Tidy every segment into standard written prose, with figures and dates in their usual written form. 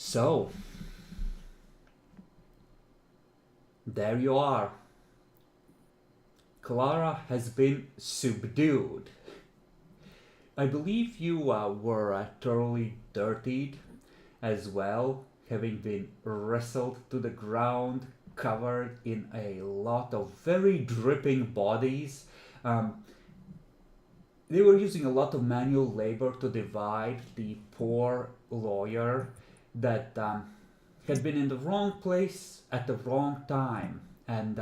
So, there you are. Clara has been subdued. I believe you were thoroughly dirtied as well, having been wrestled to the ground, covered in a lot of very dripping bodies. Um, they were using a lot of manual labor to divide the poor lawyer that had been in the wrong place at the wrong time and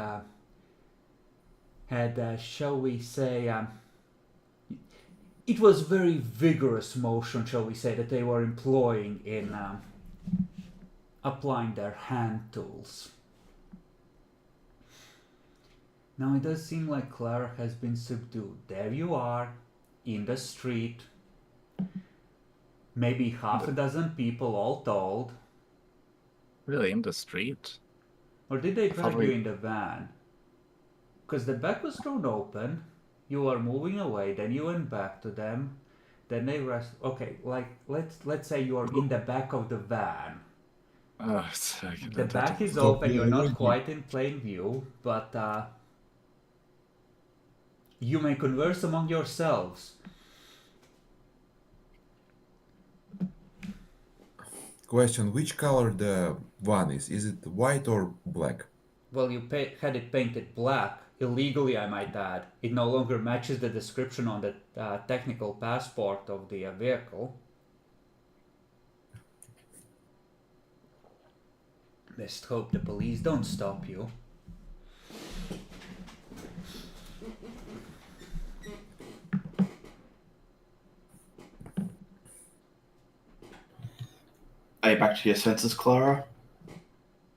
had, shall we say, it was very vigorous motion, shall we say, that they were employing in applying their hand tools. Now it does seem like Clara has been subdued. There you are, in the street. Maybe half a dozen people all told. Really, in the street? Or did they drag you in the van? Because the back was thrown open, you were moving away, then you went back to them, then they rest. Okay, like let's say you are in the back of the van. The back is open, you're not quite in plain view, but you may converse among yourselves. Question, which color the van is? Is it white or black? Well, you had it painted black, illegally I might add. It no longer matches the description on the technical passport of the vehicle. Best hope the police don't stop you. Are you back to your senses, Clara?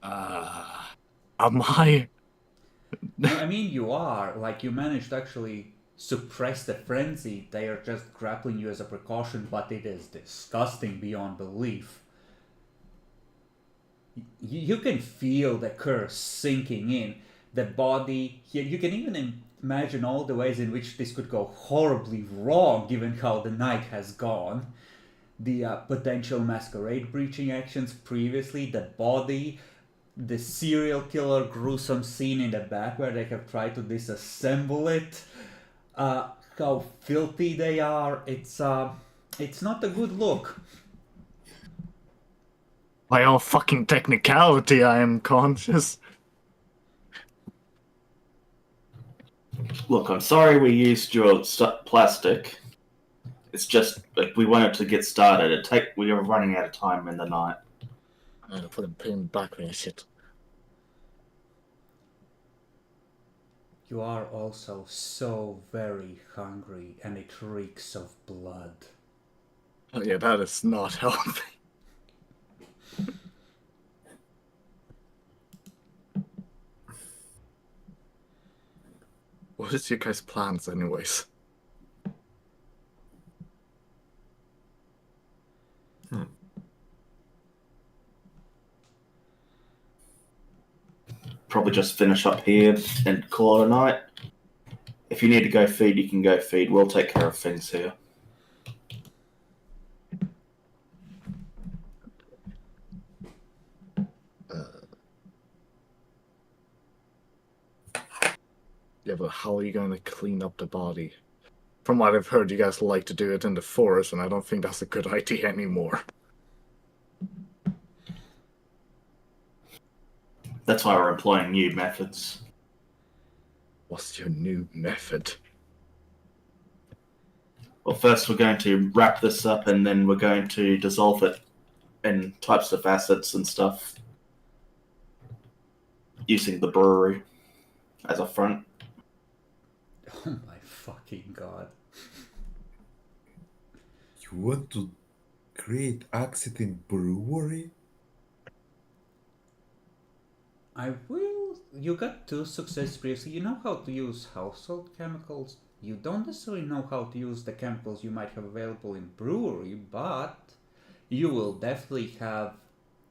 Am I? I mean, you are. Like, you managed to actually suppress the frenzy. They are just grappling you as a precaution, but it is disgusting beyond belief. You can feel the curse sinking in. The body, you can even imagine all the ways in which this could go horribly wrong given how the night has gone. The potential masquerade breaching actions previously, the body, the serial killer gruesome scene in the back where they have tried to disassemble it, how filthy they are. It's not a good look. By all fucking technicality, I am conscious. Look, I'm sorry we used your plastic. It's just like we wanted to get started. We are running out of time in the night. I'm gonna put a pin back in shit. You are also so very hungry, and it reeks of blood. Oh yeah, that is not healthy. What is your guys' plans, anyways? Probably just finish up here and call it a night. If you need to go feed, you can go feed. We'll take care of things here. Yeah, but how are you going to clean up the body? From what I've heard, you guys like to do it in the forest, and I don't think that's a good idea anymore. That's why we're employing new methods. What's your new method? Well, first we're going to wrap this up, and then we're going to dissolve it in types of acids and stuff, using the brewery as a front. Oh my fucking god. You want to create acid in brewery? I will. You got 2 success previously. You know how to use household chemicals. You don't necessarily know how to use the chemicals you might have available in brewery, but you will definitely have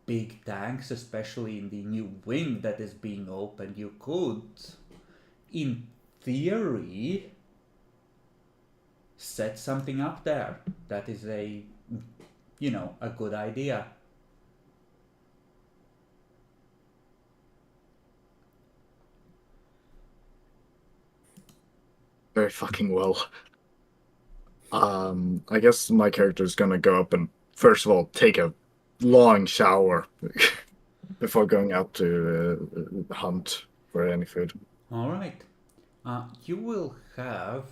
big tanks, especially in the new wing that is being opened. You could, in theory, set something up there. That is a good idea. Very fucking well. I guess my character is gonna go up and first of all take a long shower before going out to hunt for any food. All right. You will have,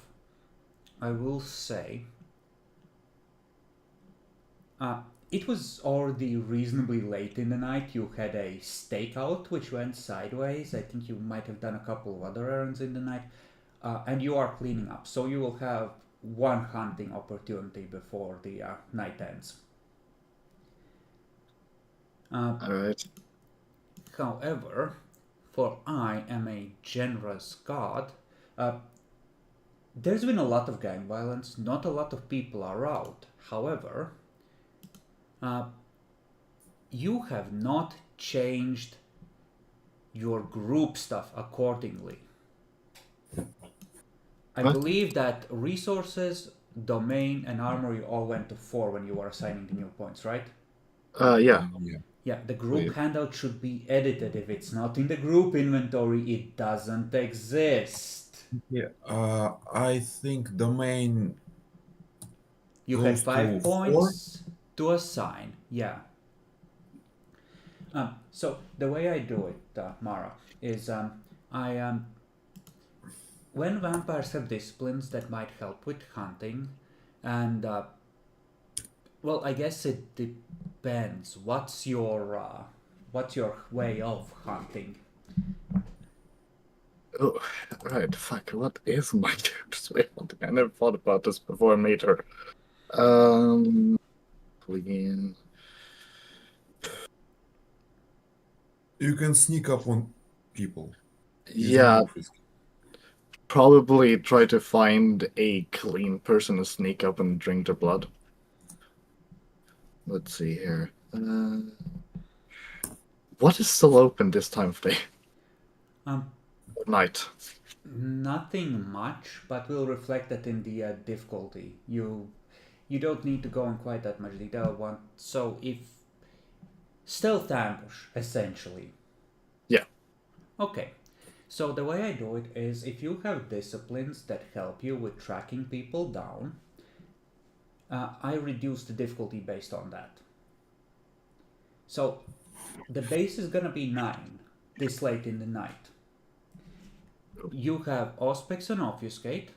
I will say, it was already reasonably late in the night. You had a stakeout which went sideways. I think you might have done a couple of other errands in the night. And you are cleaning up. So you will have one hunting opportunity before the night ends. All right. However, for I am a generous god, there's been a lot of gang violence. Not a lot of people are out. However, you have not changed your group stuff accordingly. I What? believe that resources, domain, and armory all went to 4 when you were assigning the new points, right? Yeah. Yeah. Yeah, the group Wait. handout should be edited. If it's not in the group inventory, it doesn't exist. Yeah. I think domain You had goes 5 to 4. points to assign. Yeah. So the way I do it, Mara, is when vampires have disciplines that might help with hunting, and well, I guess it depends. What's your way of hunting? Oh, right. Fuck. What is my character's way of hunting? I never thought about this before I made her. Clean. You can sneak up on people. Yeah, Using office. probably try to find a clean person to sneak up and drink their blood. Let's see here. What is still open this time of day? Night. Nothing much, but we'll reflect that in the difficulty. You don't need to go in quite that much detail. So if stealth ambush, essentially. Yeah. Okay. So the way I do it is if you have disciplines that help you with tracking people down, I reduce the difficulty based on that. So the base is gonna be 9 this late in the night. You have Auspex and Obfuscate,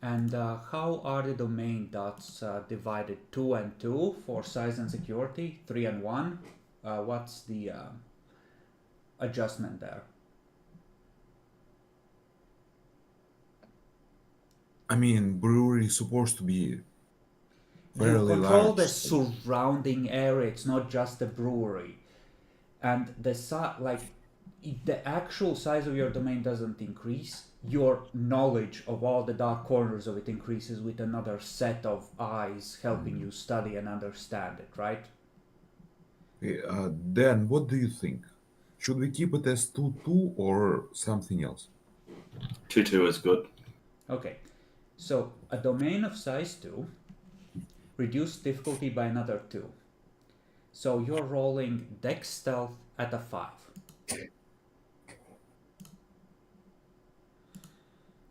and how are the domain dots divided? 2 and 2 for size and security, 3 and 1. What's the adjustment there? I mean, brewery is supposed to be You fairly control large. the surrounding area. It's not just the brewery, and the actual size of your domain doesn't increase. Your knowledge of all the dark corners of it increases with another set of eyes helping you study and understand it, right? Okay, Dan, what do you think? Should we keep it as 2-2 or something else? 2-2 is good. Okay, so a domain of size 2, reduce difficulty by another 2. So you're rolling Dex Stealth at a 5.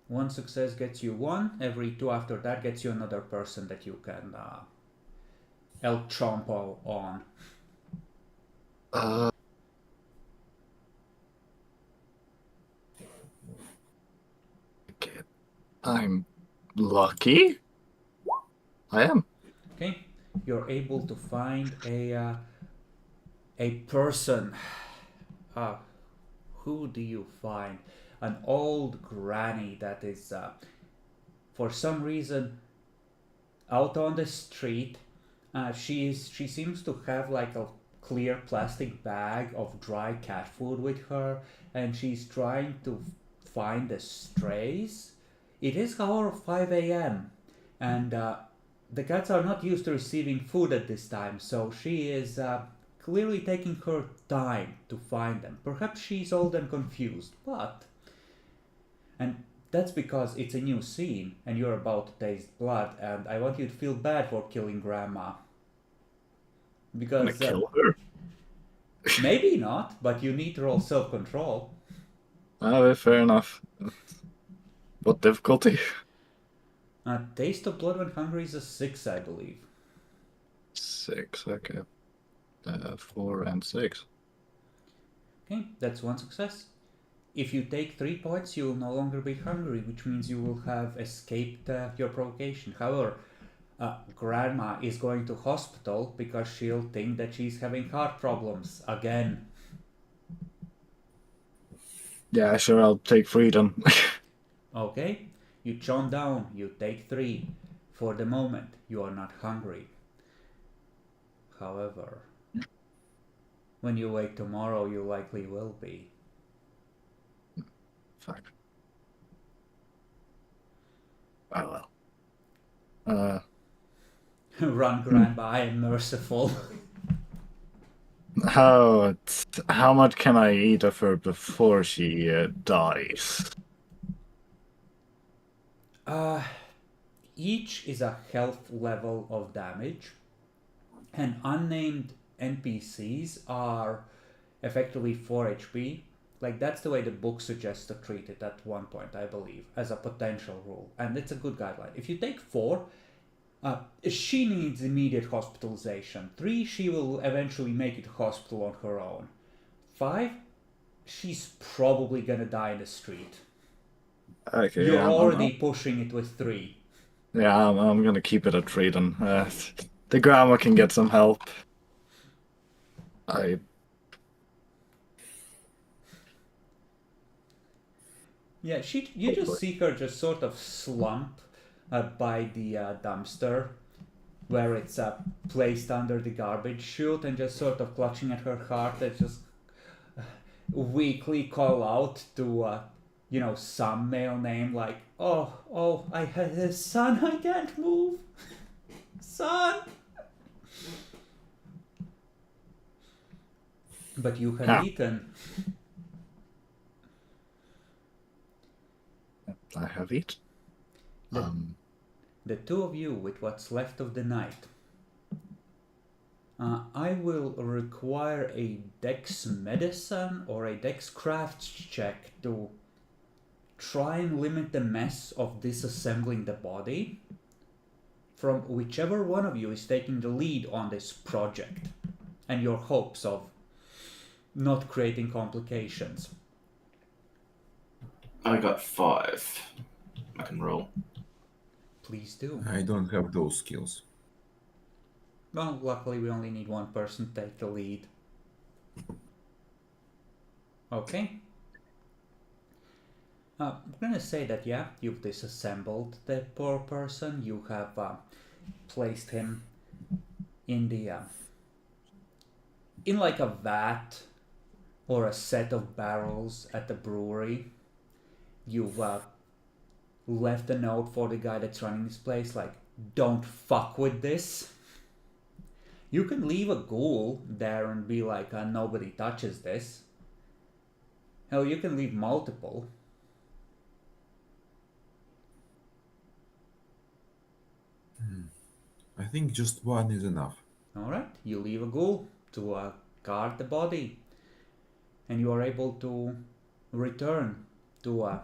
One success gets you 1. Every 2 after that gets you another person that you can El Trompo on. Okay. I'm lucky. I am. Okay, you're able to find a person. Who do you find? An old granny that is, for some reason, out on the street. She seems to have like a clear plastic bag of dry cat food with her, and she's trying to find the strays. It is hour 5 a.m. and the cats are not used to receiving food at this time, so she is clearly taking her time to find them. Perhaps she's old and confused, and that's because it's a new scene and you're about to taste blood, and I want you to feel bad for killing Grandma. I'm Because gonna kill her. maybe not, but you need to roll self-control. Fair enough. What difficulty? Taste of Blood when hungry is a 6, I believe. 6, okay. 4 and 6. Okay, that's one success. If you take 3 points, you will no longer be hungry, which means you will have escaped your provocation. However, Grandma is going to hospital because she'll think that she's having heart problems again. Yeah, sure, I'll take freedom. Okay, you chomp down, you take 3. For the moment, you are not hungry. However, when you wake tomorrow, you likely will be. Fuck. Oh well. Run, Grandma, I am merciful. How much can I eat of her before she dies? Each is a health level of damage, and unnamed NPCs are effectively 4 HP. Like, that's the way the book suggests to treat it at one point, I believe, as a potential rule. And it's a good guideline. If you take 4, she needs immediate hospitalization. 3, she will eventually make it to hospital on her own. 5, she's probably gonna die in the street. Okay, You're yeah, already pushing it with 3. yeah, I'm gonna keep it at 3 then. The grandma can get some help. Yeah, you just see her just sort of slump by the dumpster where it's placed under the garbage chute and just sort of clutching at her heart and just weakly call out to, some male name like, oh, I had a son, I can't move. Son! But you have eaten. I have eaten. The two of you, with what's left of the night, I will require a Dex Medicine or a Dex Crafts check to try and limit the mess of disassembling the body from whichever one of you is taking the lead on this project and your hopes of not creating complications. I got 5. I can roll. Please do. I don't have those skills. Well, luckily we only need one person to take the lead. Okay. I'm gonna say that, yeah, you've disassembled the poor person. You have placed him in the in like a vat or a set of barrels at the brewery. You've left a note for the guy that's running this place, like, don't fuck with this. You can leave a ghoul there and be like, nobody touches this. Hell, you can leave multiple. I think just one is enough. Alright, you leave a ghoul to guard the body. And you are able to return to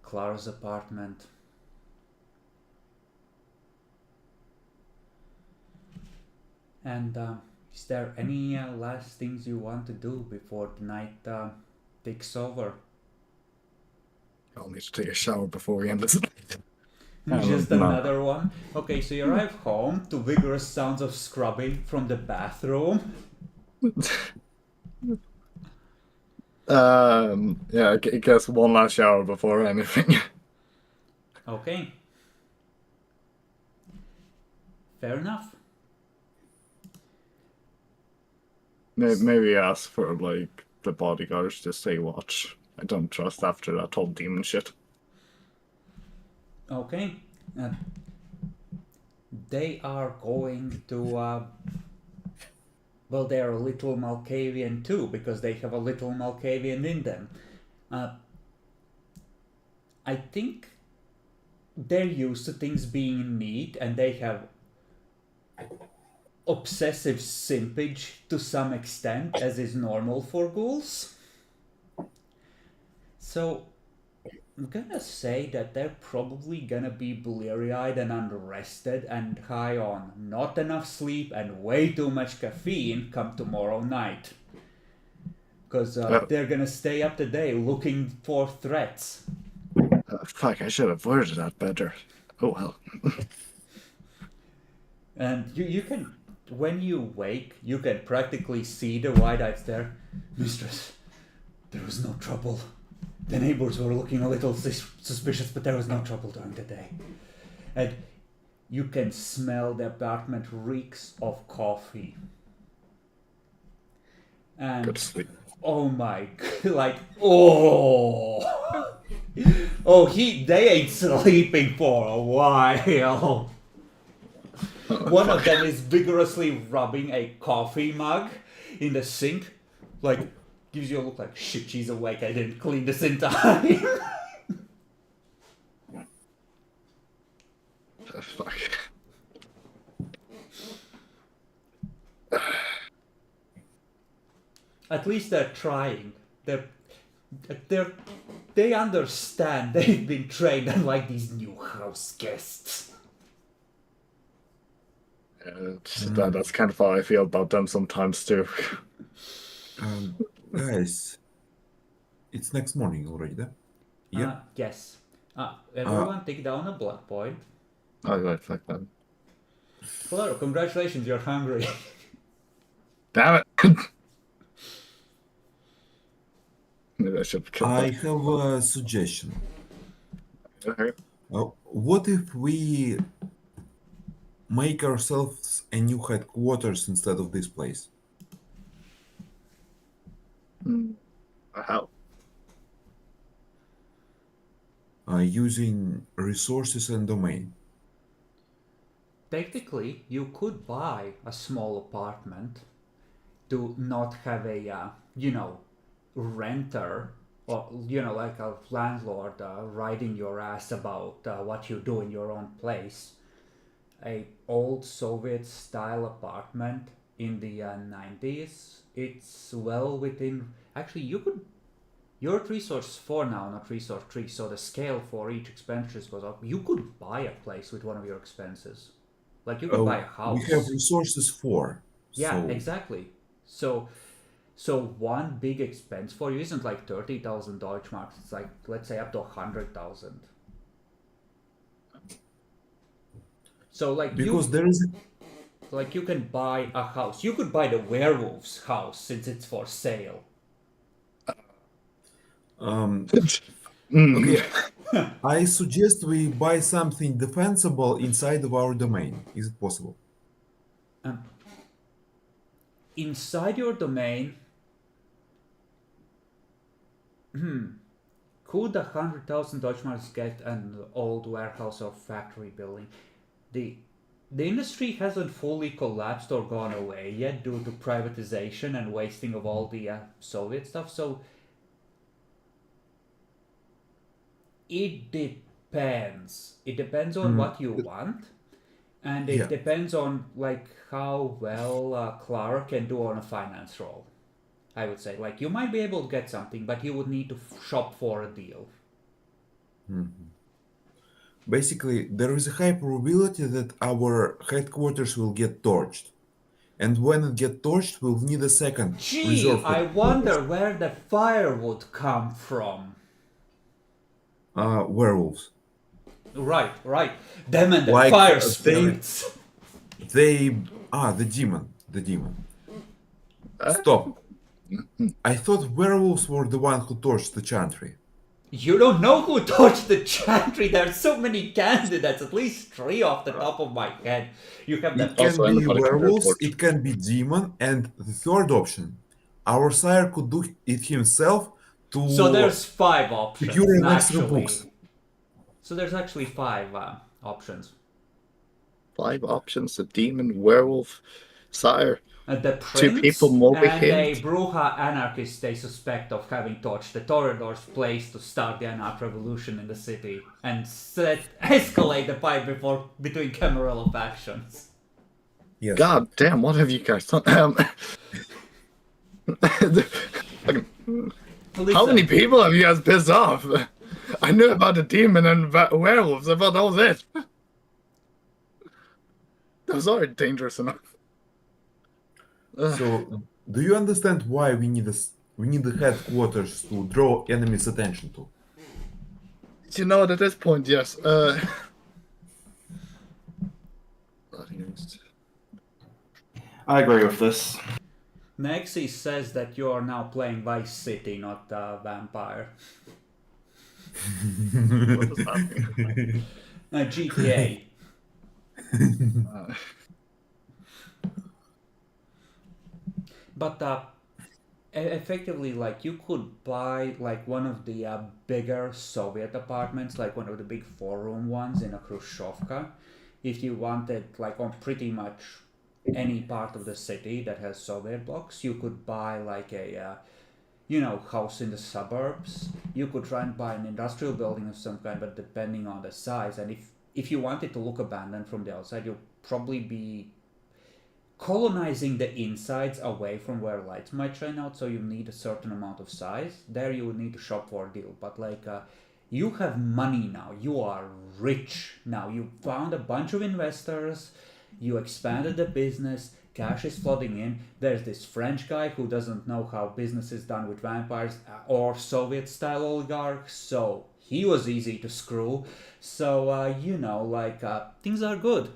Clara's apartment. And is there any last things you want to do before the night takes over? I'll need to take a shower before we end this. Just No. another one? Okay, so you arrive home to vigorous sounds of scrubbing from the bathroom. Yeah, I guess one last shower before anything. Okay. Fair enough. Maybe ask for, like, the bodyguards to stay watch. I don't trust after that whole demon shit. Okay. They are going to... well, they are a little Malkavian too, because they have a little Malkavian in them. I think they're used to things being neat, and they have obsessive simpage to some extent, as is normal for ghouls. So I'm gonna say that they're probably gonna be bleary-eyed and unrested and high on not enough sleep and way too much caffeine come tomorrow night. Because they're gonna stay up today looking for threats. Fuck, I should have worded that better. Oh well. And you can, when you wake, you can practically see the wide-eyed stare. Mistress, there was no trouble. The neighbors were looking a little suspicious, but there was no trouble during the day. And you can smell the apartment reeks of coffee. And Good sleep. oh my, like, oh, oh, they ain't sleeping for a while. One of them is vigorously rubbing a coffee mug in the sink, like, gives you a look like, shit, she's awake, I didn't clean this in time. Fuck. At least they're trying. They understand. They've been trained unlike these new house guests. That's kind of how I feel about them sometimes too. Guys, it's next morning already, yeah? Yeah. Yes. Everyone take down a blood point. Oh, right, fuck that. Hello, congratulations, you're hungry. Damn it! Maybe I should kill I that. have a suggestion. Okay. What if we make ourselves a new headquarters instead of this place? How? Using resources and domain. Technically, you could buy a small apartment to not have a, renter or, like a landlord riding your ass about what you do in your own place. A old Soviet style apartment in the 90s. It's well within, actually you're at resource 4 now, not resource 3, so the scale for each expenditure goes up. You could buy a place with one of your expenses. Like you could buy a house. We have resources for. Yeah, so exactly. So one big expense for you isn't like 30,000 Deutschmarks. It's like, let's say, up to 100,000. So like because there is like you can buy a house. You could buy the werewolf's house since it's for sale. okay. I suggest we buy something defensible inside of our domain. Is it possible? Inside your domain, could 100,000 Deutschmarks get an old warehouse or factory building? The industry hasn't fully collapsed or gone away yet due to privatization and wasting of all the Soviet stuff, so it depends. It depends on what you want, and it depends on like how well Clara can do on a finance roll. I would say, like, you might be able to get something, but you would need to shop for a deal. Basically, there is a high probability that our headquarters will get torched. And when it gets torched, we'll need a second reserve I headquarters. wonder where the fire would come from. Werewolves. Right. Them and the Like, fire spirits. The demon. Stop. I thought werewolves were the one who torched the chantry. You don't know who torched the chantry. There are so many candidates, at least 3 off the top of my head. You have It the can Also, be anybody can werewolves, report. it can be demon, and the third option, our sire could do it himself to So there's 5 options. secure an extra actually. books. So there's actually 5 options. 5 options: a demon, werewolf, sire. The prince 2 people more and a behaved. Bruja anarchist they suspect of having torched the Toreador's place to start the anarch revolution in the city and escalate the fight between Camarilla factions. Yes. God damn, what have you guys done? How Listen, many people have you guys pissed off? I knew about the demon and werewolves. I thought that was it. Those aren't dangerous enough. So, do you understand why we need the headquarters to draw enemies' attention to? You know, at this point, yes. I agree with this. Nexi says that you are now playing Vice City, not Vampire. What does that mean? GTA. But effectively, like, you could buy like one of the bigger Soviet apartments, like one of the big 4-room ones in a Khrushchevka, if you wanted, like, on pretty much any part of the city that has Soviet blocks. You could buy like a house in the suburbs. You could try and buy an industrial building of some kind, but depending on the size, and if you want it to look abandoned from the outside, you'll probably be colonizing the insides away from where lights might shine out, so you need a certain amount of size. There you would need to shop for a deal, but like you have money now, you are rich now, you found a bunch of investors, you expanded the business, cash is flooding in. There's this French guy who doesn't know how business is done with vampires or Soviet style oligarchs, so he was easy to screw. So things are good.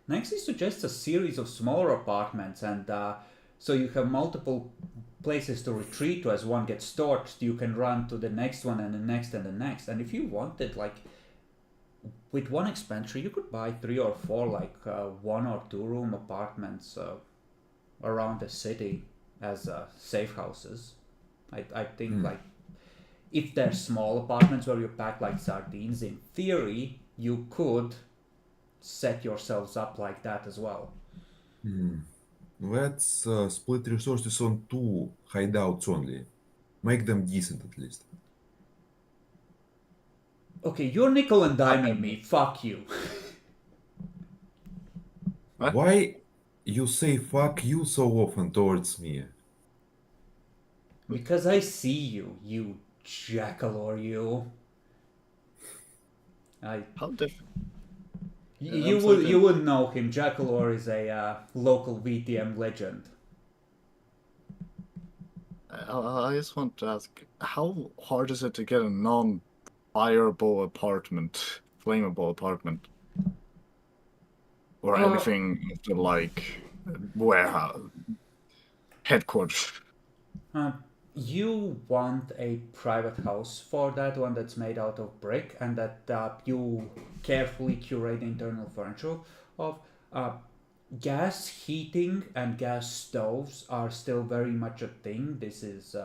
Next, he suggests a series of smaller apartments, and so you have multiple places to retreat to. As one gets torched, you can run to the next one and the next and the next. And if you wanted, like, with one expenditure, you could buy 3 or 4 like 1 or 2 room apartments around the city as safe houses. I think like if they're small apartments where you pack like sardines, in theory you could set yourselves up like that as well. Let's split resources on 2 hideouts only. Make them decent at least. Okay, you're nickel and diming me. Fuck you. What? Why you say fuck you so often towards me? Because I see you, you jackal, you. How different? You would know him. Jackalor is a local VTM legend. I just want to ask, how hard is it to get a non-fireable apartment, flammable apartment, or anything to like warehouse headquarters? You want a private house for that one that's made out of brick, and that you carefully curate the internal furniture of. Gas heating and gas stoves are still very much a thing. This is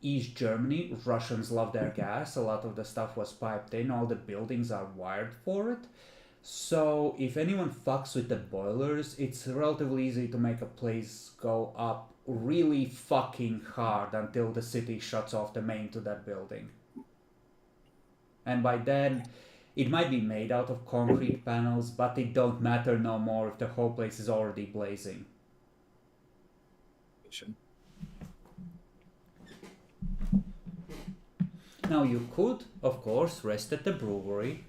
East Germany. Russians love their gas. A lot of the stuff was piped in. All the buildings are wired for it. So if anyone fucks with the boilers, it's relatively easy to make a place go up really fucking hard until the city shuts off the main to that building. And by then, it might be made out of concrete panels, but it don't matter no more if the whole place is already blazing. Now you could, of course, rest at the brewery.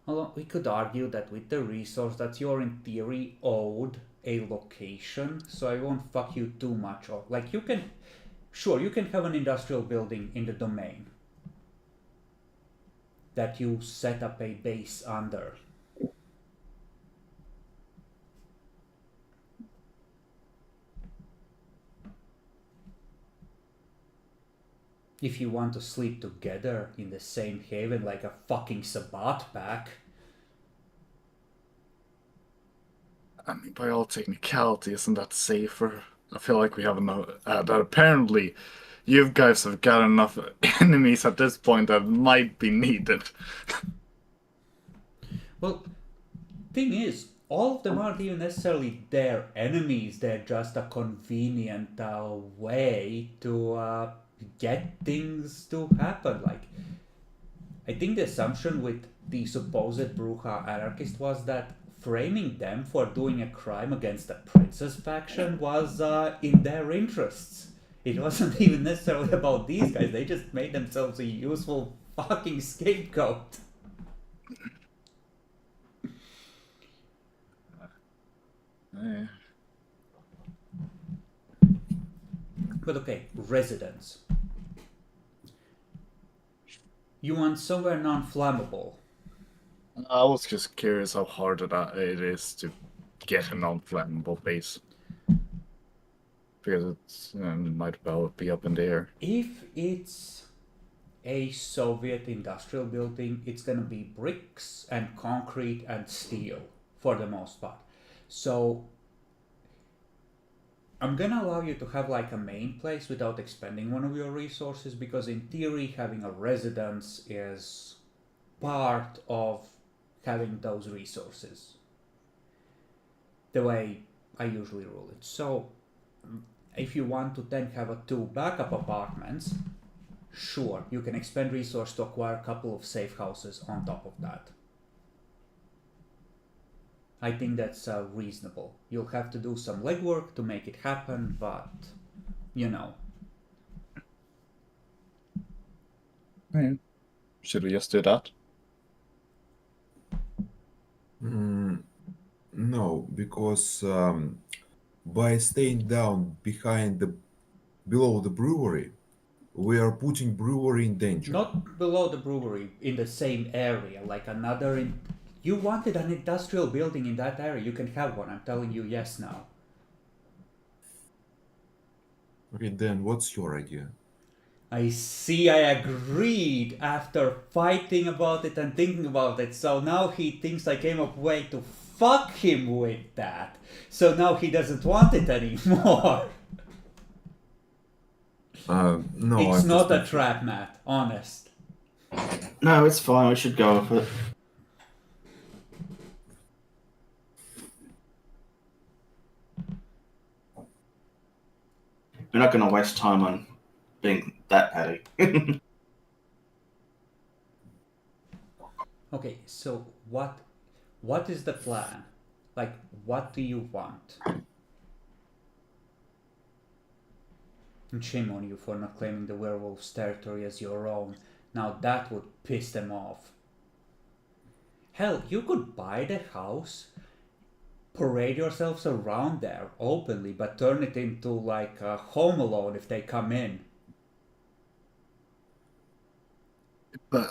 Although we could argue that with the resource that you're in theory owed a location, so I won't fuck you too much off. Like you can have an industrial building in the domain that you set up a base under. If you want to sleep together in the same haven like a fucking Sabbat pack. I mean, by all technicality, isn't that safer? I feel like we have enough. That apparently, you guys have got enough enemies at this point that might be needed. Well, thing is, all of them aren't even necessarily their enemies. They're just a convenient way to get things to happen. Like, I think the assumption with the supposed Bruja anarchist was that framing them for doing a crime against the princess faction was in their interests. It wasn't even necessarily about these guys, they just made themselves a useful fucking scapegoat. Yeah. But okay, residence. You want somewhere non-flammable. I was just curious how hard it is to get a non-flammable base. Because it might well be up in the air. If it's a Soviet industrial building, it's gonna be bricks and concrete and steel for the most part. So I'm gonna allow you to have like a main place without expending one of your resources, because in theory having a residence is part of having those resources. The way I usually rule it. So if you want to then have two backup apartments, sure, you can expend resource to acquire a couple of safe houses on top of that. I think that's reasonable. You'll have to do some legwork to make it happen, but you know. Yeah. Should we just do that? No, because by staying down below the brewery, we are putting brewery in danger. Not below the brewery, in the same area, like another. You wanted an industrial building in that area, you can have one. I'm telling you yes now. Okay, then what's your idea? I see, I agreed after fighting about it and thinking about it. So now he thinks I came up with a way to fuck him with that. So now he doesn't want it anymore. No, It's I'm not just a trap, Matt. Honest. No, it's fine. We should go with it. We're not going to waste time on being that petty. Okay, so what is the plan? Like, what do you want? And shame on you for not claiming the werewolf's territory as your own. Now that would piss them off. Hell, you could buy the house, parade yourselves around there openly, but turn it into like a Home Alone if they come in. But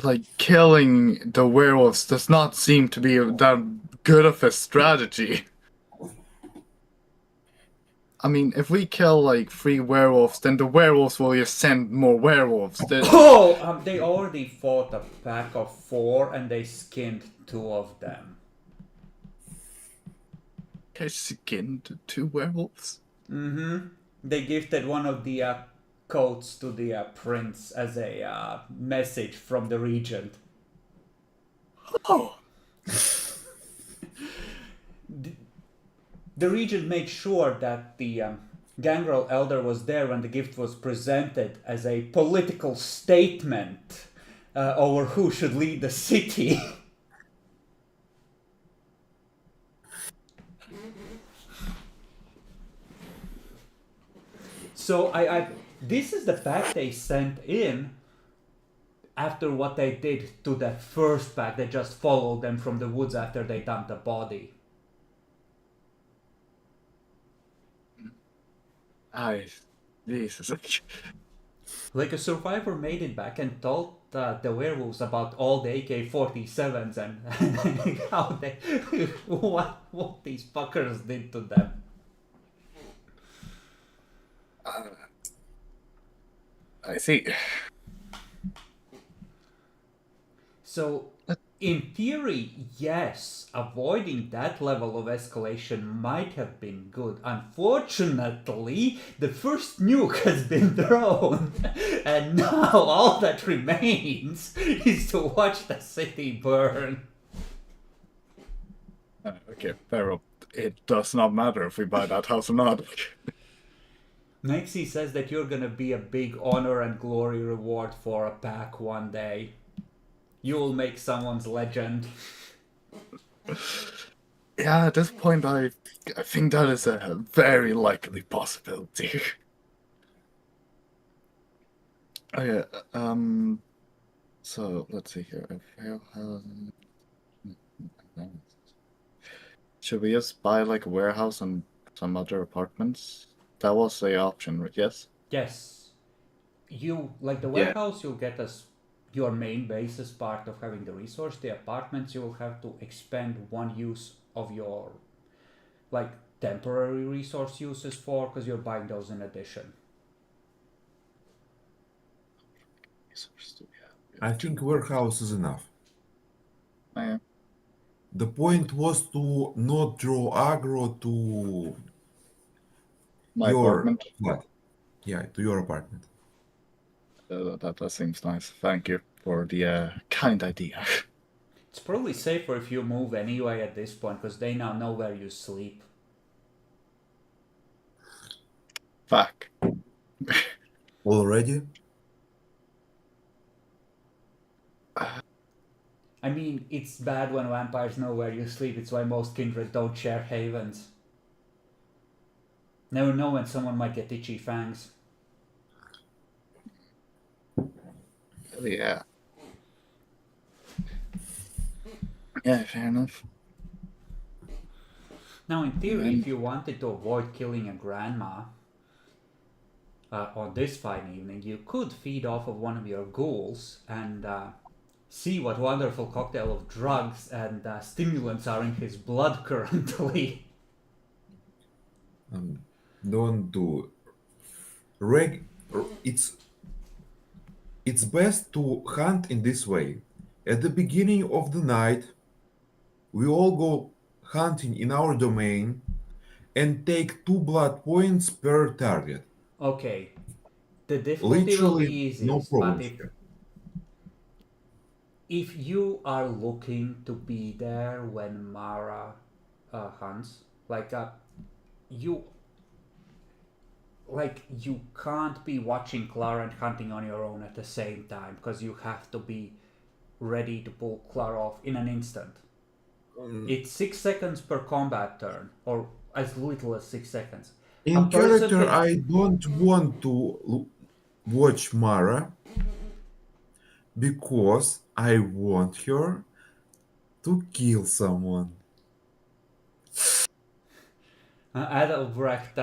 like killing the werewolves does not seem to be that good of a strategy. I mean, if we kill like 3 werewolves, then the werewolves will just send more werewolves. Oh, they already fought a pack of 4 and they skinned 2 of them. They skinned 2 werewolves? Mm-hmm. They gifted one of the coats to the prince as a message from the regent. Oh. The regent made sure that the Gangrel Elder was there when the gift was presented as a political statement over who should lead the city. So this is the pack they sent in after what they did to that first pack. They just followed them from the woods after they dumped the body. Jesus. Like a survivor made it back and told the werewolves about all the AK-47s and how they what these fuckers did to them. I see. So, in theory, yes, avoiding that level of escalation might have been good. Unfortunately, the first nuke has been thrown, and now all that remains is to watch the city burn. Okay, fair up. It does not matter if we buy that house or not. Nexi says that you're gonna be a big honor and glory reward for a pack one day. You'll make someone's legend. Yeah, at this point, I think that is a very likely possibility. Okay, so let's see here. Should we just buy like a warehouse and some other apartments? That was the option, right? Yes? Yes, you like the Yeah. warehouse. You'll get as your main base as part of having the resource. The apartments you will have to expend one use of your like temporary resource uses for because you're buying those in addition. I think warehouse is enough. Yeah. The point was to not draw aggro to My your apartment. flat. Yeah, to your apartment. That seems nice. Thank you for the kind idea. It's probably safer if you move anyway at this point because they now know where you sleep. Fuck. Already? I mean, it's bad when vampires know where you sleep. It's why most kindred don't share havens. Never know when someone might get itchy fangs. Yeah. Yeah, fair enough. Now, in theory, if you wanted to avoid killing a grandma on this fine evening, you could feed off of one of your ghouls and see what wonderful cocktail of drugs and stimulants are in his blood currently. Don't do. Reg. It's best to hunt in this way. At the beginning of the night, we all go hunting in our domain and take 2 blood points per target. Okay, the difficulty will be Literally, no easiest, but problems here. if you are looking to be there when Mara hunts, you you can't be watching Clara and hunting on your own at the same time because you have to be ready to pull Clara off in an instant. It's 6 seconds per combat turn, or as little as 6 seconds. In person character, can- I don't want to watch Mara because I want her to kill someone. Adelbrecht,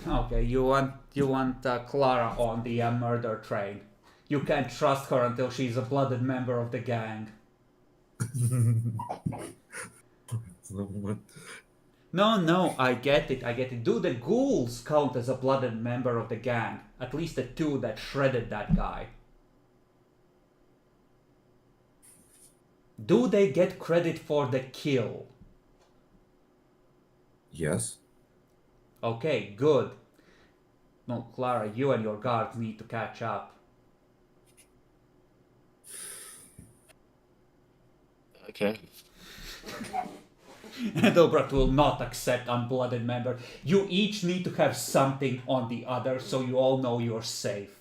okay, you want Clara on the murder train. You can't trust her until she's a blooded member of the gang. No, I get it. Do the ghouls count as a blooded member of the gang? At least the two that shredded that guy. Do they get credit for the kill? Yes. Okay, good. No, Clara, you and your guards need to catch up. Okay. Dobrat will not accept unblooded member. You each need to have something on the other so you all know you're safe.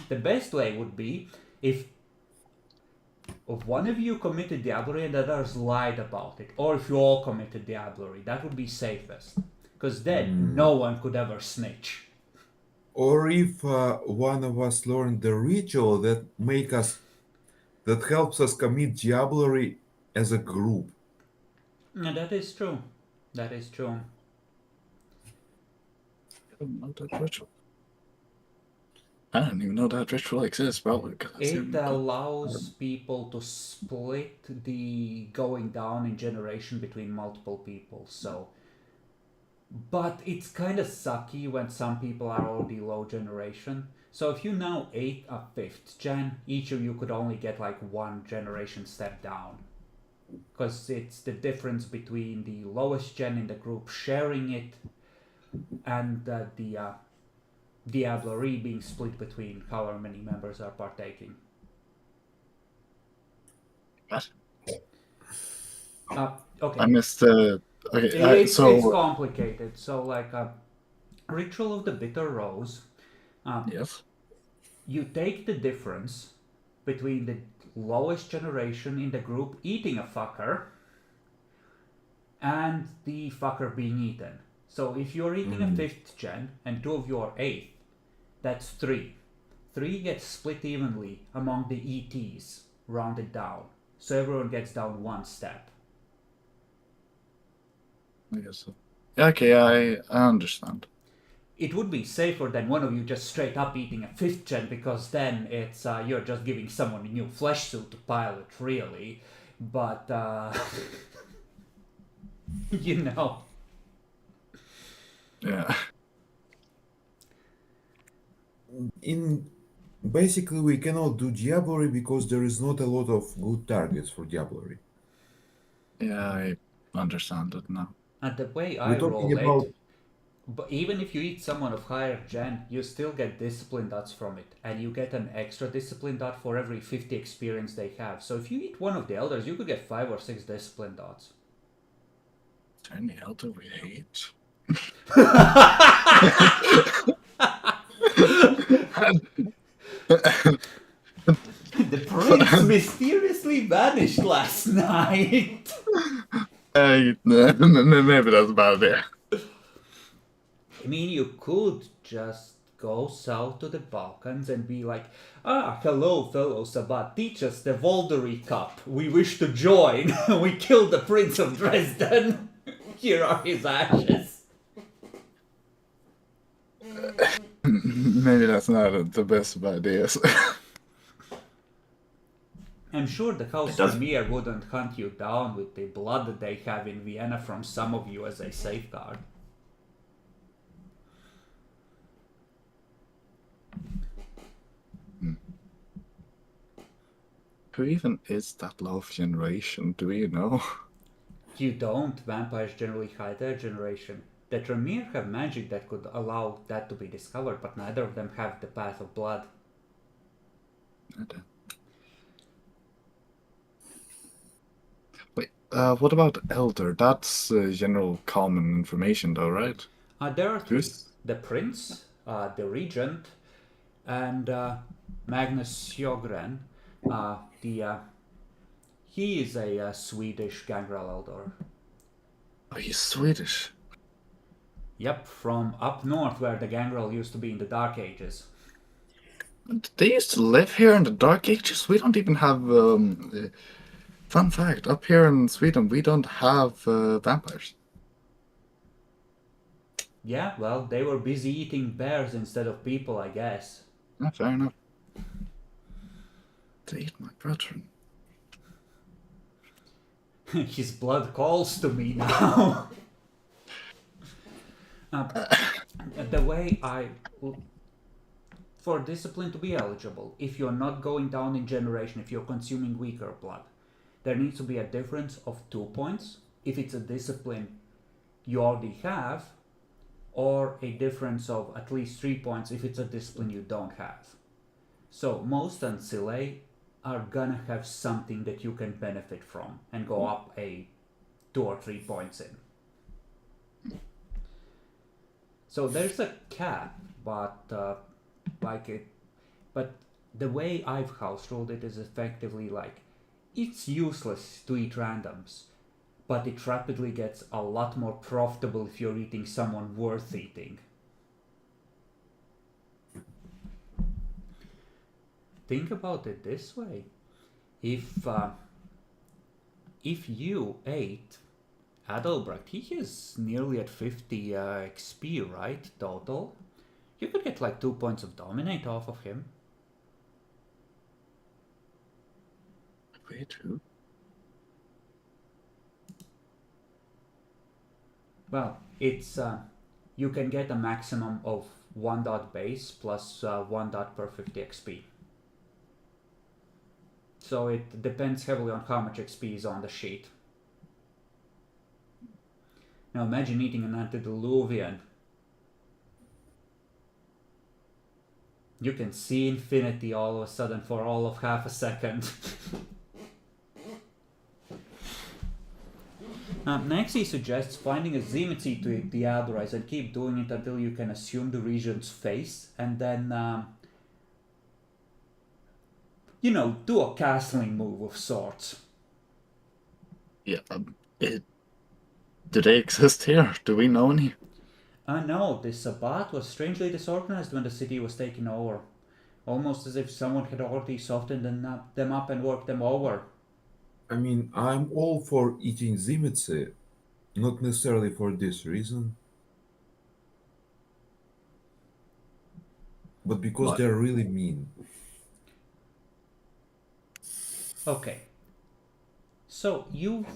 The best way would be if one of you committed diablerie and the others lied about it, or if you all committed diablerie. That would be safest, because then no one could ever snitch. Or if one of us learned the ritual that helps us commit diablerie as a group. And that is true. That is true. I don't even know that ritual exists, probably. It allows people to split the going down in generation between multiple people, so... But it's kind of sucky when some people are already low generation. So if you now ate a 5th gen, each of you could only get like 1 generation step down. Because it's the difference between the lowest gen in the group sharing it and the diablerie being split between however many members are partaking. What? Okay. I missed the... Okay, It's complicated. So like a Ritual of the Bitter Rose. Yes. You take the difference between the lowest generation in the group eating a fucker and the fucker being eaten. So if you're eating a 5th gen and 2 of you are 8th, that's 3. 3 gets split evenly among the ETs, rounded down. So everyone gets down 1 step. I guess so. Yeah, okay, I understand. It would be safer than one of you just straight up eating a 5th gen, because then it's you're just giving someone a new flesh suit to pilot, really. But you know. Yeah. Basically, we cannot do diablerie because there is not a lot of good targets for diablerie. Yeah, I understand it now. And the way I We're talking roll about it, but even if you eat someone of higher gen, you still get discipline dots from it, and you get an extra discipline dot for every 50 experience they have. So if you eat one of the elders, you could get 5 or 6 discipline dots. Is there any elder we hate? The prince mysteriously vanished last night. Maybe that's a bad idea. I mean, you could just go south to the Balkans and be like, hello, fellow Sabbat, teach us the Voldery Cup. We wish to join. We killed the Prince of Dresden. Here are his ashes. Maybe that's not the best of ideas. I'm sure the House It does- Tremere wouldn't hunt you down with the blood that they have in Vienna from some of you as a safeguard. Who even is that low of generation? Do you know? You don't. Vampires generally hide their generation. The Tremere have magic that could allow that to be discovered, but neither of them have the path of blood. Okay. Wait, what about Elder? That's general common information though, right? There are 3. Who's- The Prince, the Regent, and Magnus Sjogren. He is a Swedish gangrel elder. Oh, he's Swedish. Yep, from up north where the gangrel used to be in the Dark Ages. They used to live here in the Dark Ages. We don't even have. Fun fact: up here in Sweden, we don't have vampires. Yeah, well, they were busy eating bears instead of people, I guess. Yeah, fair enough. They eat my brethren. His blood calls to me now. The way for discipline to be eligible, if you're not going down in generation, if you're consuming weaker blood, there needs to be a difference of 2 points if it's a discipline you already have, or a difference of at least 3 points if it's a discipline you don't have. So most ancillae are gonna have something that you can benefit from and go up a 2 or 3 points in. So there's a cap, but but the way I've house ruled it is effectively like, it's useless to eat randoms, but it rapidly gets a lot more profitable if you're eating someone worth eating. Think about it this way. If you ate Adalbrecht, he is nearly at 50 XP, right, total? You could get like 2 points of Dominate off of him. Wait, who? Well, it's you can get a maximum of 1 dot base plus 1 dot per 50 XP. So it depends heavily on how much XP is on the sheet. Now imagine eating an antediluvian. You can see infinity all of a sudden for all of half a second. Next he suggests finding a Zenith to deodorize and keep doing it until you can assume the region's face, and then do a castling move of sorts. Yeah. Do they exist here? Do we know any? No, this Sabbat was strangely disorganized when the city was taken over. Almost as if someone had already softened them up and worked them over. I mean, I'm all for eating zimitse, not necessarily for this reason, but because What? they're really mean. Okay, so you've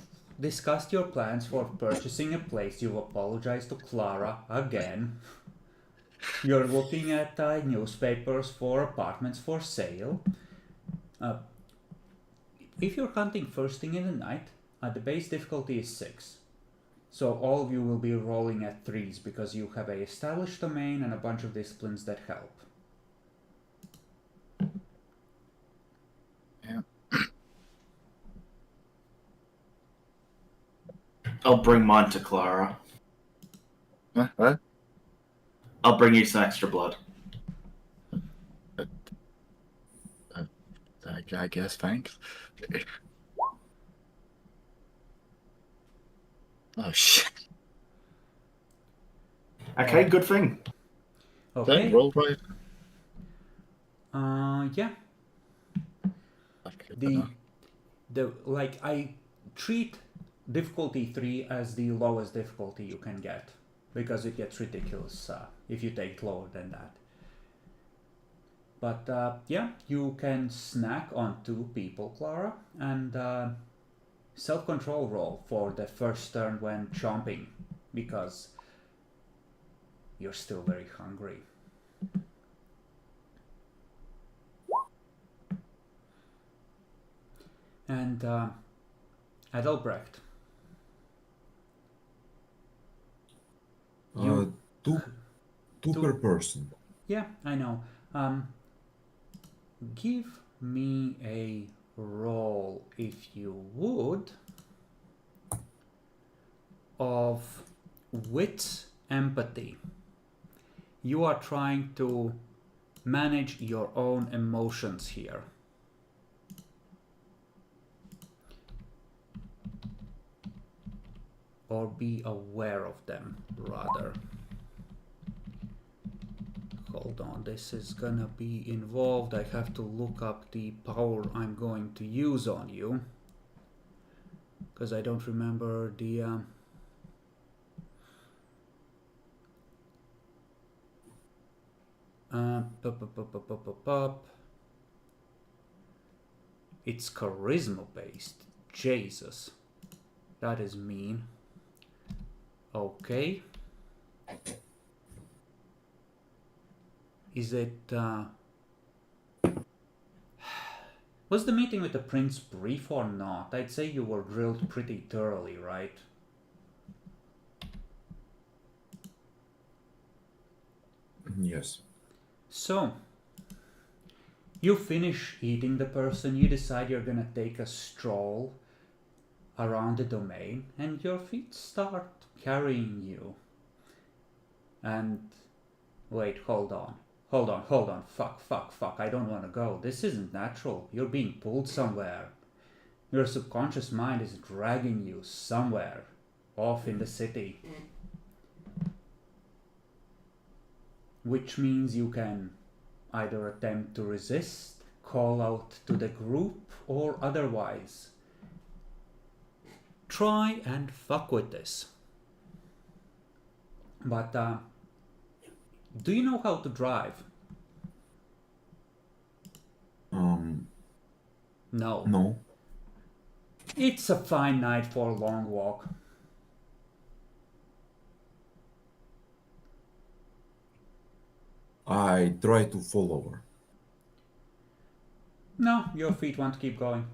discussed your plans for purchasing a place. You've apologized to Clara again. You're looking at newspapers for apartments for sale. Uh, if you're hunting first thing in the night, the base difficulty is 6. So all of you will be rolling at 3s because you have a established domain and a bunch of disciplines that help. Yeah. I'll bring mine to Clara. What? I'll bring you some extra blood. I guess. Thanks. Oh shit. Okay, good thing. Okay, Okay. roll right. Yeah. Okay. I treat difficulty 3 as the lowest difficulty you can get because it gets ridiculous if you take lower than that. But yeah, you can snack on 2 people, Clara, and self-control roll for the first turn when chomping because you're still very hungry. And Adelbrecht, you Two per person. yeah, I know. Give me a roll, if you would, of wit empathy. You are trying to manage your own emotions here. Or be aware of them, rather. Hold on, this is gonna be involved. I have to look up the power I'm going to use on you. Because I don't remember the... It's charisma based. Jesus. That is mean. Okay. Is it... Was the meeting with the prince brief or not? I'd say you were grilled pretty thoroughly, right? Yes. So, you finish eating the person, you decide you're gonna take a stroll around the domain, and your feet start carrying you. And wait, hold on. Fuck. I don't want to go. This isn't natural. You're being pulled somewhere. Your subconscious mind is dragging you somewhere off in the city. Which means you can either attempt to resist, call out to the group, or otherwise try and fuck with this. But do you know how to drive? No. No. It's a fine night for a long walk. I try to fall over. No, your feet want to keep going.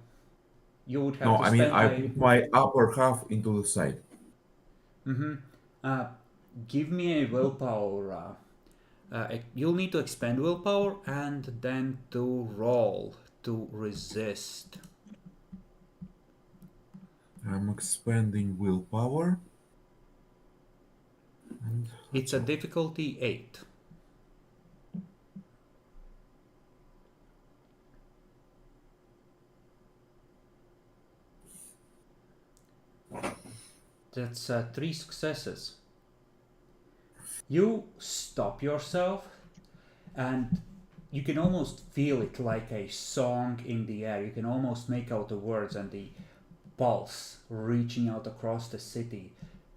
You would have No, to I mean, spend I put my upper half into the side. give me a willpower. You'll need to expend willpower and then to roll to resist. I'm expanding willpower. And It's a difficulty 8. That's 3 successes. You stop yourself, and you can almost feel it like a song in the air. You can almost make out the words and the pulse reaching out across the city,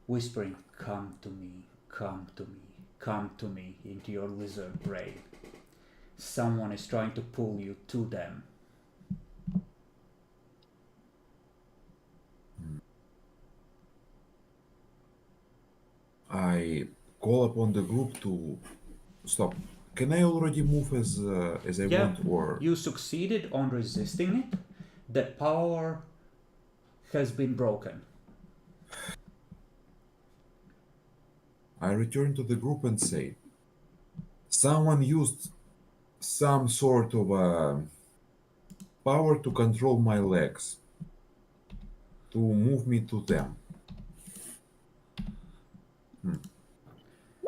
whispering, "Come to me, come to me, come to me," into your lizard brain. Someone is trying to pull you to them. I call upon the group to stop. Can I already move as I Yeah, want, or you succeeded on resisting it. The power has been broken. I return to the group and say, someone used some sort of power to control my legs, to move me to them.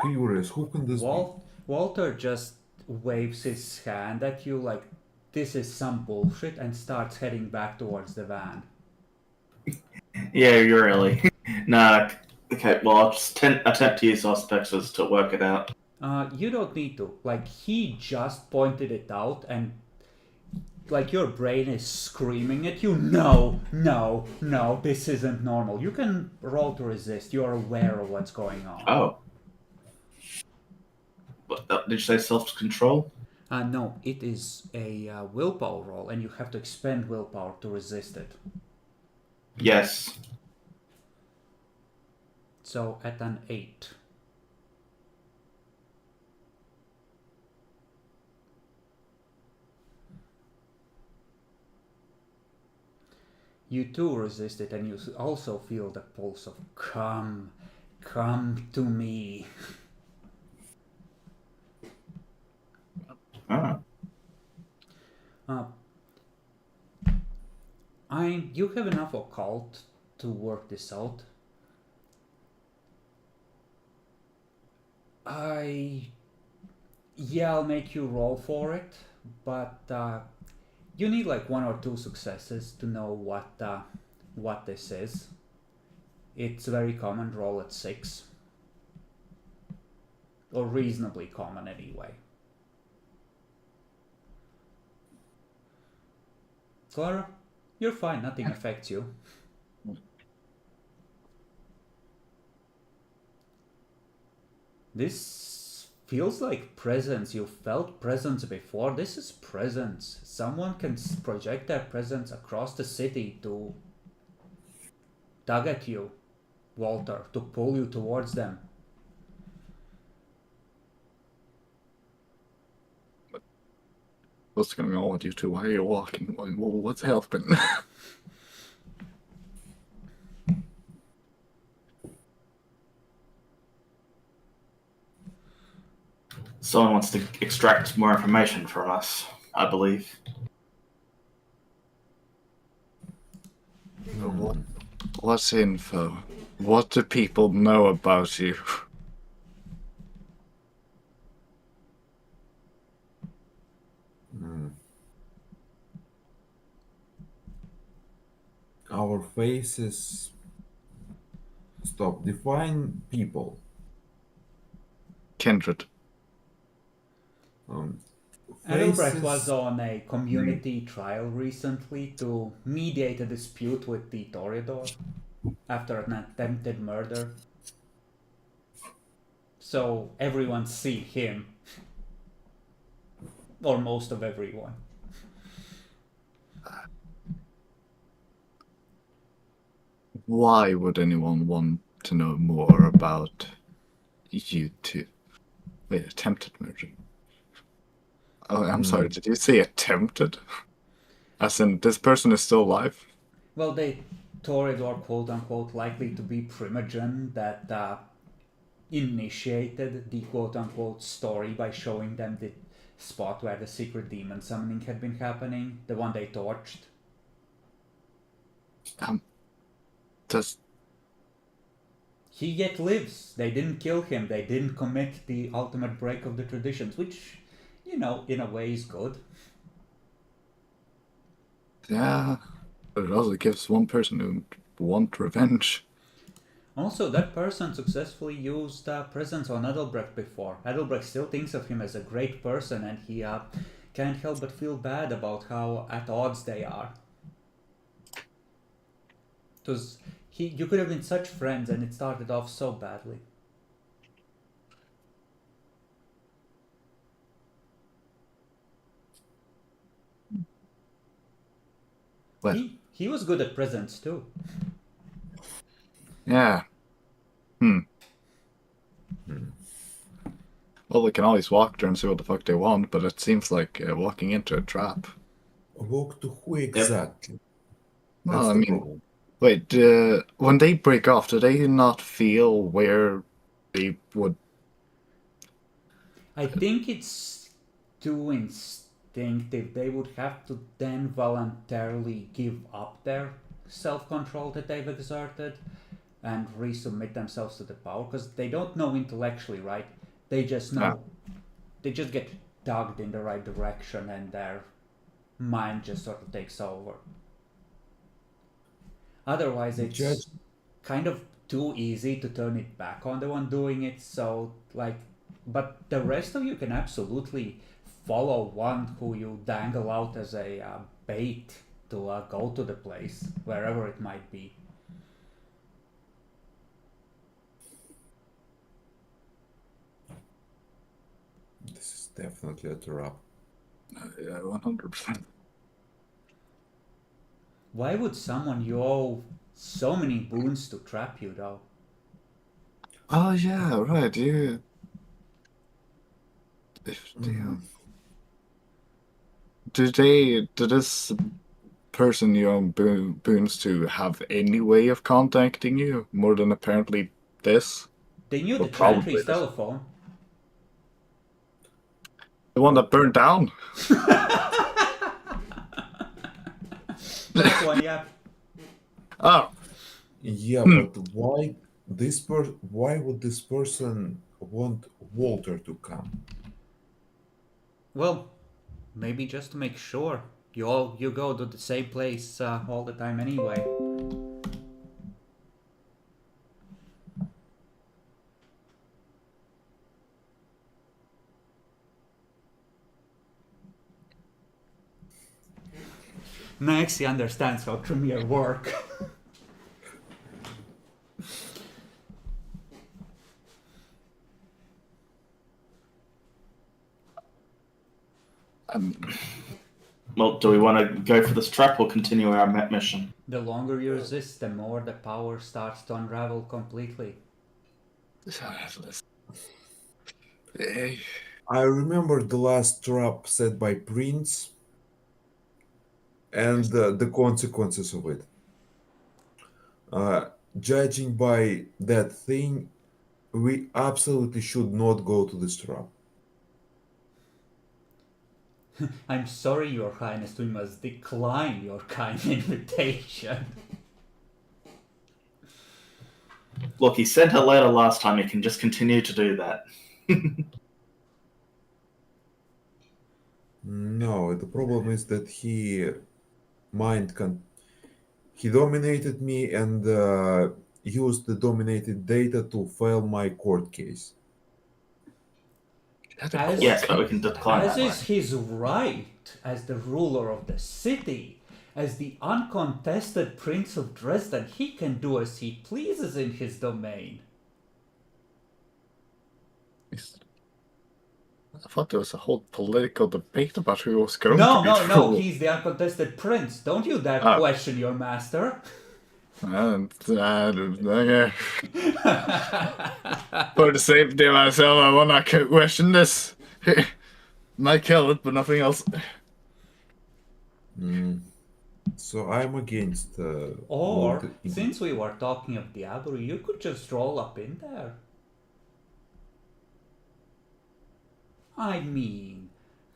Curious, who can this be? Walter just waves his hand at you like this is some bullshit and starts heading back towards the van. Yeah, you're really. Nah. Okay, well, I'll just attempt to use auspexes to work it out. You don't need to. Like, he just pointed it out, and like your brain is screaming at you, no, no, no, this isn't normal. You can roll to resist. You're aware of what's going on. Oh. What, did you say self-control? No, it is a willpower roll, and you have to expend willpower to resist it. Yes. So at an 8. You too resist it, and you also feel the pulse of come to me. Ah. You have enough occult to work this out. I'll make you roll for it, but you need like 1 or 2 successes to know what this is. It's very common. Roll at 6, or reasonably common anyway. Clara, you're fine. Nothing affects you. This feels like presence. You felt presence before. This is presence. Someone can project their presence across the city to tug at you, Walter, to pull you towards them. What's going on with you two? Why are you walking? What's happening? Someone wants to extract more information from us, I believe. What's info? What do people know about you? Our faces. Stop. Define people. Kindred. Albrecht was on a community trial recently to mediate a dispute with the Toreador after an attempted murder. So everyone see him. Or most of everyone. Why would anyone want to know more about you two? Wait, attempted murder? Oh, I'm sorry, did you say attempted? As in, this person is still alive? Well, the Toreador, quote unquote, likely to be Primogen that initiated the quote unquote story by showing them the spot where the secret demon summoning had been happening, the one they torched. Does He yet lives. They didn't kill him. They didn't commit the ultimate break of the traditions, which, you know, in a way is good. yeah, but it also gives one person who want revenge. Also, that person successfully used presence on Edelbrecht before. Edelbrecht still thinks of him as a great person, and he can't help but feel bad about how at odds they are. Because you could have been such friends, and it started off so badly. Well. He was good at presents too. Yeah. Well, they can always walk there and see what the fuck they want, but it seems like walking into a trap. Walk to who exactly? Well, That's I the mean, problem. wait, when they break off, do they not feel where they would... I think it's too instinctive. They would have to then voluntarily give up their self-control that they've exerted and resubmit themselves to the power, because they don't know intellectually, right? They just know. They just get tugged in the right direction, and their mind just sort of takes over. Otherwise, it's kind of too easy to turn it back on the one doing it. So, like, but the rest of you can absolutely follow one who you dangle out as a bait to go to the place, wherever it might be. This is definitely a trap. Yeah, 100%. Why would someone you owe so many boons to trap you, though? Oh, yeah, right, you... Do this person you own boons to have any way of contacting you more than apparently this? They knew Well, the probably Chantry's this. telephone. The one that burned down? That one, yeah. Oh. Yeah, but why would this person want Walter to come? Well, maybe just to make sure. You go to the same place all the time anyway. Next, he understands how Tremere work. Well, do we want to go for this trap or continue our mission? The longer you resist, the more the power starts to unravel completely. I remember the last trap set by Prince and the consequences of it. Judging by that thing, we absolutely should not go to this trap. I'm sorry, Your Highness, we must decline your kind invitation. Look, he sent a letter last time. He can just continue to do that. No, the problem is that he dominated me and used the dominated data to file my court case. Yes, but we can decline As that is his right as the ruler of the city, as the uncontested Prince of Dresden, he can do as he pleases in his domain. I thought there was a whole political debate about who was going No, to be no, the no, ruler. he's the uncontested prince. Don't you dare question your master. Okay. For the safety of myself, I will not question this. Might kill it, but nothing else. So I'm against. Or, since we were talking of the abbey, you could just roll up in there. I mean,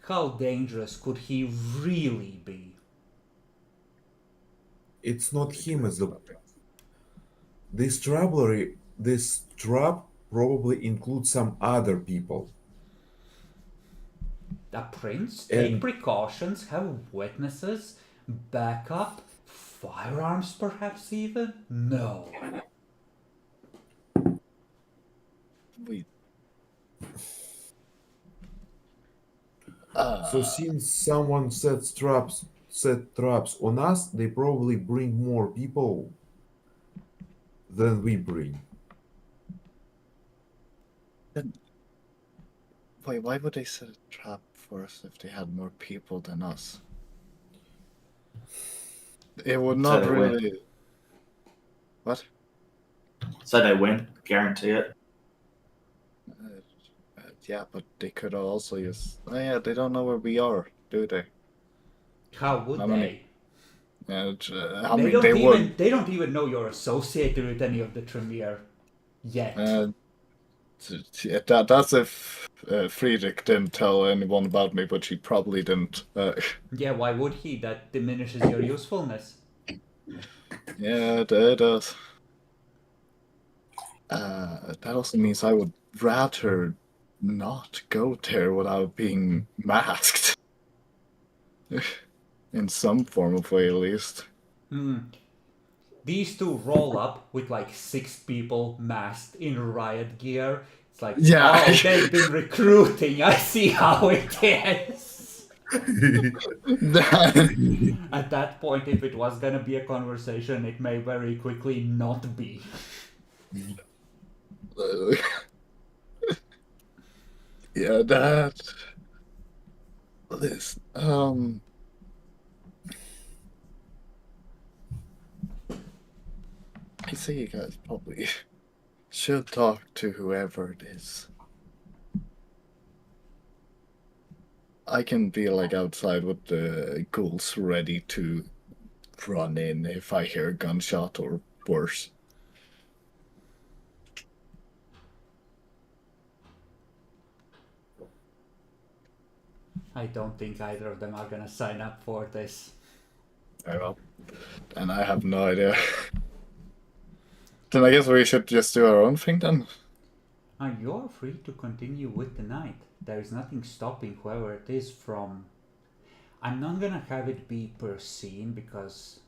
how dangerous could he really be? It's not him as the. This trap probably includes some other people. A prince? Take precautions, have witnesses, backup, firearms perhaps even? No. So since someone set traps on us, they probably bring more people than we bring. Wait, why would they set a trap for us if they had more people than us? It would So not they win. really. What? So they win, guarantee it. Yeah, but they could also use. Oh, yeah, they don't know where we are, do they? How would How they? many- Yeah, I They mean, don't they even would. they don't even know you're associated with any of the Tremere yet. That's if Friedrich didn't tell anyone about me, but she probably didn't. Yeah, why would he? That diminishes your usefulness. Yeah, it does. That also means I would rather not go there without being masked. In some form of way, at least. These two roll up with like 6 people masked in riot gear. It's like, Yeah. oh, they've been recruiting. I see how it is. At that point, if it was gonna be a conversation, it may very quickly not be. Yeah, that. This. I say you guys probably should talk to whoever it is. I can be like outside with the ghouls ready to run in if I hear a gunshot or worse. I don't think either of them are gonna sign up for this. Very well. And I have no idea. Then I guess we should just do our own thing then. You're free to continue with the night. There is nothing stopping whoever it is from. I'm not gonna have it be per scene because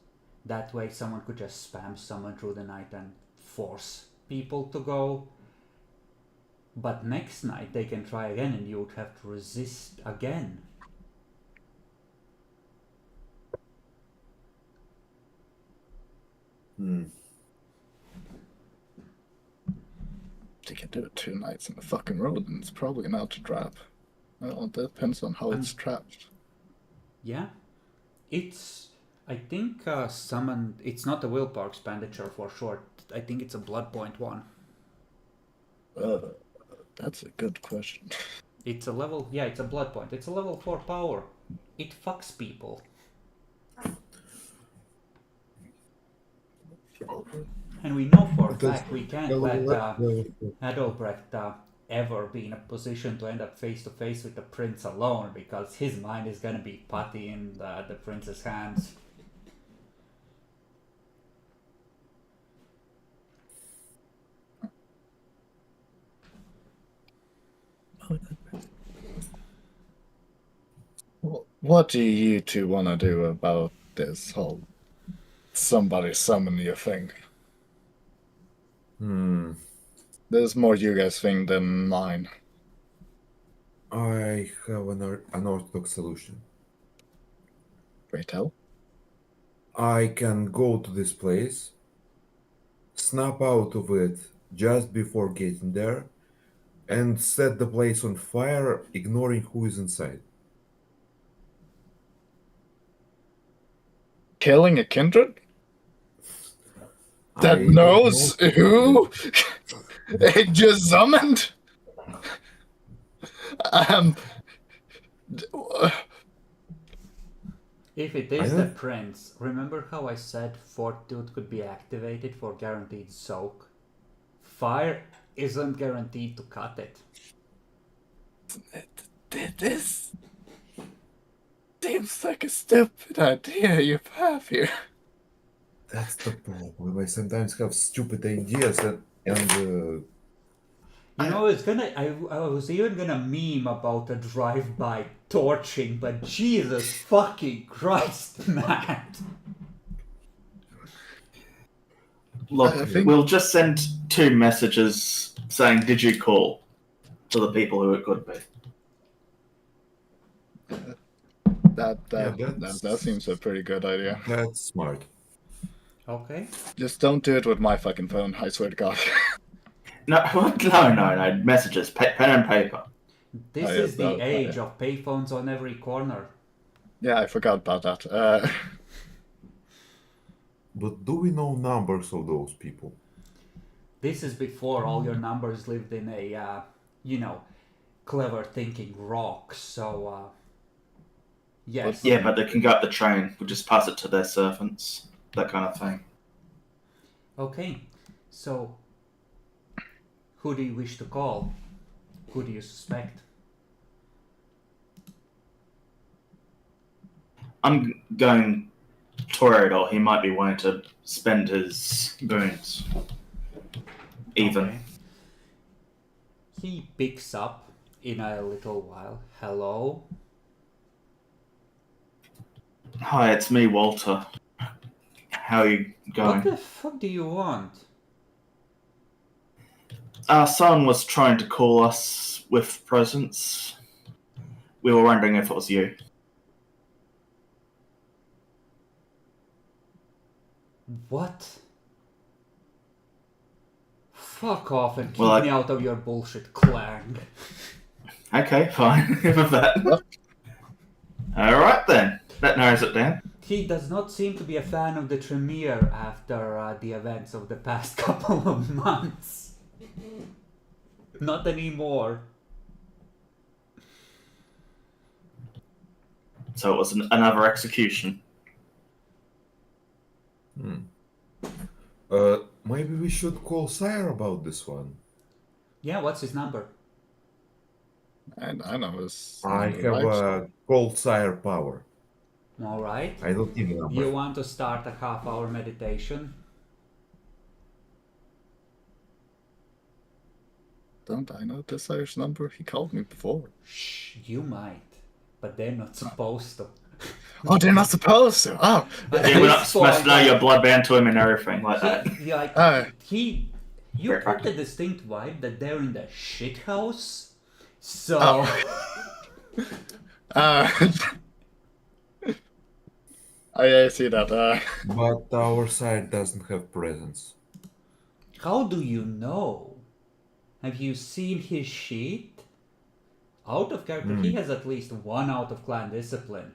that way someone could just spam someone through the night and force people to go. But next night they can try again and you would have to resist again. They can do it 2 nights in the fucking road and it's probably not to trap. Well, it depends on how it's trapped. Yeah. It's, I think, summoned. It's not a willpower expenditure for sure. I think it's a blood point one. That's a good question. It's a level, yeah, it's a blood point. It's a level 4 power. It fucks people. And we know for a fact we can't let Adalbrecht ever be in a position to end up face to face with the prince alone because his mind is gonna be putty in the prince's hands. What do you two want to do about this whole somebody summon you thing? There's more you guys think than mine. I have an orthodox solution. Pray tell. I can go to this place, snap out of it just before getting there, and set the place on fire, ignoring who is inside. Killing a kindred? That I knows don't who it just summoned? If it is the prince, remember how I said Fortitude could be activated for guaranteed soak? Fire isn't guaranteed to cut it. This seems like a stupid idea you have here. That's the problem. I sometimes have stupid ideas and You know, it's gonna. I was even gonna meme about a drive-by torching, but Jesus fucking Christ, man! Look, I think- we'll just send 2 messages saying, "Did you call?" to the people who it could be. That seems a pretty good idea. That's smart. Okay. Just don't do it with my fucking phone. I swear to God. No, no. Messages, pen and paper. This Oh, yeah, is the that- age yeah. of payphones on every corner. Yeah, I forgot about that. But do we know numbers of those people? This is before all your numbers lived in a, clever thinking rock. So, yes. Yeah, but they can go up the train. We'll just pass it to their servants. That kind of thing. Okay. So, who do you wish to call? Who do you suspect? I'm going Toreador. He might be wanting to spend his boons. Even. Okay. He picks up in a little while. Hello? Hi, it's me, Walter. How are you going? What the fuck do you want? Our son was trying to call us with presents. We were wondering if it was you. What? Fuck off and keep Well, me out of your bullshit, Clang. Okay, fine. With that. Alright then. That narrows it down. He does not seem to be a fan of the Tremere after the events of the past couple of months. Not anymore. So it was another execution. Maybe we should call Sire about this one. Yeah, what's his number? And I know it's. I have called Sire power. Alright. I don't need a number. You want to start a half-hour meditation? Don't I know this Irish number? He called me before. Shh, you might. But they're not supposed to. Oh, they're not supposed to. Oh, Yeah, we're not supposed to know your bloodband to him and everything like that. You get the distinct vibe that they're in the shit house. So I see that. But our side doesn't have presence. how do you know? Have you seen his sheet? Out of character, he has at least one out of clan discipline.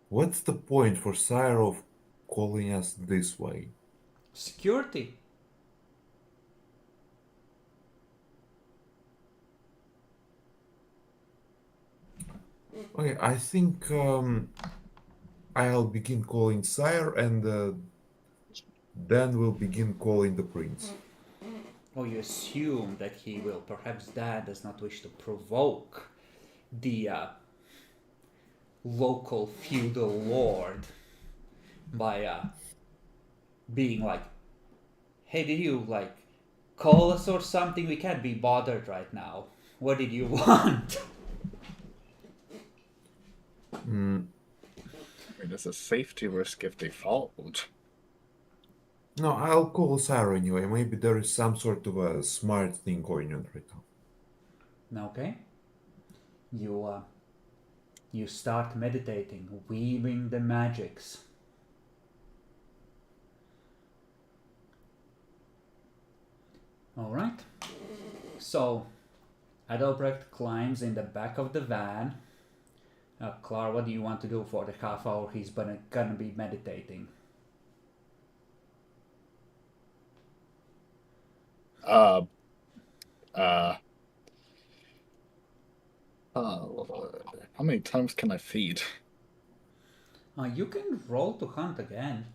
What's the point for Sire of calling us this way? Security. Okay, I think I'll begin calling Sire and then we'll begin calling the Prince. Oh, you assume that he will. Perhaps Dad does not wish to provoke the local feudal lord by being like, hey, did you call us or something? We can't be bothered right now. What did you want? I mean, it's a safety risk if they followed. No, I'll call Sire anyway. Maybe there is some sort of a smart thing going on right now. Okay. You start meditating, weaving the magics. Alright. So, Adalbrecht climbs in the back of the van. Clar, what do you want to do for the half hour he's gonna be meditating? How many times can I feed? You can roll to hunt again.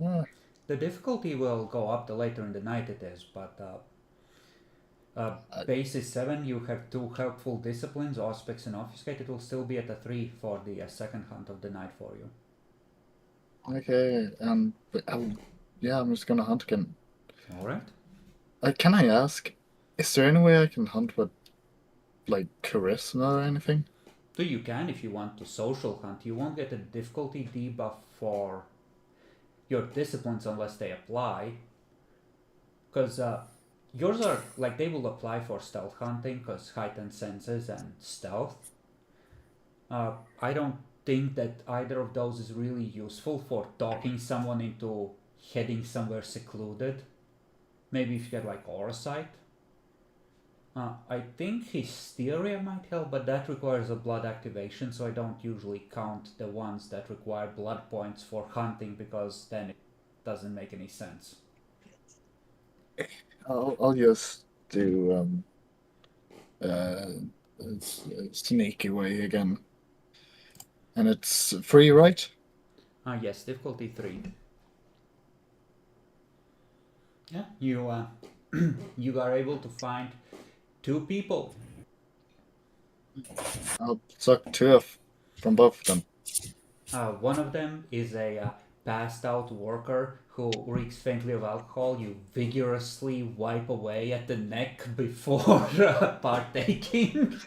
Uh, The difficulty will go up the later in the night it is, but base is 7, you have 2 helpful disciplines, Auspex and Obfuscate. It will still be at a 3 for the second hunt of the night for you. okay, I'm just gonna hunt again. Alright. Can I ask, is there any way I can hunt with, charisma or anything? So you can if you want to social hunt. You won't get a difficulty debuff for your disciplines unless they apply. Because Yours are like they will apply for stealth hunting because heightened senses and stealth. I don't think that either of those is really useful for talking someone into heading somewhere secluded. Maybe if you get like aura sight. I think hysteria might help, but that requires a blood activation, so I don't usually count the ones that require blood points for hunting because then it doesn't make any sense. I'll just do sneaky way again, and it's free, right? Yes, difficulty 3. Yeah, you you are able to find 2 people. I'll suck 2 from both of them. One of them is a passed out worker who reeks faintly of alcohol. You vigorously wipe away at the neck before partaking.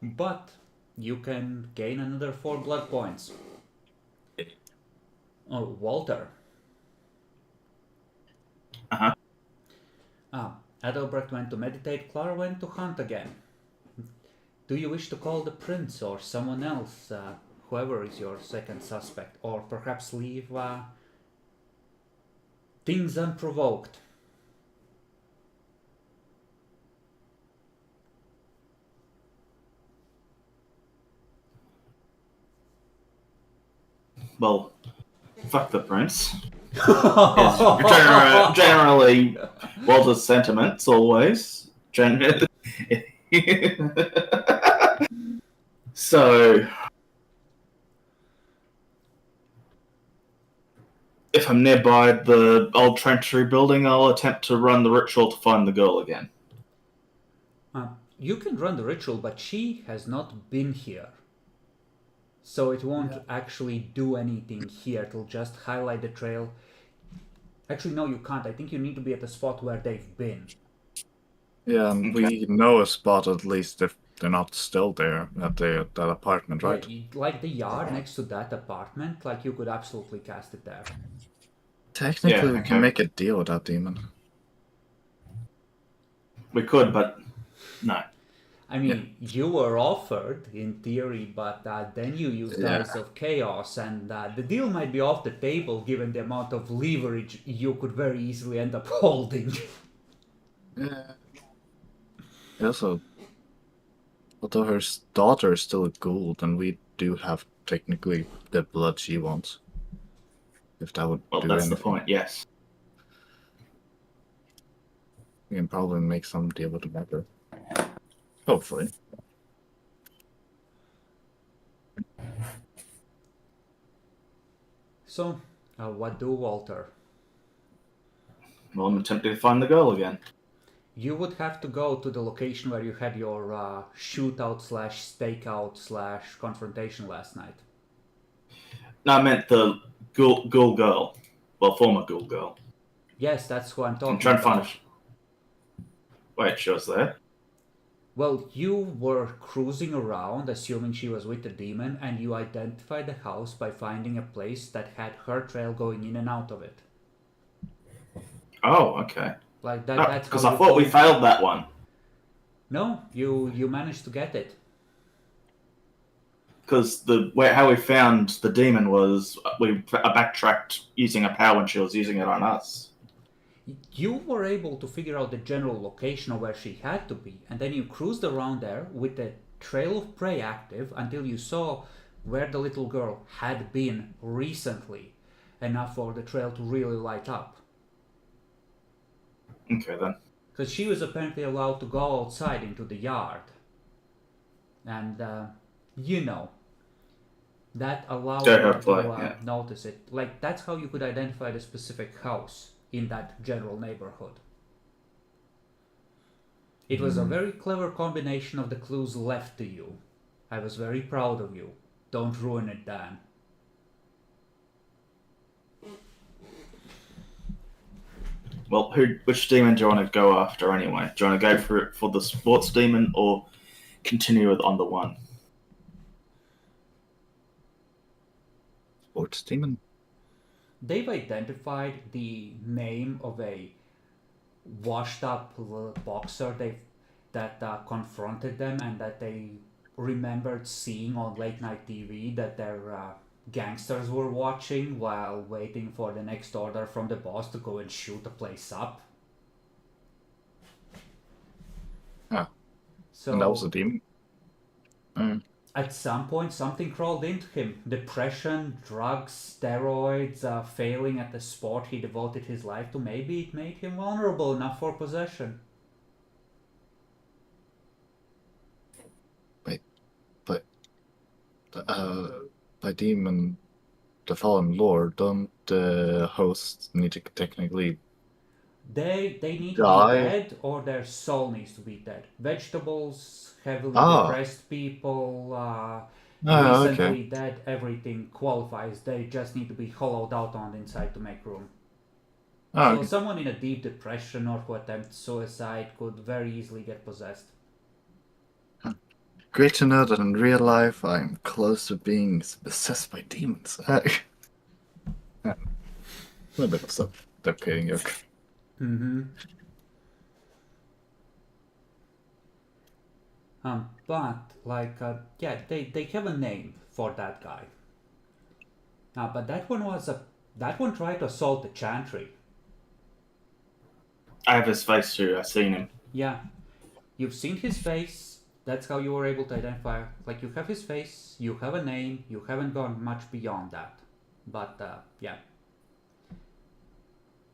But you can gain another 4 blood points. Oh, Walter. Uh-huh. Adalbrecht went to meditate, Clara went to hunt again. Do you wish to call the prince or someone else, whoever is your second suspect, or perhaps leave things unprovoked? Well, fuck the prince. Is generally Walter's sentiments always. So, if I'm nearby the old Tremere building, I'll attempt to run the ritual to find the girl again. You can run the ritual, but she has not been here. So it won't actually do anything here. It'll just highlight the trail. Actually, no, you can't. I think you need to be at the spot where they've been. Yeah, and we know a spot at least if they're not still there at that apartment, right? Yeah, like the yard next to that apartment, like you could absolutely cast it there. Technically, we can make a deal with that demon. We could, but no. I mean, you were offered, in theory, but then you used Dice of Chaos, and the deal might be off the table given the amount of leverage you could very easily end up holding. Yeah, so although her daughter is still a ghoul, then we do have technically the blood she wants. If that would Well, do that's anything. the point, yes. We can probably make some deal with the matter. Hopefully. So, what do, Walter? Well, I'm attempting to find the girl again. You would have to go to the location where you had your shootout slash stakeout / confrontation last night. No, I meant the ghoul girl. Well, former ghoul girl. Yes, that's who I'm talking I'm trying to about. find her. Wait, she was there? Well, you were cruising around, assuming she was with the demon, and you identified the house by finding a place that had her trail going in and out of it. Oh, okay. Like that. No, That's because how I you thought we told- failed that one. No, you managed to get it. Because how we found the demon was we backtracked using a power when she was using it on us. You were able to figure out the general location of where she had to be, and then you cruised around there with the trail of prey active until you saw where the little girl had been recently, enough for the trail to really light up. Okay, then. Because she was apparently allowed to go outside into the yard. And, that allowed you to notice it. Like, that's how you could identify the specific house in that general neighborhood. It was a very clever combination of the clues left to you. I was very proud of you. Don't ruin it, Dan. Well, which demon do you want to go after anyway? Do you want to go for the sports demon or continue on the one? Sports demon? they've identified the name of a washed up boxer that confronted them and that they remembered seeing on late night TV that their gangsters were watching while waiting for the next order from the boss to go and shoot the place up. Ah, So and that was a demon. at some point something crawled into him. Depression, drugs, steroids, failing at the sport he devoted his life to. Maybe it made him vulnerable enough for possession. But by demon, the fallen lord, don't the hosts need to technically? They need to Die? be dead, or their soul needs to be dead. Vegetables, heavily depressed people, recently Okay. dead, everything qualifies. They just need to be hollowed out on the inside to make room. So Okay. someone in a deep depression or who attempts suicide could very easily get possessed. Great to know that in real life I'm close to being possessed by demons. A little bit of self-deprecating joke. Mm-hmm. But yeah, they have a name for that guy. But that one tried to assault the chantry. I have his face too. I've seen him. Yeah, you've seen his face. That's how you were able to identify. Like, you have his face, you have a name. You haven't gone much beyond that. But yeah.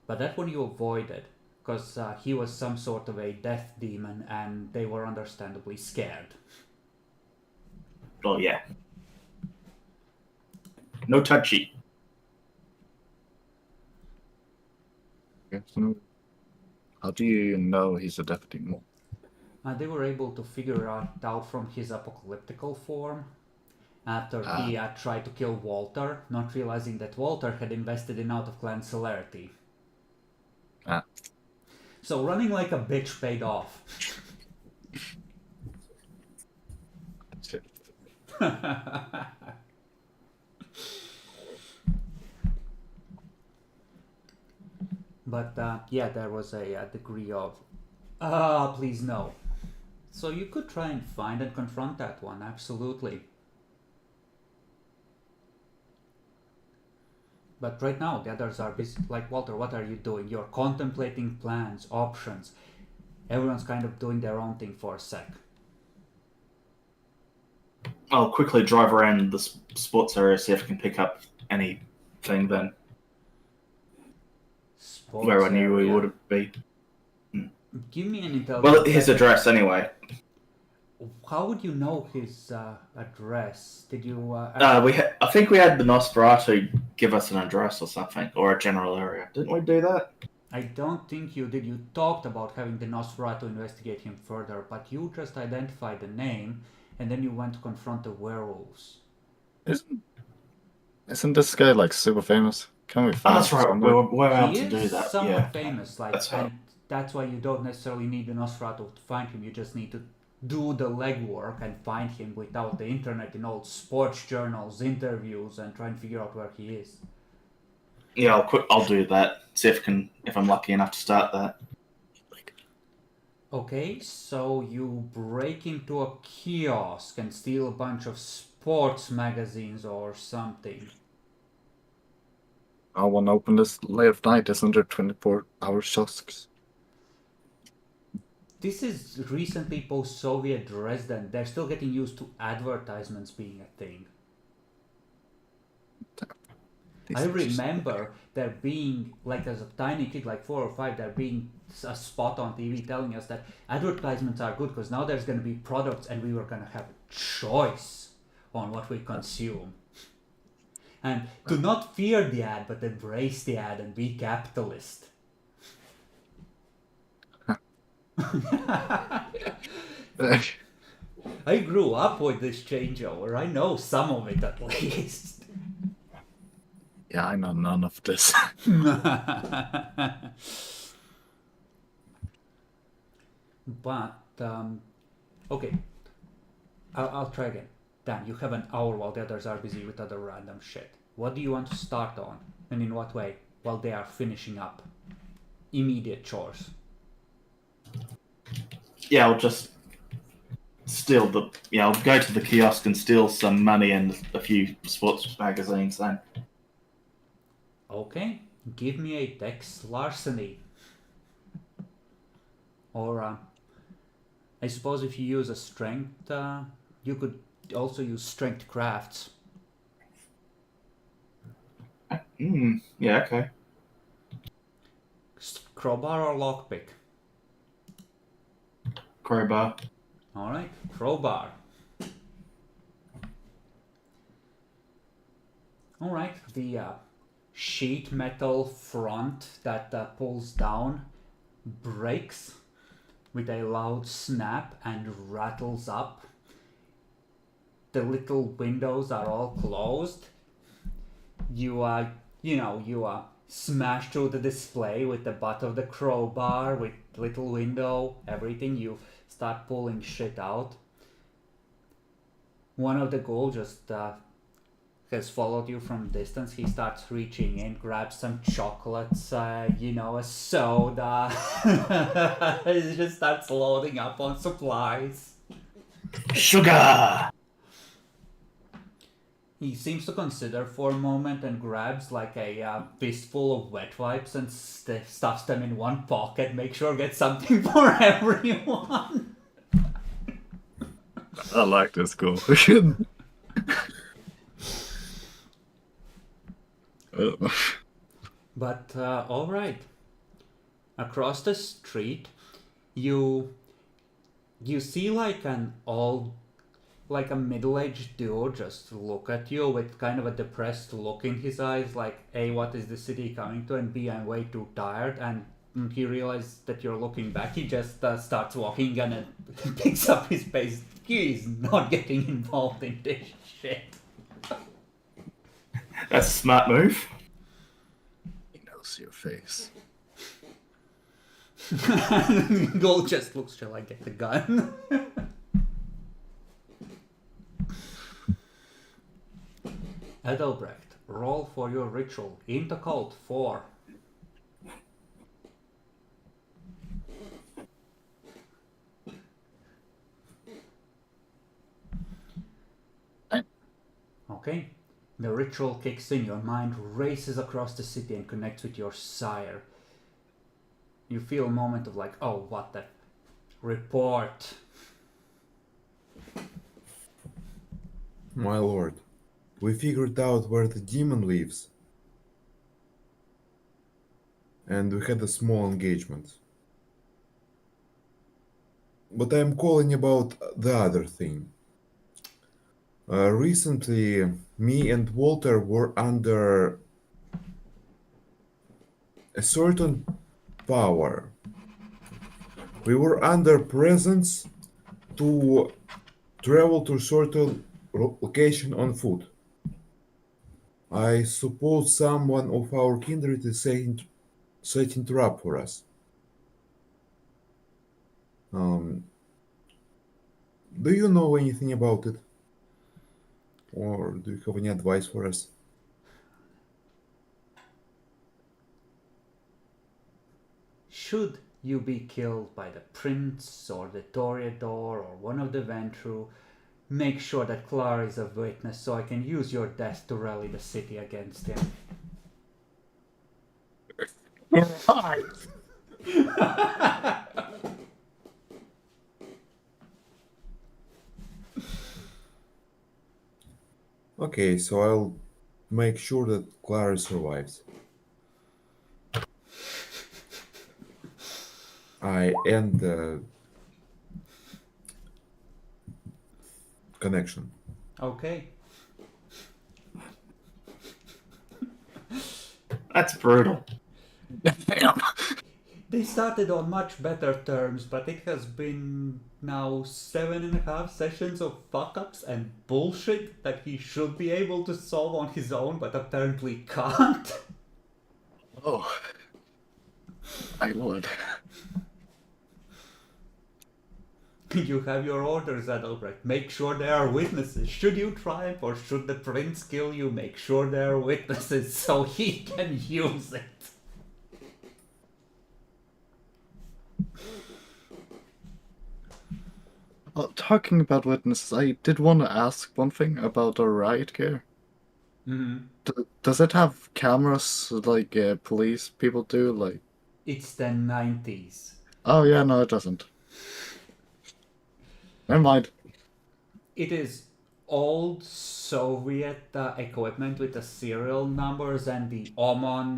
But that one you avoided because he was some sort of a death demon, and they were understandably scared. Well, yeah. No touchy. Okay, so how do you know he's a death demon? They were able to figure it out from his apocalyptical form after he tried to kill Walter, not realizing that Walter had invested in out of clan celerity. So running like a bitch paid off. Shit. But yeah, there was a degree of please no. So you could try and find and confront that one, absolutely. But right now the others are busy. Like, Walter, what are you doing? You're contemplating plans, options. Everyone's kind of doing their own thing for a sec. I'll quickly drive around the sports area, see if I can pick up anything then. Sports Where I knew he area. would be. Give me an intelligence. Well, his check. address anyway. How would you know his address? Did you? I think we had the Nosferatu give us an address or something, or a general area. Didn't we do that? I don't think you did. You talked about having the Nosferatu investigate him further, but you just identified the name, and then you went to confront the werewolves. Isn't this guy like super famous? Can we Oh, find that's him right. somewhere? We're able He to do is that. somewhat Yeah. famous, That's right. and that's why you don't necessarily need the Nosferatu to find him. You just need to do the legwork and find him without the internet in old sports journals, interviews, and try and figure out where he is. Yeah, I'll do that. See if I'm lucky enough to start that. Okay, so you break into a kiosk and steal a bunch of sports magazines or something. I want to open this late at night. Isn't there 24-hour kiosks? This is recently post-Soviet Dresden. They're still getting used to advertisements being a thing. I remember there being, like, as a tiny kid, like 4 or 5, there being a spot on TV telling us that advertisements are good because now there's going to be products and we were going to have a choice on what we consume. And to not fear the ad, but embrace the ad and be capitalist. I grew up with this changeover. I know some of it at least. Yeah, I know none of this. But, okay. I'll try again. Dan, you have an hour while the others are busy with other random shit. What do you want to start on, and in what way, while they are finishing up immediate chores? Yeah, I'll just steal the. Yeah, I'll go to the kiosk and steal some money and a few sports magazines then. Okay, give me a dex larceny. Or, I suppose if you use a strength, you could also use strength crafts. Yeah, okay. Crowbar or lockpick? Crowbar. Alright, crowbar. Alright, the sheet metal front that pulls down breaks with a loud snap and rattles up. The little windows are all closed. You smash through the display with the butt of the crowbar, with little window, everything. You start pulling shit out. One of the ghouls just has followed you from distance. He starts reaching in, grabs some chocolates, a soda. He just starts loading up on supplies. Sugar! He seems to consider for a moment and grabs like a fistful of wet wipes and stuffs them in one pocket. Make sure to get something for everyone. I like this goal. But all right. Across the street, you see like a middle-aged dude just look at you with kind of a depressed look in his eyes, like, A, what is the city coming to, and B, I'm way too tired. And he realizes that you're looking back. He just starts walking and picks up his pace. He's not getting involved in this shit. That's a smart move. He knows your face. Gold just looks, shall I get the gun? Edelbrecht, roll for your ritual. In the cult, 4. Okay. The ritual kicks in. Your mind races across the city and connects with your sire. You feel a moment of like, oh, what the... Report. My lord, we figured out where the demon lives. And we had a small engagement. But I'm calling about the other thing. Recently, me and Walter were under a certain power. We were under presence to travel to certain location on foot. I suppose someone of our kindred is setting trap for us. Do you know anything about it? Or do you have any advice for us? Should you be killed by the Prince or the Toreador or one of the Ventru, make sure that Clara is a witness so I can use your death to rally the city against him. Okay, so I'll make sure that Clara survives. I end the connection. Okay. That's brutal. Damn. They started on much better terms, but it has been now 7.5 sessions of fuck-ups and bullshit that he should be able to solve on his own, but apparently can't. Oh. I would. You have your orders, Adalbrecht. Make sure there are witnesses. Should you triumph or should the prince kill you, make sure there are witnesses so he can use it. Well, talking about witnesses, I did want to ask one thing about the riot gear. Does it have cameras like police people do? Like, It's the 90s. oh yeah, no, it doesn't. Never mind. It is old Soviet equipment with the serial numbers and the OMON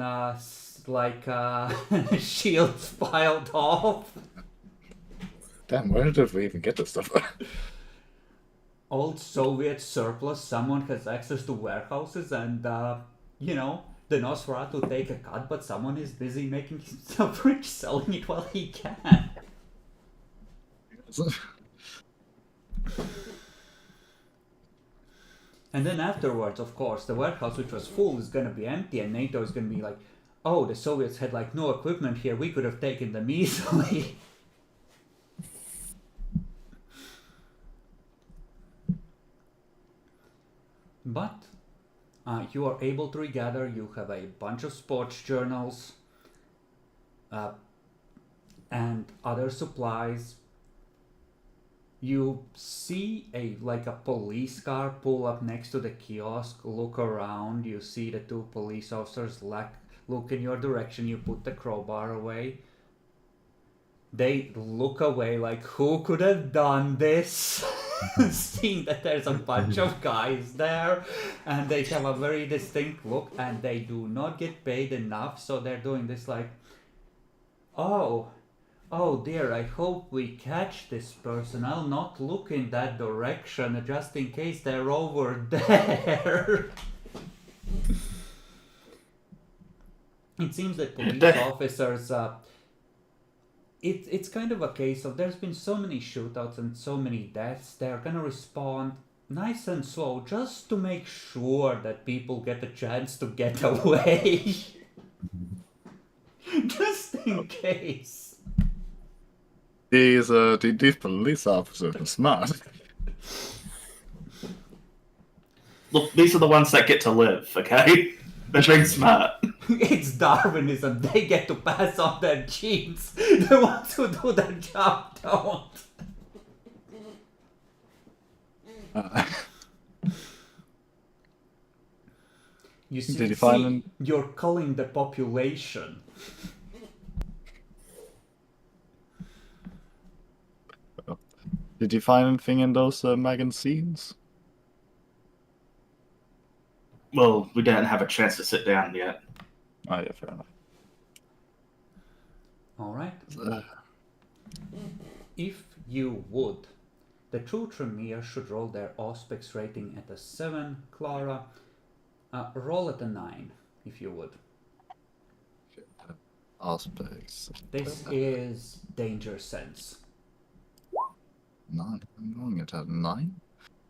shields piled off. Damn, where did we even get this stuff? Old Soviet surplus. Someone has access to warehouses and, you know, the Nosferatu take a cut, but someone is busy making himself rich selling it while he can. And then afterwards, of course, the warehouse which was full is gonna be empty and NATO is gonna be like, oh, the Soviets had like no equipment here, we could have taken them easily. But you are able to regather, you have a bunch of sports journals and other supplies. You see a police car pull up next to the kiosk, look around, you see the two police officers look in your direction, you put the crowbar away. They look away like, who could have done this? Seeing that there's a bunch of guys there and they have a very distinct look and they do not get paid enough, so they're doing this like, oh dear, I hope we catch this person. I'll not look in that direction just in case they're over there. It seems that police officers it's kind of a case of there's been so many shootouts and so many deaths, they're gonna respond nice and slow just to make sure that people get a chance to get away. Just in case. These police officers are smart. Look, these are the ones that get to live, okay? They're being smart. It's Darwinism. They get to pass on their genes. The ones who do their job don't. You see, Did you find you're culling the population. Did you find anything in those magazines? Well, we didn't have a chance to sit down yet. Oh yeah, fair enough. Alright. If you would, the true Tremere should roll their Auspex rating at a 7. Clara, roll at a 9, if you would. Auspex. This is danger sense. 9. I'm going at a 9.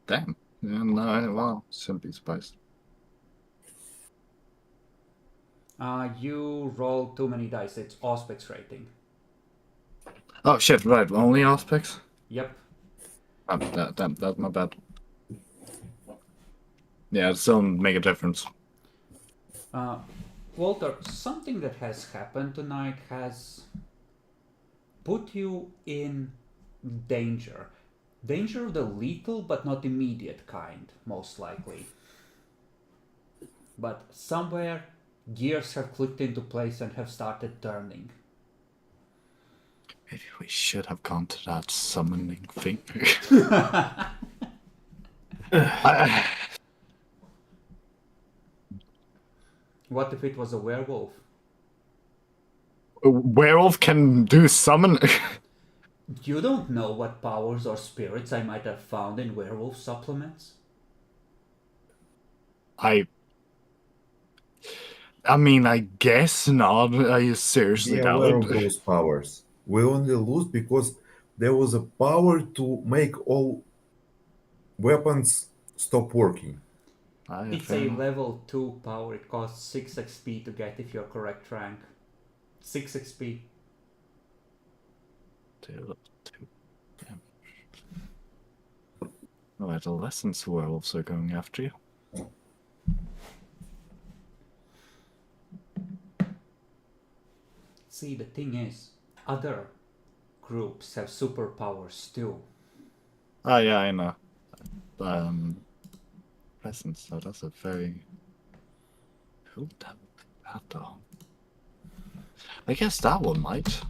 Damn. Yeah, no, well, shouldn't be surprised. You roll too many dice. It's Auspex rating. Oh shit! Right, only Auspex. Yep. That's my bad. Yeah, it don't make a difference. Walter, something that has happened tonight has put you in danger. Danger of the lethal but not immediate kind, most likely. But somewhere, gears have clicked into place and have started turning. Maybe we should have gone to that summoning thing. What if it was a werewolf? A werewolf can do summon. You don't know what powers or spirits I might have found in werewolf supplements? I mean, I guess not. I seriously Be doubt aware it. of those powers. We only lose because there was a power to make all weapons stop working. It's a level 2 power. It costs 6 XP to get if you're correct rank. 6 XP. Damn. No, adolescents werewolves are going after you. See, the thing is, other groups have superpowers too. Oh yeah, I know. Presence, so that's a very... Who would that though? I guess that one might.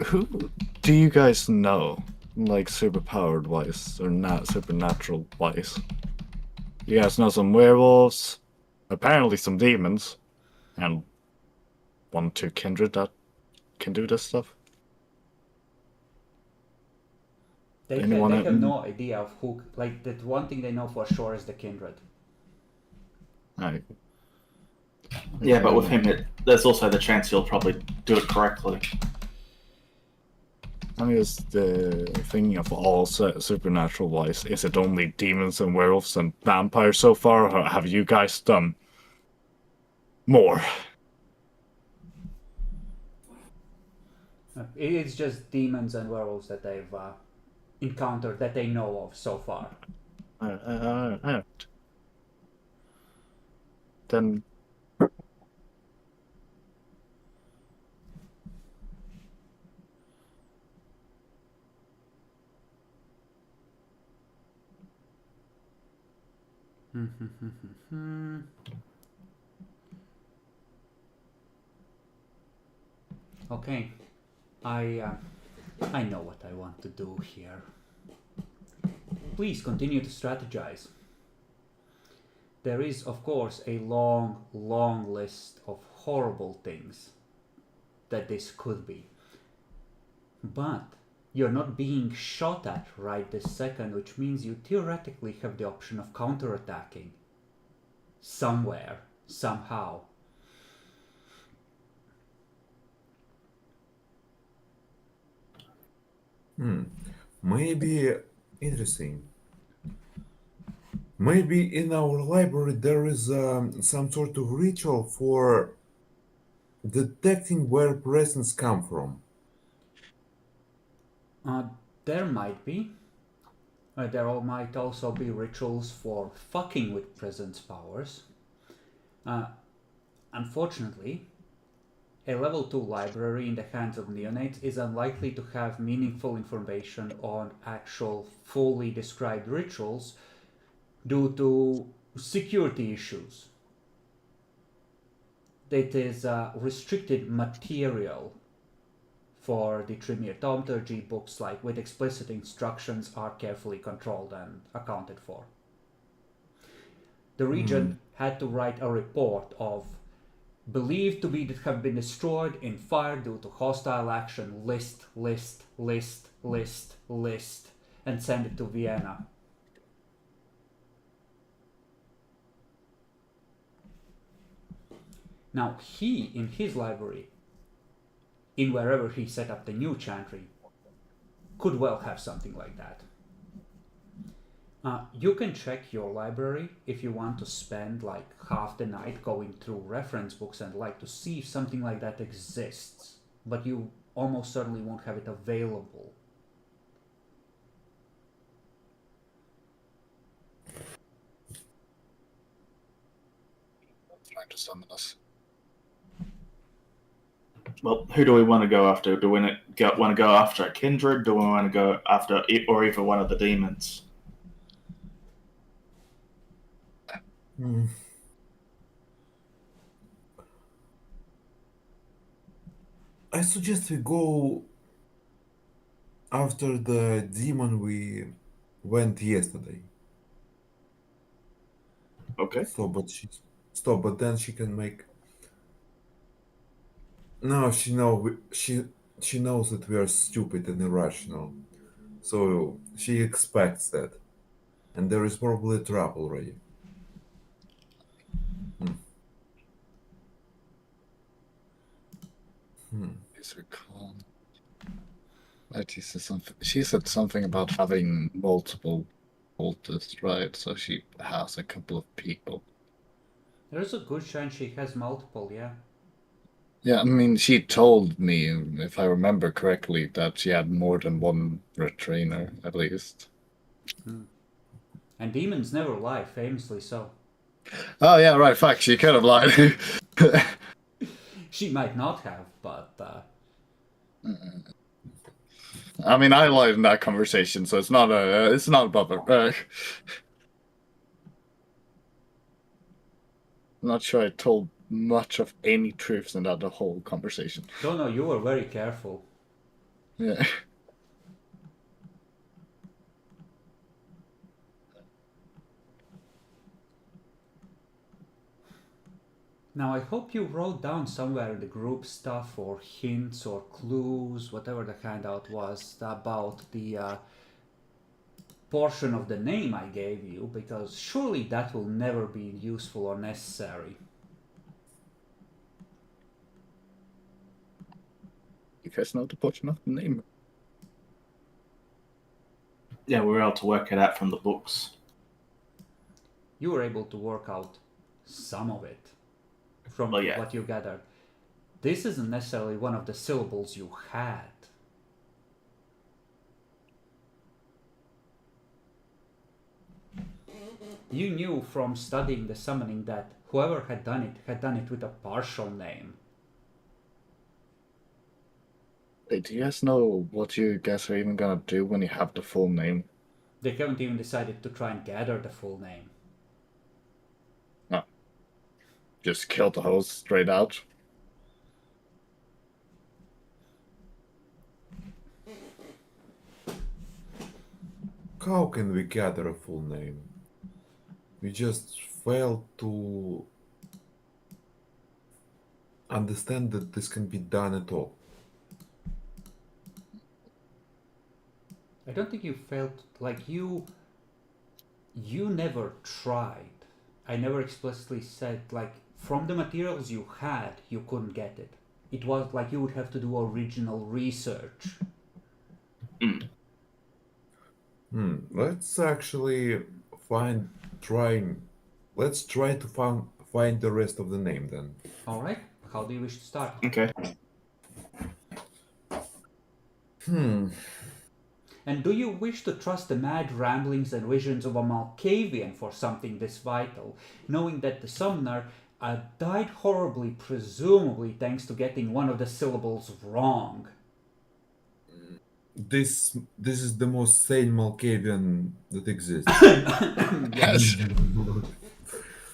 Who do you guys know, like superpowered wise or not supernatural wise? You guys know some werewolves, apparently some demons, and 1-2 kindred that can do this stuff. They Anyone have in- no idea of who. Like, that one thing they know for sure is the kindred. Right. Yeah, but with him, there's also the chance he'll probably do it correctly. I mean, is the thinking of all supernatural wise, is it only demons and werewolves and vampires so far, or have you guys done more? It's just demons and werewolves that they've encountered that they know of so far. Then Okay, I know what I want to do here. Please continue to strategize. There is, of course, a long, long list of horrible things that this could be. But you're not being shot at right this second, which means you theoretically have the option of counterattacking. Somewhere, somehow. Maybe interesting. Maybe in our library there is some sort of ritual for detecting where presents come from. There might be. There might also be rituals for fucking with presence powers. Unfortunately, a level 2 library in the hands of neonates is unlikely to have meaningful information on actual fully described rituals due to security issues. It is restricted material for the Tremere thaumaturgy. Books like with explicit instructions are carefully controlled and accounted for. The Regent had to write a report of believed to be that have been destroyed in fire due to hostile action, list, and send it to Vienna. Now he, in his library, in wherever he set up the new chantry, could well have something like that. You can check your library if you want to spend like half the night going through reference books and like to see if something like that exists, but you almost certainly won't have it available. trying to summon us. Well, who do we want to go after? Do we want to go after a kindred? Do we want to go after it or even one of the demons? I suggest we go after the demon we went yesterday. Okay. But then she can make. No, she knows that we are stupid and irrational, so she expects that, and there is probably a trap already. Please recall. She said something about having multiple cultists, right? So she has a couple of people. There's a good chance she has multiple, yeah. Yeah, I mean, she told me, if I remember correctly, that she had more than one retrainer, at least. And demons never lie, famously so. Oh, yeah, right, fuck, she could have lied. She might not have, but I mean, I lied in that conversation, so it's not a bother. I'm not sure I told much of any truths in that the whole conversation. don't know, you were very careful. Yeah. Now I hope you wrote down somewhere in the group stuff or hints or clues, whatever the handout was, about the portion of the name I gave you, because surely that will never be useful or necessary. You guys know the portion of the name? Yeah, we were able to work it out from the books. You were able to work out some of it from Oh, yeah. what you gathered. This isn't necessarily one of the syllables you had. You knew from studying the summoning that whoever had done it with a partial name. Hey, do you guys know what you guys are even gonna do when you have the full name? They haven't even decided to try and gather the full name. No. Just kill the host straight out? How can we gather a full name? We just fail to understand that this can be done at all. I don't think you failed, like you never tried. I never explicitly said, like, from the materials you had, you couldn't get it. It was like you would have to do original research. Let's actually let's try to find the rest of the name then. Alright, how do you wish to start? Okay. And do you wish to trust the mad ramblings and visions of a Malkavian for something this vital, knowing that the summoner died horribly, presumably thanks to getting one of the syllables wrong? This is the most sane Malkavian that exists. Yes.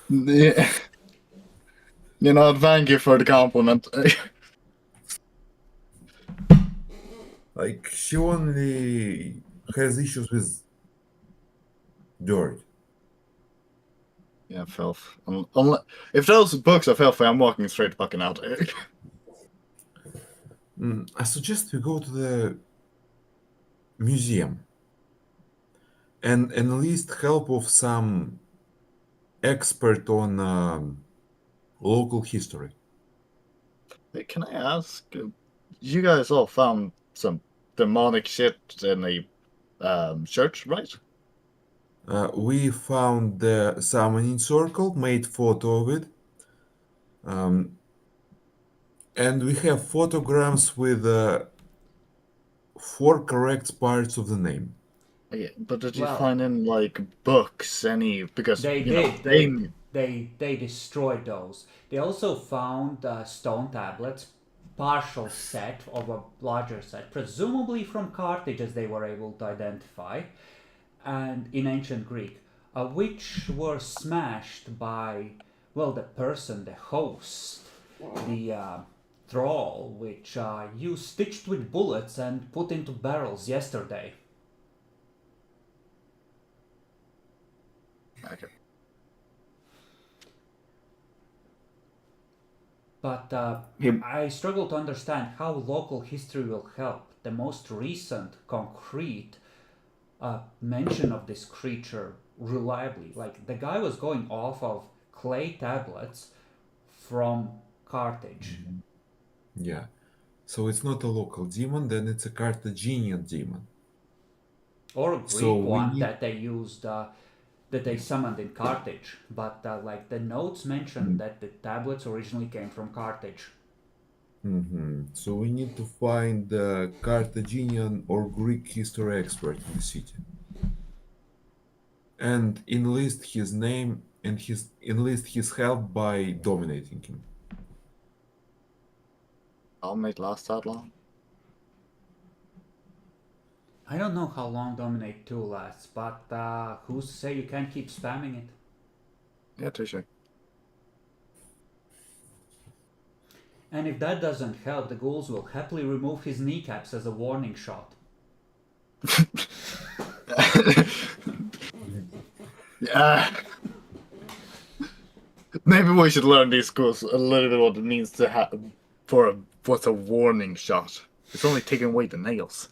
Yeah. You know, thank you for the compliment. Like, she only has issues with dirt. Yeah, filth. If those books are filthy, I'm walking straight fucking out. I suggest we go to the museum and enlist help of some expert on local history. Hey, can I ask? You guys all found some demonic shit in a church, right? We found the summoning circle, made photo of it, and we have photograms with 4 correct parts of the name. Yeah, but did you Well, find in like books any? Because They you know, did. They destroyed those. They also found stone tablets, partial set of a larger set, presumably from Carthage, as they were able to identify, and in ancient Greek, which were smashed by, well, the person, the host, the thrall, which you stitched with bullets and put into barrels yesterday. Okay. But Yep. I struggle to understand how local history will help. The most recent concrete mention of this creature reliably, like the guy was going off of clay tablets from Carthage. Yeah. So it's not a local demon, then it's a Carthaginian demon. Or a Greek So we one need- that they used, that they summoned in Carthage. But like the notes mentioned that the tablets originally came from Carthage. So we need to find the Carthaginian or Greek history expert in the city and enlist his name and enlist his help by dominating him. Dominate last that long? I don't know how long Dominate 2 lasts, but who's to say you can't keep spamming it? Yeah, touche. And if that doesn't help, the ghouls will happily remove his kneecaps as a warning shot. Yeah. Maybe we should learn these schools a little bit what it means to have what's a warning shot. It's only taking away the nails.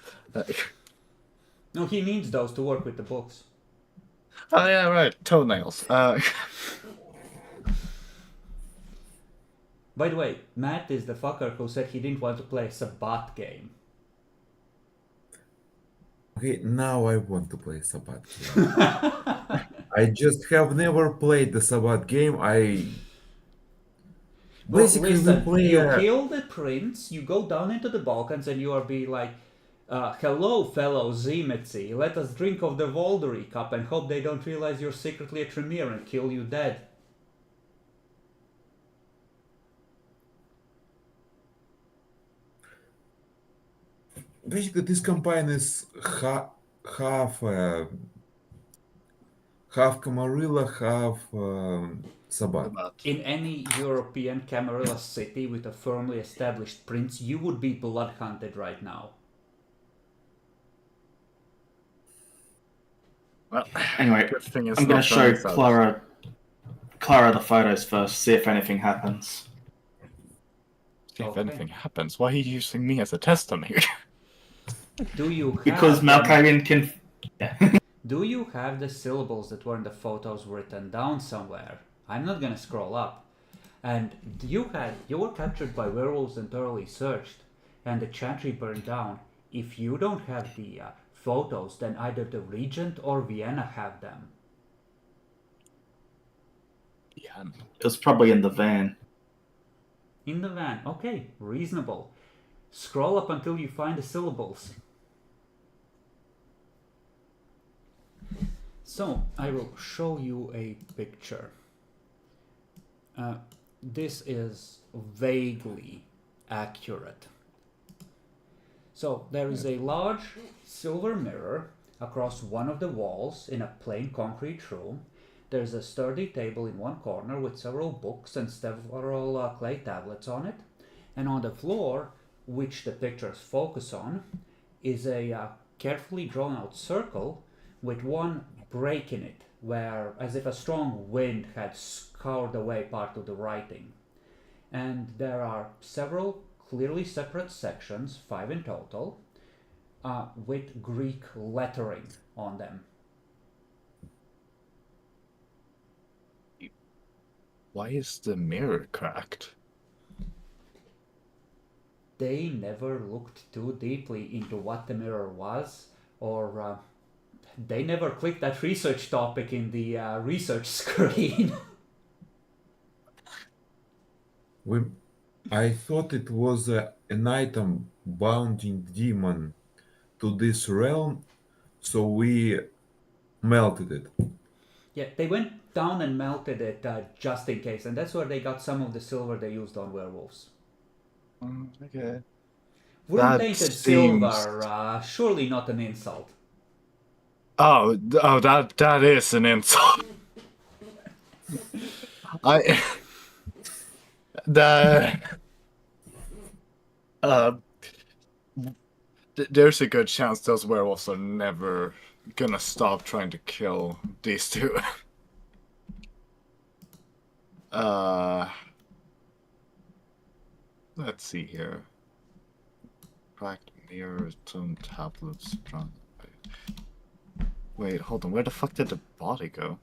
No, he needs those to work with the books. Oh yeah, right. Toenails. By the way, Matt is the fucker who said he didn't want to play a Sabbat game. Okay, now I want to play Sabbath game. I just have never played the Sabbath game. Well, Basically, we listen, play you kill the prince, you go down into the Balkans, and you are be like, hello, fellow Zimetzi, let us drink of the Voldery cup and hope they don't realize you're secretly a Tremere and kill you dead. basically this campaign is half half Camarilla, half Sabbath. In any European Camarilla city with a firmly established prince, you would be blood hunted right now. Well, Anyway, good thing it's I'm going not to show done this Clara the photos first, see if anything happens. See if Okay. anything happens. Why are you using me as a test dummy? Do you have Because them? Malkavian can... Do you have the syllables that were in the photos written down somewhere? I'm not gonna scroll up. And you were captured by werewolves and thoroughly searched, and the chantry burned down. If you don't have the photos, then either the regent or Vienna have them. Yeah. It was probably in the van. In the van. Okay, reasonable. Scroll up until you find the syllables. So, I will show you a picture. This is vaguely accurate. So, there is a large silver mirror across one of the walls in a plain concrete room. There's a sturdy table in one corner with several books and several clay tablets on it. And on the floor, which the pictures focus on, is a carefully drawn out circle with one break in it, where as if a strong wind had scoured away part of the writing. And there are several clearly separate sections, 5 in total, with Greek lettering on them. Why is the mirror cracked? They never looked too deeply into what the mirror was, or they never clicked that research topic in the research screen. I thought it was an item bounding demon to this realm, so we melted it. Yeah, they went down and melted it just in case, and that's where they got some of the silver they used on werewolves. Okay. Wooden That tainted seems- silver, surely not an insult. Oh, that is an insult. There's a good chance those werewolves are never gonna stop trying to kill these two. Let's see here. Cracked mirror, some tablets. Wait, hold on. Where the fuck did the body go?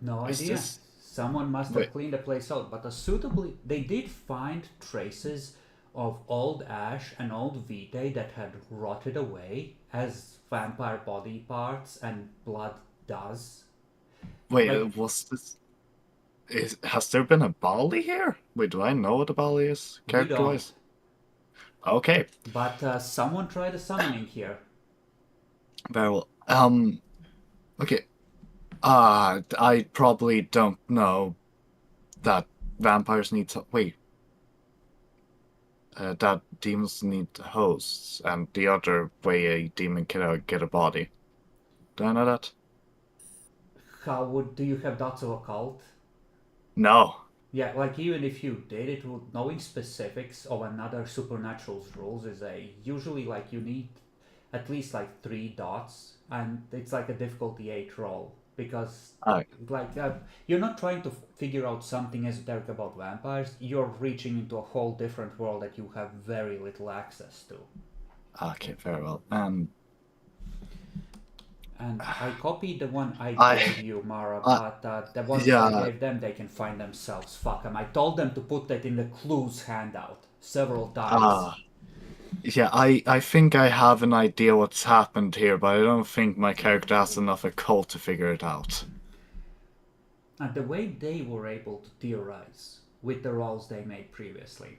No Is idea. this- Someone must have Wait. cleaned the place out, but they did find traces of old ash and old vitae that had rotted away, as vampire body parts and blood does. Wait, Like- was this? Has there been a Bali here? Wait, do I know what a Bali is You character-wise? don't. Okay, But someone tried a summoning here. very well. Okay. I probably don't know that vampires need to wait. That demons need hosts, and the other way a demon can get a body. Do I know that? Do you have dots of occult? No. Yeah, like even if you did it, knowing specifics of another supernatural's rules is usually like you need at least like 3 dots, and it's like a difficulty 8 roll because I like you're not trying to figure out something esoteric about vampires. You're reaching into a whole different world that you have very little access to. okay, very well. And I copied the one I I gave you, Mara, I but the ones I yeah. gave them, they can find themselves. Fuck them. I told them to put that in the clues handout several times. Yeah, I think I have an idea what's happened here, but I don't think my character has enough occult to figure it out. And the way they were able to theorize with the rolls they made previously,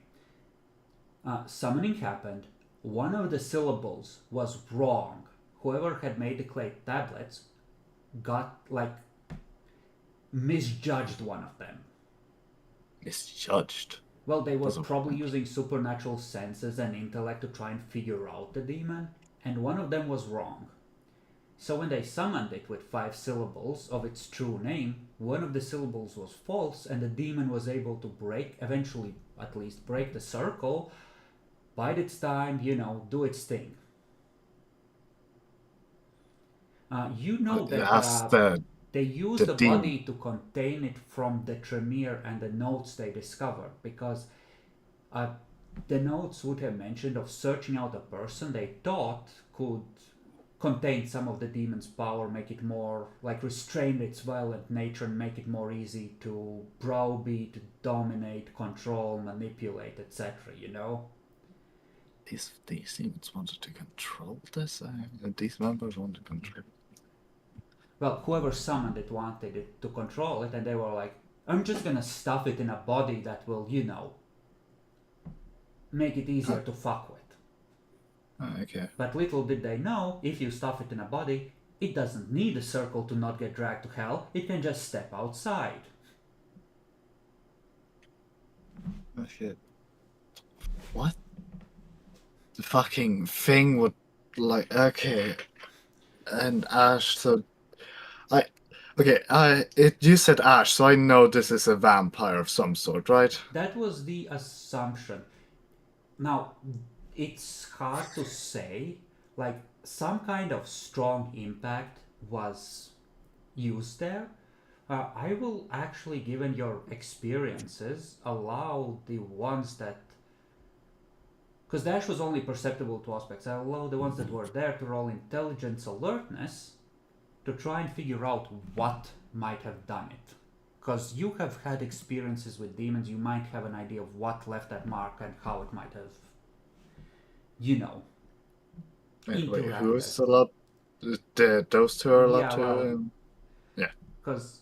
summoning happened, one of the syllables was wrong. Whoever had made the clay tablets got like misjudged one of them. Misjudged. Well, they were Doesn't- probably using supernatural senses and intellect to try and figure out the demon, and one of them was wrong. So when they summoned it with 5 syllables of its true name, one of the syllables was false, and the demon was able to eventually at least break the circle, bide its time, do its thing. You know That's that they used the the demon. body to contain it from the Tremere and the notes they discovered, because the notes would have mentioned of searching out a person they thought could contain some of the demon's power, make it more like restrain its violent nature and make it more easy to browbeat, dominate, control, manipulate, etc. These demons wanted to control this. These members want to control. Well, whoever summoned it wanted it to control it, and they were like, I'm just gonna stuff it in a body that will, make it easier to fuck with. Okay. But little did they know, if you stuff it in a body, it doesn't need a circle to not get dragged to hell, it can just step outside. Oh shit. What? The fucking thing would okay. And Ash, so you said Ash, so I know this is a vampire of some sort, right? That was the assumption. Now, it's hard to say, like, some kind of strong impact was used there. I will actually, given your experiences, allow the ones that. Because Dash was only perceptible to aspects, I allow the ones that were there to roll intelligence alertness to try and figure out what might have done it. Because you have had experiences with demons, you might have an idea of what left that mark and how it might have, Wait, interacted. who's allowed? Those two are allowed Yeah, to. well, because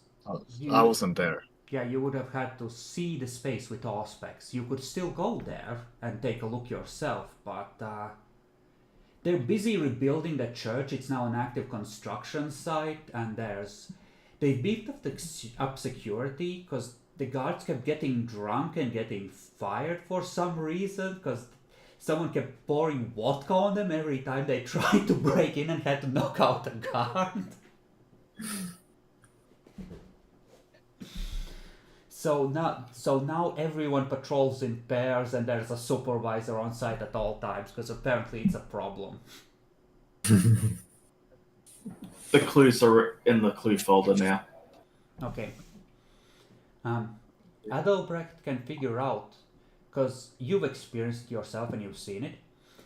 I wasn't there. yeah, you would have had to see the space with aspects. You could still go there and take a look yourself, but they're busy rebuilding the church. It's now an active construction site, and they beefed up security because the guards kept getting drunk and getting fired for some reason because someone kept pouring vodka on them every time they tried to break in and had to knock out a guard. So now everyone patrols in pairs, and there's a supervisor on site at all times because apparently it's a problem. The clues are in the clue folder now. Okay. Adalbrecht can figure out, because you've experienced it yourself and you've seen it.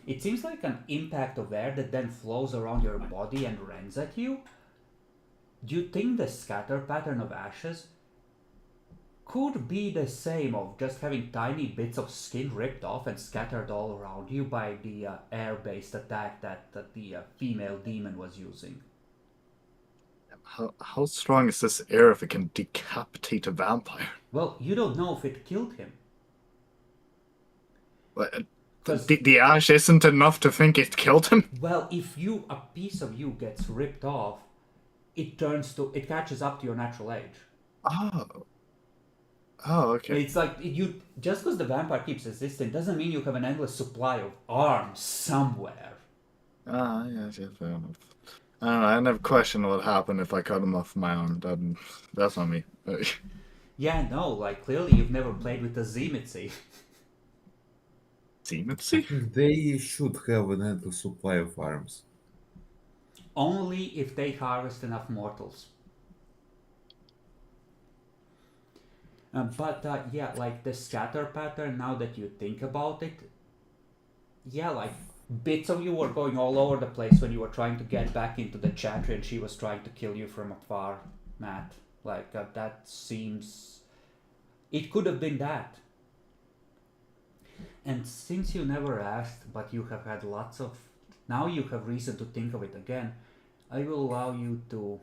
It seems like an impact of air that then flows around your body and rends at you. Do you think the scatter pattern of ashes could be the same of just having tiny bits of skin ripped off and scattered all around you by the air-based attack that the female demon was using? How strong is this air if it can decapitate a vampire? Well, you don't know if it killed him. What, 'Cause- the ash isn't enough to think it killed him? Well, if a piece of you gets ripped off, it catches up to your natural age. Oh. Oh, okay. It's like just because the vampire keeps existing doesn't mean you have an endless supply of arms somewhere. Ah, yeah, fair enough. I don't know, I never questioned what happened if I cut him off my arm. That's not me. Yeah, no, like clearly you've never played with the Zimitzi. See, let's I see. think they should have an endless supply of arms. Only if they harvest enough mortals. But yeah, like the scatter pattern, now that you think about it, yeah, like bits of you were going all over the place when you were trying to get back into the chantry and she was trying to kill you from afar, Matt. Like that seems... It could have been that. And since you never asked, but you have had lots of... Now you have reason to think of it again, I will allow you to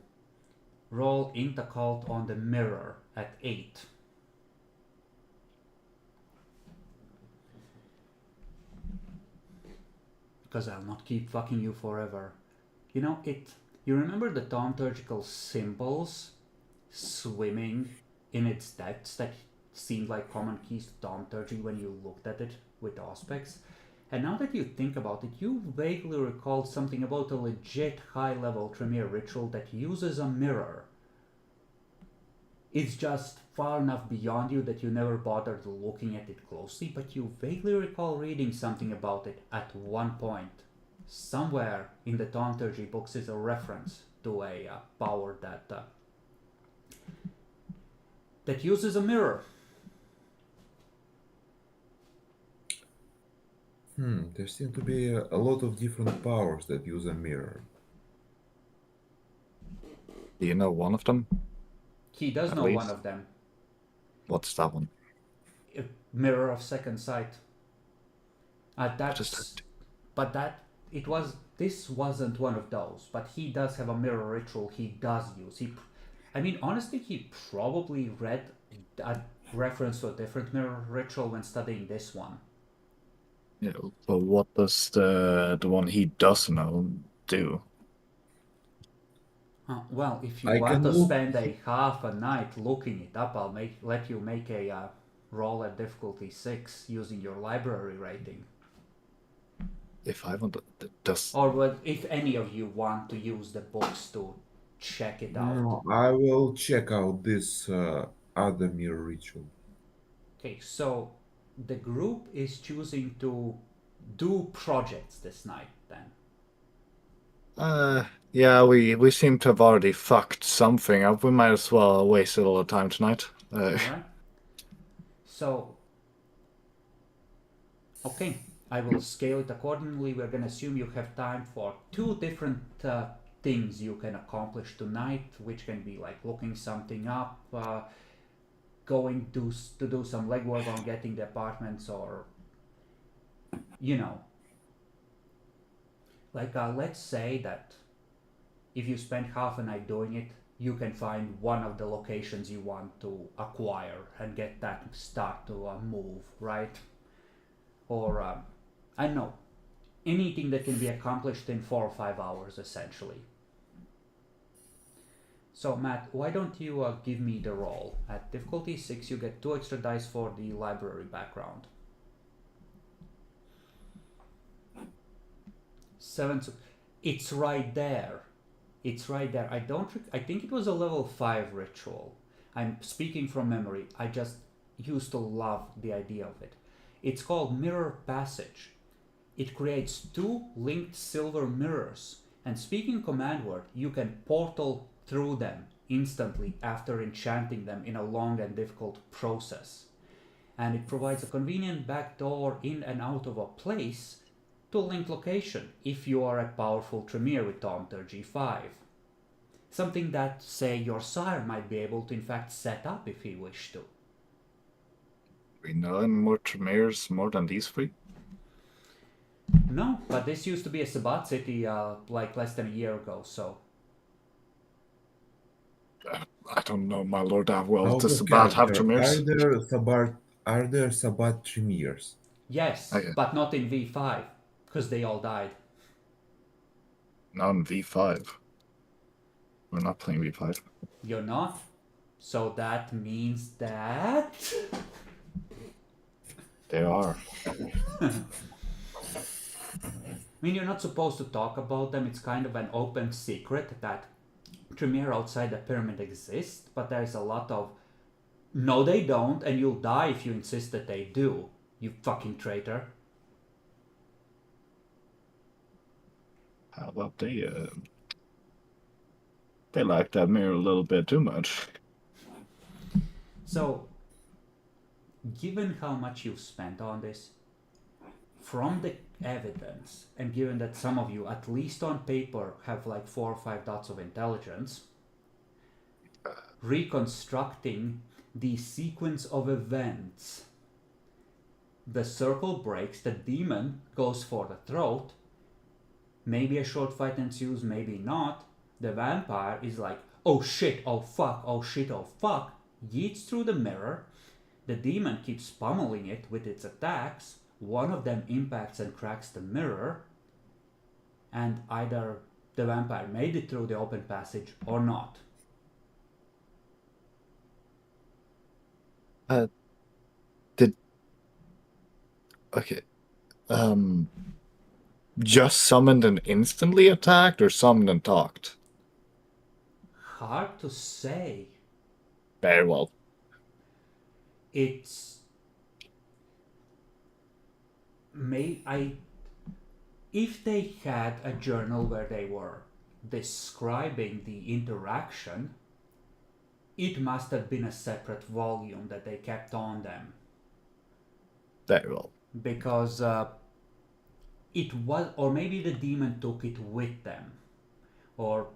roll int occult on the mirror at 8. Because I'll not keep fucking you forever. You know, you remember the thaumaturgical symbols swimming in its depths that seemed like common keys to thaumaturgy when you looked at it with aspects? And now that you think about it, you vaguely recall something about a legit high-level Tremere ritual that uses a mirror. It's just far enough beyond you that you never bothered looking at it closely, but you vaguely recall reading something about it at one point. Somewhere in the thaumaturgy books is a reference to a power that uses a mirror. There seem to be a lot of different powers that use a mirror. Do you know one of them? He does At know least. one of them. What's that one? A mirror of second sight. This wasn't one of those, but he does have a mirror ritual he does use. Honestly, he probably read a reference to a different mirror ritual when studying this one. Yeah, but what does the one he does know do? Well, if you I want can to look- spend a half a night looking it up, I'll let you make a roll at difficulty 6 using your library rating. If I want to, does Or if any of you want to use the books to check it out. No, I will check out this other mirror ritual. Okay, so the group is choosing to do projects this night then. yeah, we seem to have already fucked something up. We might as well waste a little time tonight. Alright? So, okay, I will scale it accordingly. We're gonna assume you have time for 2 different things you can accomplish tonight, which can be like looking something up, going to do some legwork on getting the apartments, or, you know. Like, let's say that if you spend half a night doing it, you can find one of the locations you want to acquire and get that start to move, right? Or, I don't know, anything that can be accomplished in 4 or 5 hours, essentially. So, Matt, why don't you give me the roll? At difficulty 6, you get 2 extra dice for the library background. 7. It's right there. It's right there. I think it was a level 5 ritual. I'm speaking from memory. I just used to love the idea of it. It's called Mirror Passage. It creates 2 linked silver mirrors, and speaking command word, you can portal through them instantly after enchanting them in a long and difficult process. And it provides a convenient backdoor in and out of a place to a linked location if you are a powerful Tremere with Thaumaturgy 5. Something that, say, your sire might be able to in fact set up if he wished to. we know any more Tremeres more than these 3? No, but this used to be a Sabbat city like less than a year ago, so... I don't know my lord that well. Out Does of Sabat have character, Tremeres? are there Sabbat Tremers? Yes, Okay. but not in V5, because they all died. Not in V5. We're not playing V5. You're not? So that means that... They are. I mean, you're not supposed to talk about them. It's kind of an open secret that Tremere outside the pyramid exists, but there's a lot of no they don't, and you'll die if you insist that they do, you fucking traitor. How about they like that mirror a little bit too much. So, given how much you've spent on this, from the evidence, and given that some of you, at least on paper, have like 4 or 5 dots of intelligence, reconstructing the sequence of events. The circle breaks, the demon goes for the throat, maybe a short fight ensues, maybe not. The vampire is like, oh shit, oh fuck, oh shit, oh fuck, yeets through the mirror. The demon keeps pummeling it with its attacks. One of them impacts and cracks the mirror, and either the vampire made it through the open passage or not. Okay. Just summoned and instantly attacked, or summoned and talked? Hard to say. Very well. It's if they had a journal where they were describing the interaction, it must have been a separate volume that they kept on them. Very well. Because it was, or maybe the demon took it with them, or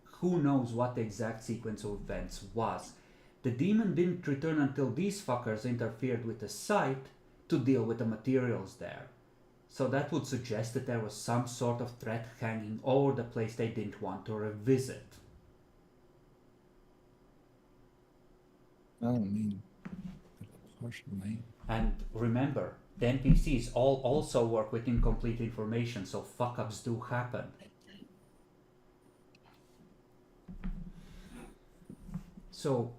who knows what the exact sequence of events was. The demon didn't return until these fuckers interfered with the site to deal with the materials there. So that would suggest that there was some sort of threat hanging over the place they didn't want to revisit. I mean, unfortunately. And remember, the NPCs all also work with incomplete information, so fuck-ups do happen. So,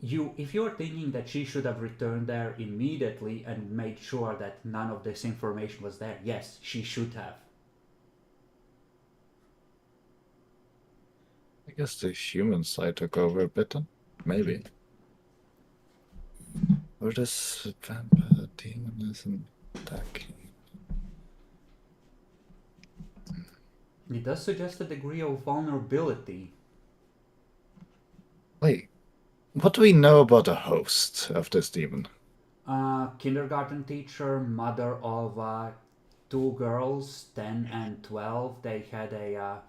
if you're thinking that she should have returned there immediately and made sure that none of this information was there, yes, she should have. I guess the human side took over a bit then? Maybe. Or this vampire demon isn't attacking. It does suggest a degree of vulnerability. Wait, what do we know about the host of this demon? Kindergarten teacher, mother of 2 girls, 10 and 12. They had a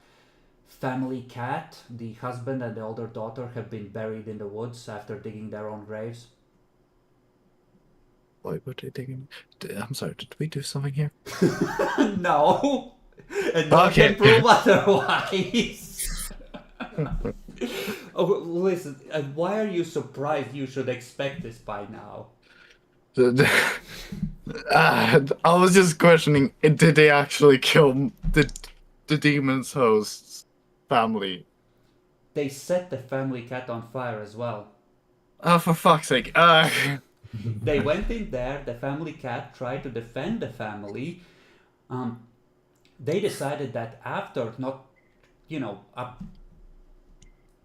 family cat. The husband and the older daughter have been buried in the woods after digging their own graves. Why were they digging? I'm sorry, did we do something here? No! And no Okay. can prove otherwise. Oh, listen, why are you surprised? You should expect this by now. I was just questioning, did they actually kill the demon's host's family? They set the family cat on fire as well. Oh, for fuck's sake. They went in there, the family cat tried to defend the family. They decided that after not,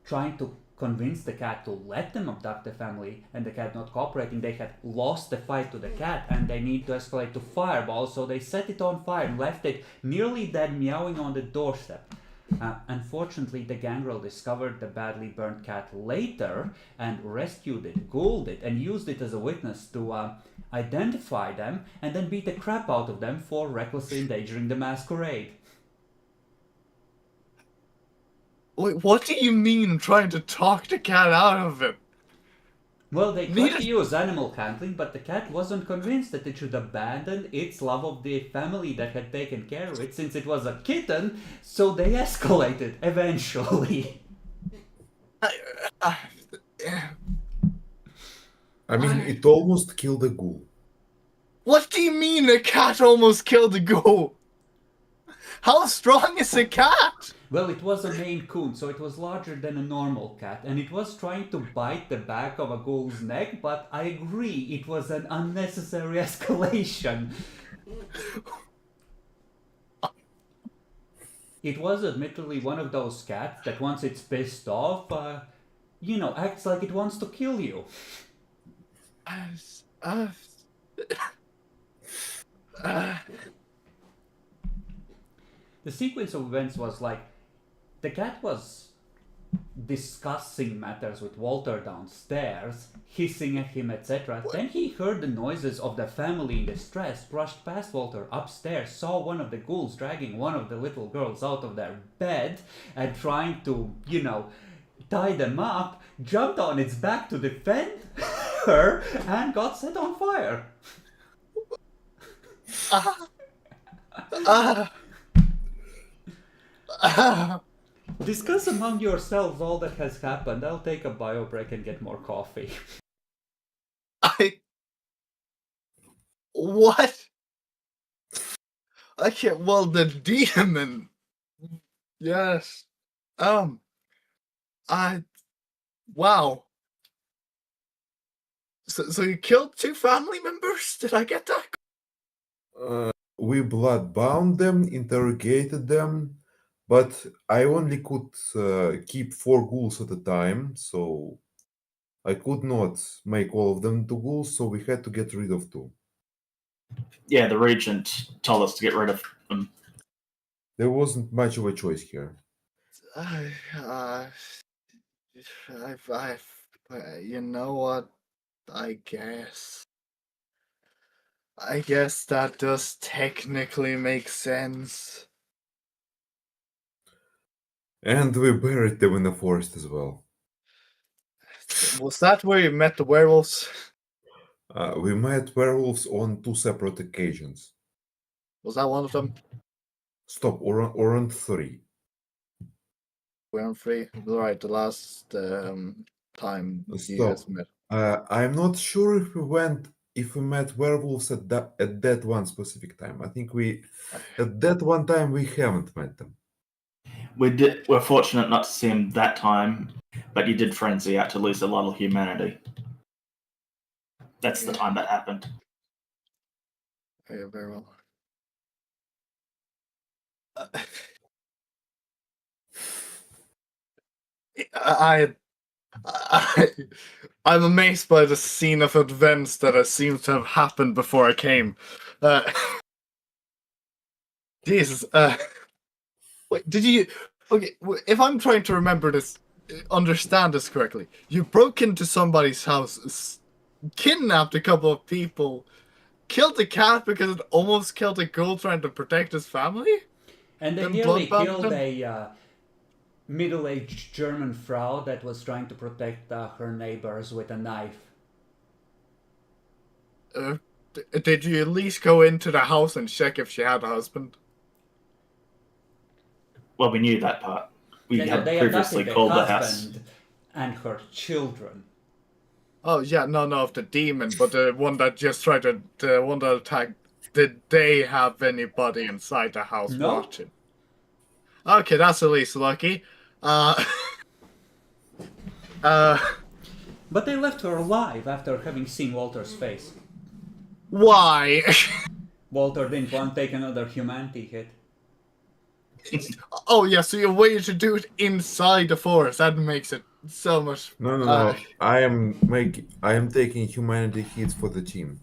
trying to convince the cat to let them abduct the family and the cat not cooperating, they had lost the fight to the cat and they need to escalate to fireball, so they set it on fire and left it nearly dead meowing on the doorstep. Unfortunately, the gangrel discovered the badly burnt cat later and rescued it, ghouled it, and used it as a witness to identify them and then beat the crap out of them for recklessly endangering the Masquerade. Wait, what do you mean trying to talk the cat out of it? Well, they tried to use animal handling, but the cat wasn't convinced that it should abandon its love of the family that had taken care of it since it was a kitten, so they escalated eventually. I mean, it almost killed a ghoul. What do you mean a cat almost killed a ghoul? How strong is a cat? Well, it was a Maine Coon, so it was larger than a normal cat, and it was trying to bite the back of a ghoul's neck, but I agree, it was an unnecessary escalation. It was admittedly one of those cats that once it's pissed off, acts like it wants to kill you. The sequence of events was like, the cat was discussing matters with Walter downstairs, hissing at him, etc. Then he heard the noises of the family in distress, rushed past Walter upstairs, saw one of the ghouls dragging one of the little girls out of their bed and trying to, tie them up, jumped on its back to defend her, and got set on fire. Discuss among yourselves all that has happened. I'll take a bio break and get more coffee. What? Okay, well, the demon. Yes. Wow. So you killed 2 family members? Did I get that? We blood-bound them, interrogated them, but I only could keep 4 ghouls at a time, so I could not make all of them to ghouls, so we had to get rid of 2. Yeah, the regent told us to get rid of them. There wasn't much of a choice here. You know what? I guess that does technically make sense. And we buried them in the forest as well. Was that where you met the werewolves? We met werewolves on 2 separate occasions. Was that one of them? Stop, or on 3. We're on 3. Right, the last time you Stop. guys met. I'm not sure if we met werewolves at that one specific time. I think at that one time we haven't met them. We're fortunate not to see him that time, but you did frenzy out to lose a lot of humanity. That's the time that happened. Yeah, very well. I'm amazed by the scene of events that seems to have happened before I came. Jesus. Wait, did you? Okay, if I'm trying to remember this, understand this correctly, you broke into somebody's house, kidnapped a couple of people, killed a cat because it almost killed a ghoul trying to protect his family, and they nearly killed a middle-aged German Frau that was trying to protect her neighbors with a knife. Did you at least go into the house and check if she had a husband? Well, we knew that part. We had previously called the house. And her children. Oh yeah, no, of the demon, but the one that just tried to, the one that attacked. Did they have anybody inside the house watching? Okay, that's at least lucky. But they left her alive after having seen Walter's face. Why? Walter didn't want to take another humanity hit. Oh yeah, so you waited to do it inside the forest. That makes it so much. No. I am taking humanity hits for the team.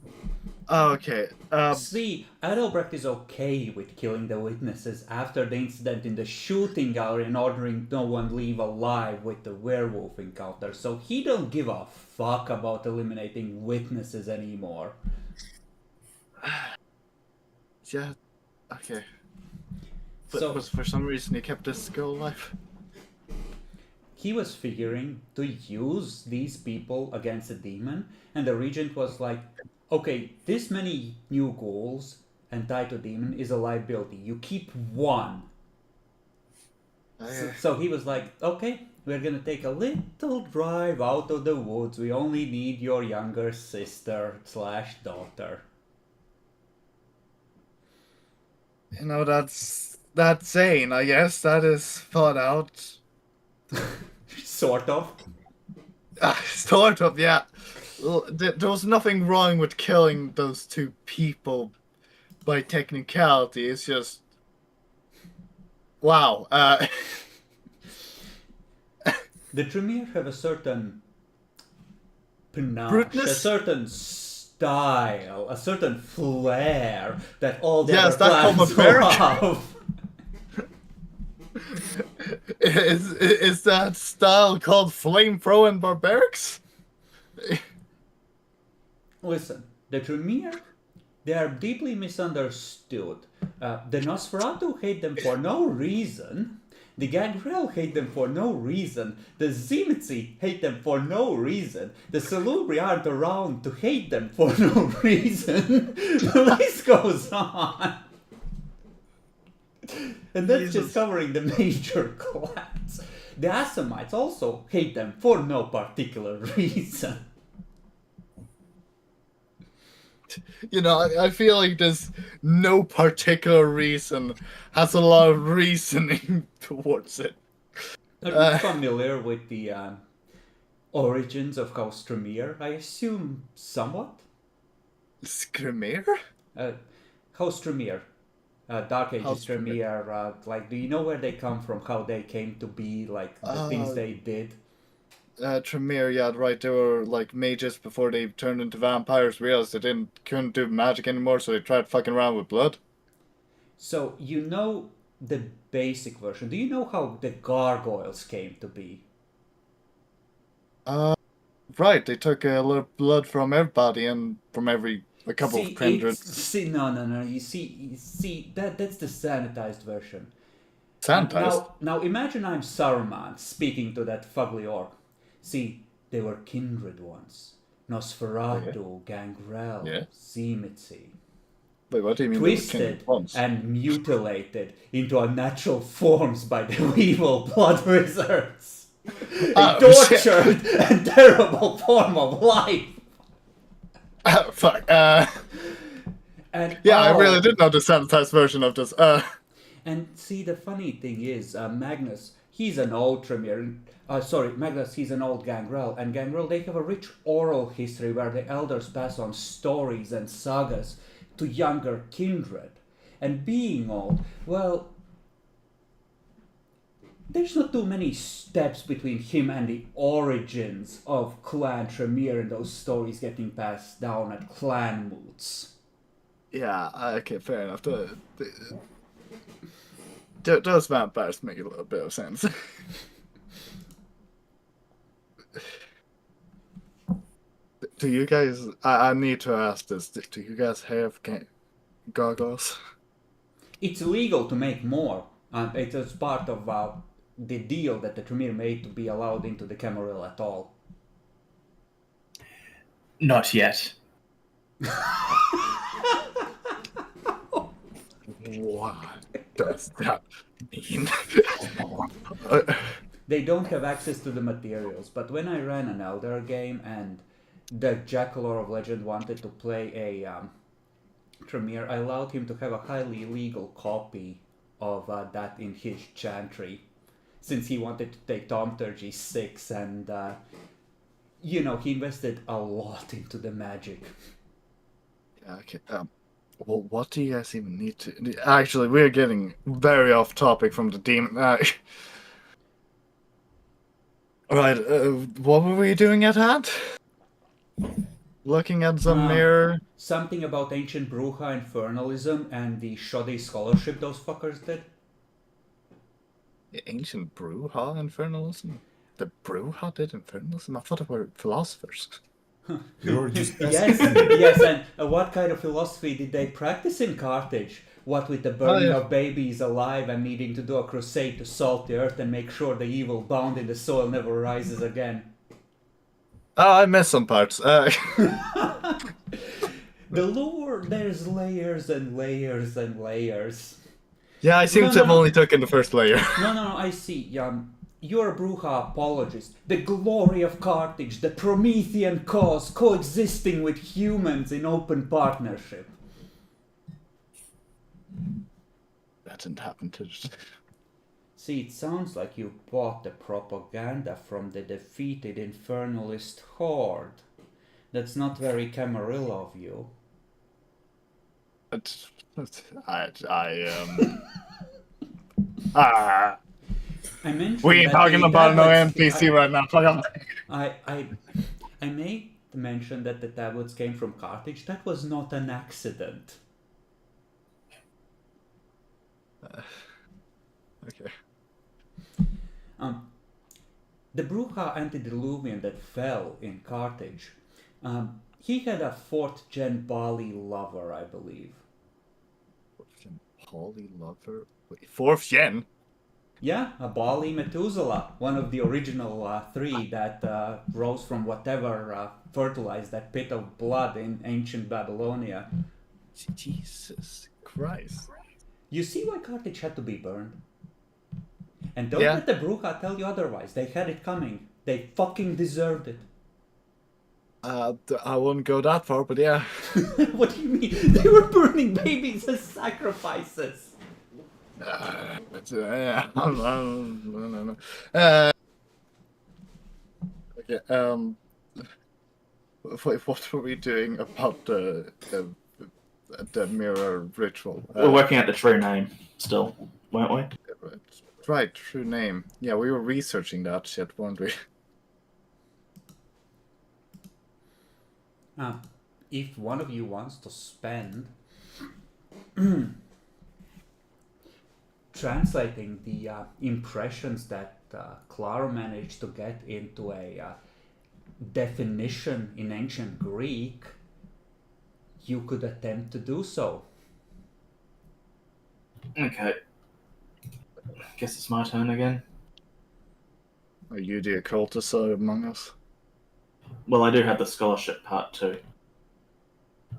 Okay. See, Adelbrecht is okay with killing the witnesses after the incident in the shooting gallery and ordering no one leave alive with the werewolf encounter, so he don't give a fuck about eliminating witnesses anymore. Yeah, okay. But for some reason he kept this girl alive. He was figuring to use these people against a demon, and the regent was like, okay, this many new ghouls and tied to demon is a liability. You keep one. Okay. So he was like, okay, We're gonna take a little drive out of the woods. We only need your younger sister / daughter. You know, that's sane, I guess. That is thought out. Sort of. Sort of, yeah. Well, there was nothing wrong with killing those two people by technicality. It's just... Wow. The Tremere have a certain panache, Bruteness? a certain style, a certain flair that all the Yes, other that clans barbaric. have. Is that style called flamethrowing barbarics? Listen, the Tremere, they are deeply misunderstood. The Nosferatu hate them for no reason. The Gangrel hate them for no reason. The Zimitzi hate them for no reason. The Salubri aren't around to hate them for no reason. The list goes on. And that's Jesus. just covering the major clans. The Assamites also hate them for no particular reason. You know, I feel like there's no particular reason. Has a lot of reasoning towards it. Are you familiar with the origins of House Tremere? I assume somewhat. Tremere? House Tremere, Dark Ages House Tremere. Tremere. Like, do you know where they come from? How they came to be? Like the things they did. Tremere, yeah, right. They were like mages before they turned into vampires. Realized they couldn't do magic anymore, so they tried fucking around with blood. So you know the basic version. Do you know how the gargoyles came to be? Right. They took a little blood from everybody and from a couple of kindred. No. You see that's the sanitized version. Sanitized. Now imagine I'm Saruman speaking to that fugly orc. See, they were kindred once. Nosferatu, Gangrel, Yeah. Zimitzi. Wait, what do you mean? they were Twisted kindred once? and mutilated into unnatural forms by the evil blood wizards. A tortured and terrible form of life. Fuck. And Yeah, I really did know the sanitized version of this. And see, the funny thing is, Magnus, he's an old Tremere. Magnus, he's an old Gangrel. And Gangrel, they have a rich oral history where the elders pass on stories and sagas to younger kindred. And being old, well, there's not too many steps between him and the origins of Clan Tremere and those stories getting passed down at clan moots. Yeah, okay, fair enough. Those vampires make a little bit of sense. Do you guys... I need to ask this. Do you guys have gargoyles? It's illegal to make more. It is part of the deal that the Tremere made to be allowed into the Camarilla at all. Not yet. What does that mean? They don't have access to the materials, but when I ran an Elder game and the Jackalor of Legend wanted to play a Tremere, I allowed him to have a highly illegal copy of that in his chantry, since he wanted to take Thaumaturgy 6 and, he invested a lot into the magic. Yeah, okay. Well, what do you guys even need to... Actually, we're getting very off topic from the demon. Right, what were we doing at hand? Looking at the mirror. Something about ancient Bruja infernalism and the shoddy scholarship those fuckers did. The ancient Bruja infernalism? The Bruja did infernalism? I thought they were philosophers. You're discussing. Yes, and what kind of philosophy did they practice in Carthage? What with the burning of babies alive and needing to do a crusade to salt the earth and make sure the evil bound in the soil never rises again. Oh, I missed some parts. The lore, there's layers and layers and layers. Yeah, I seem to have only taken the first layer. No, I see. You're a Bruja apologist. The glory of Carthage, the Promethean cause, coexisting with humans in open partnership. That didn't happen to. See, it sounds like you bought the propaganda from the defeated infernalist horde. That's not very Camarilla of you. I mentioned We ain't that talking the about no tablets- NPC right now. Fuck off. I may mention that the tablets came from Carthage. That was not an accident. Okay. The Bruja antediluvian that fell in Carthage, he had a 4th gen Bali lover, I believe. 4th gen Poly lover? Wait, 4th gen? Yeah, a Bali Methuselah, one of the original 3 that rose from whatever fertilized that pit of blood in ancient Babylonia. Jesus Christ. You see why Carthage had to be burned? And don't Yeah. let the Bruja tell you otherwise. They had it coming. They fucking deserved it. I wouldn't go that far, but yeah. What do you mean? They were burning babies as sacrifices. Yeah. No. Okay. Wait, what were we doing about the mirror ritual? We're working out the true name still, weren't we? Right, true name. Yeah, we were researching that shit, weren't we? If one of you wants to spend translating the impressions that Clara managed to get into a definition in ancient Greek, you could attempt to do so. Okay. Guess it's my turn again. Are you the occultist among us? Well, I do have the scholarship part too.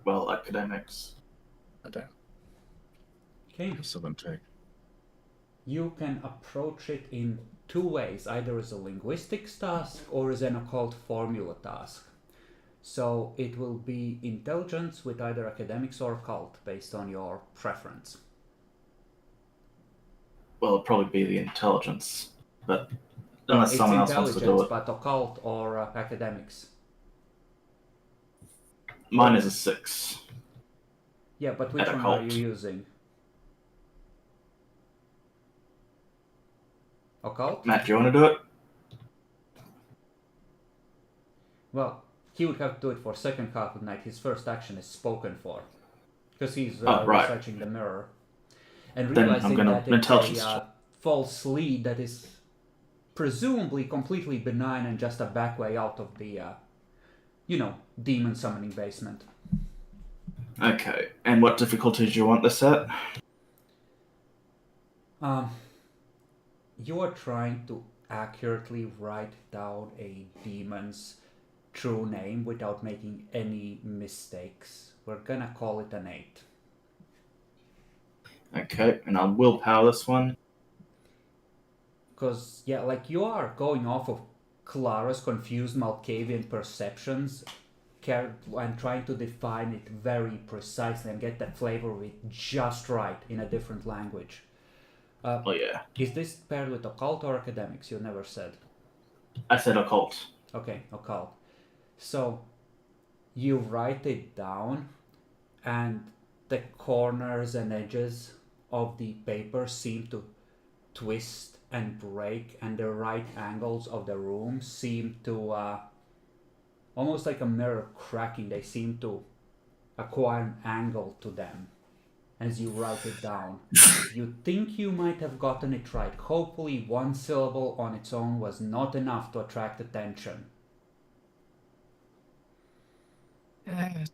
Well, academics. I don't. Okay. Someone take. You can approach it in 2 ways, either as a linguistics task or as an occult formula task. So it will be intelligence with either academics or occult based on your preference. Well, it'd probably be the intelligence, but Well, unless it's someone else wants to do intelligence, it. but occult or academics. Mine is a 6. Yeah, but which At one are occult. you using? Occult? Matt, do you want to do it? Well, he would have to do it for second half of the night. His first action is spoken for. Because he's Oh, right. researching the mirror. And Then I'm realizing gonna that it's intelligence a false lead that is presumably completely benign and just a back way out of the, demon summoning basement. Okay. And what difficulty do you want this at? You are trying to accurately write down a demon's true name without making any mistakes. We're gonna call it an 8. Okay, and I'll willpower this one. Because, yeah, like you are going off of Clara's confused Malkavian perceptions and trying to define it very precisely and get that flavor of it just right in a different language. Oh yeah. Is this paired with occult or academics? You never said. I said occult. Okay, occult. So you write it down and the corners and edges of the paper seem to twist and break, and the right angles of the room seem to almost like a mirror cracking. They seem to acquire an angle to them as you write it down. You think you might have gotten it right. Hopefully one syllable on its own was not enough to attract attention.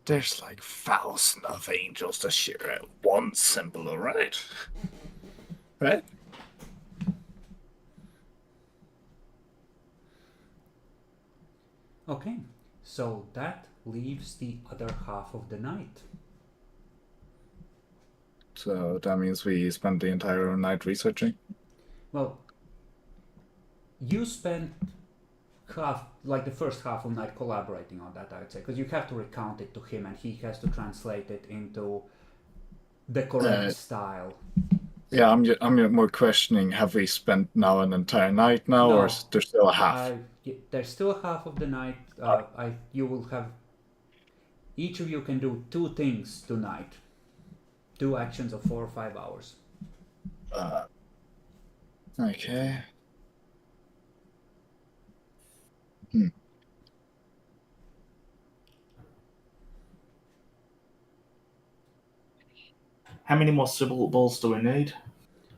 There's like thousands of angels to share out one symbol, right? Right? Okay, so that leaves the other half of the night. So that means we spent the entire night researching? Well, you spent half, like the first half of the night, collaborating on that, I would say, because you have to recount it to him, and he has to translate it into the correct style. Yeah, I'm more questioning. Have we spent now an entire night now, or No. is there still a half? There's still half of the night. You will have. Each of you can do 2 things tonight. 2 actions of 4 or 5 hours. Okay. How many more syllables do we need?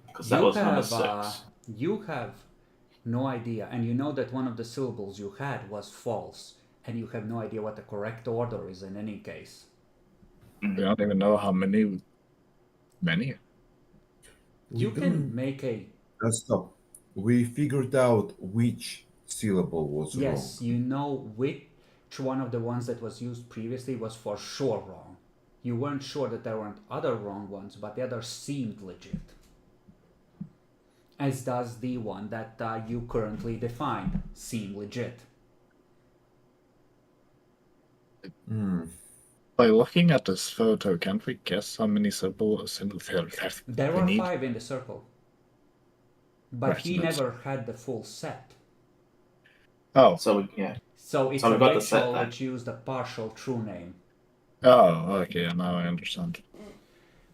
Because that was number 6. You have no idea, and you know that one of the syllables you had was false, and you have no idea what the correct order is in any case. We don't even know how many. Many. You can make a. Stop. We figured out which syllable was wrong. Yes, you know which one of the ones that was used previously was for sure wrong. You weren't sure that there weren't other wrong ones, but the others seemed legit. As does the one that you currently defined seem legit. By looking at this photo, can't we guess how many syllables There we were need? 5 in the circle. But Right, he so that's- never had the full set. Oh, So yeah. So it's So a we got the set ritual then. which used a partial true name. oh, okay. Now I understand.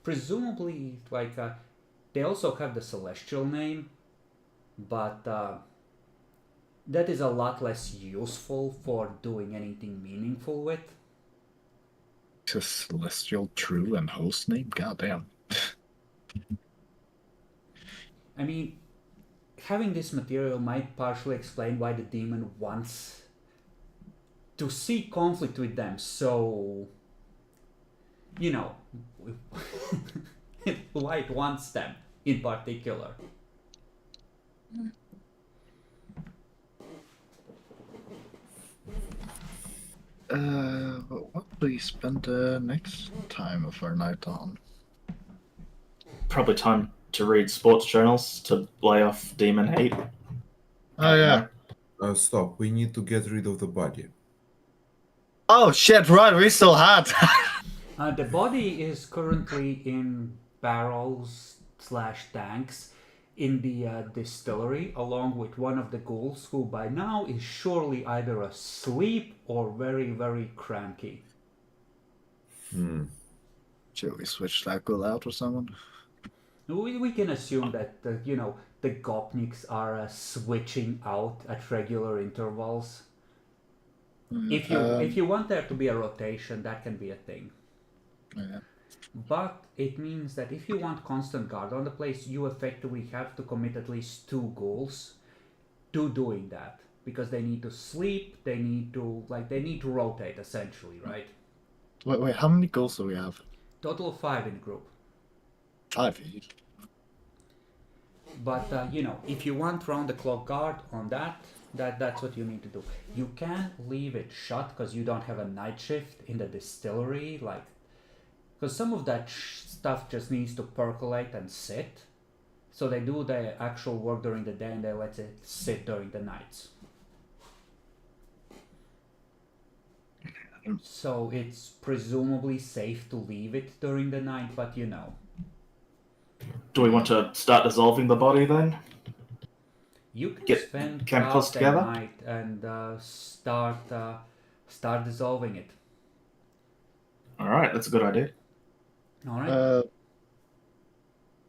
Presumably, they also have the celestial name, but that is a lot less useful for doing anything meaningful with. It's a celestial true and host name. Goddamn. I mean, having this material might partially explain why the demon wants to see conflict with them, so you know why it wants them in particular. What do we spend the next time of our night on? Probably time to read sports journals to lay off demon heat. Oh yeah. Stop. We need to get rid of the body. Oh shit! Right, we still had. The body is currently in barrels / tanks in the distillery, along with one of the ghouls, who by now is surely either asleep or very, very cranky. Should we switch that girl out or someone? We can assume that the Gopniks are switching out at regular intervals. If you want there to be a rotation, that can be a thing. Yeah. But it means that if you want constant guard on the place, you effectively have to commit at least 2 ghouls to doing that, because they need to sleep, they need to rotate essentially, right? Wait, how many goals do we have? Total of 5 in the group. 5 each. But if you want round the clock guard on that's what you need to do. You can leave it shut because you don't have a night shift in the distillery, because some of that stuff just needs to percolate and sit. So they do the actual work during the day and they let it sit during the nights. So it's presumably safe to leave it during the night, but Do we want to start dissolving the body then? you can Get spend chemicals half the together? night and start dissolving it. All right, that's a good idea. All right.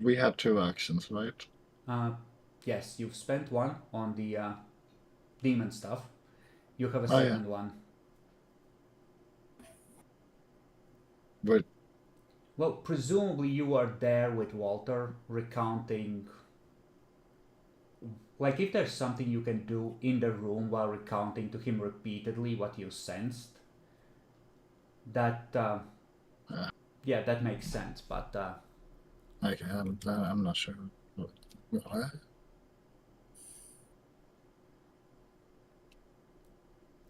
We had 2 actions, right? Yes, you've spent 1 on the demon stuff. You have a Oh, yeah. second one. But Well, presumably you are there with Walter recounting. If there's something you can do in the room while recounting to him repeatedly what you sensed, that yeah, that makes sense. But okay, I'm not sure. What?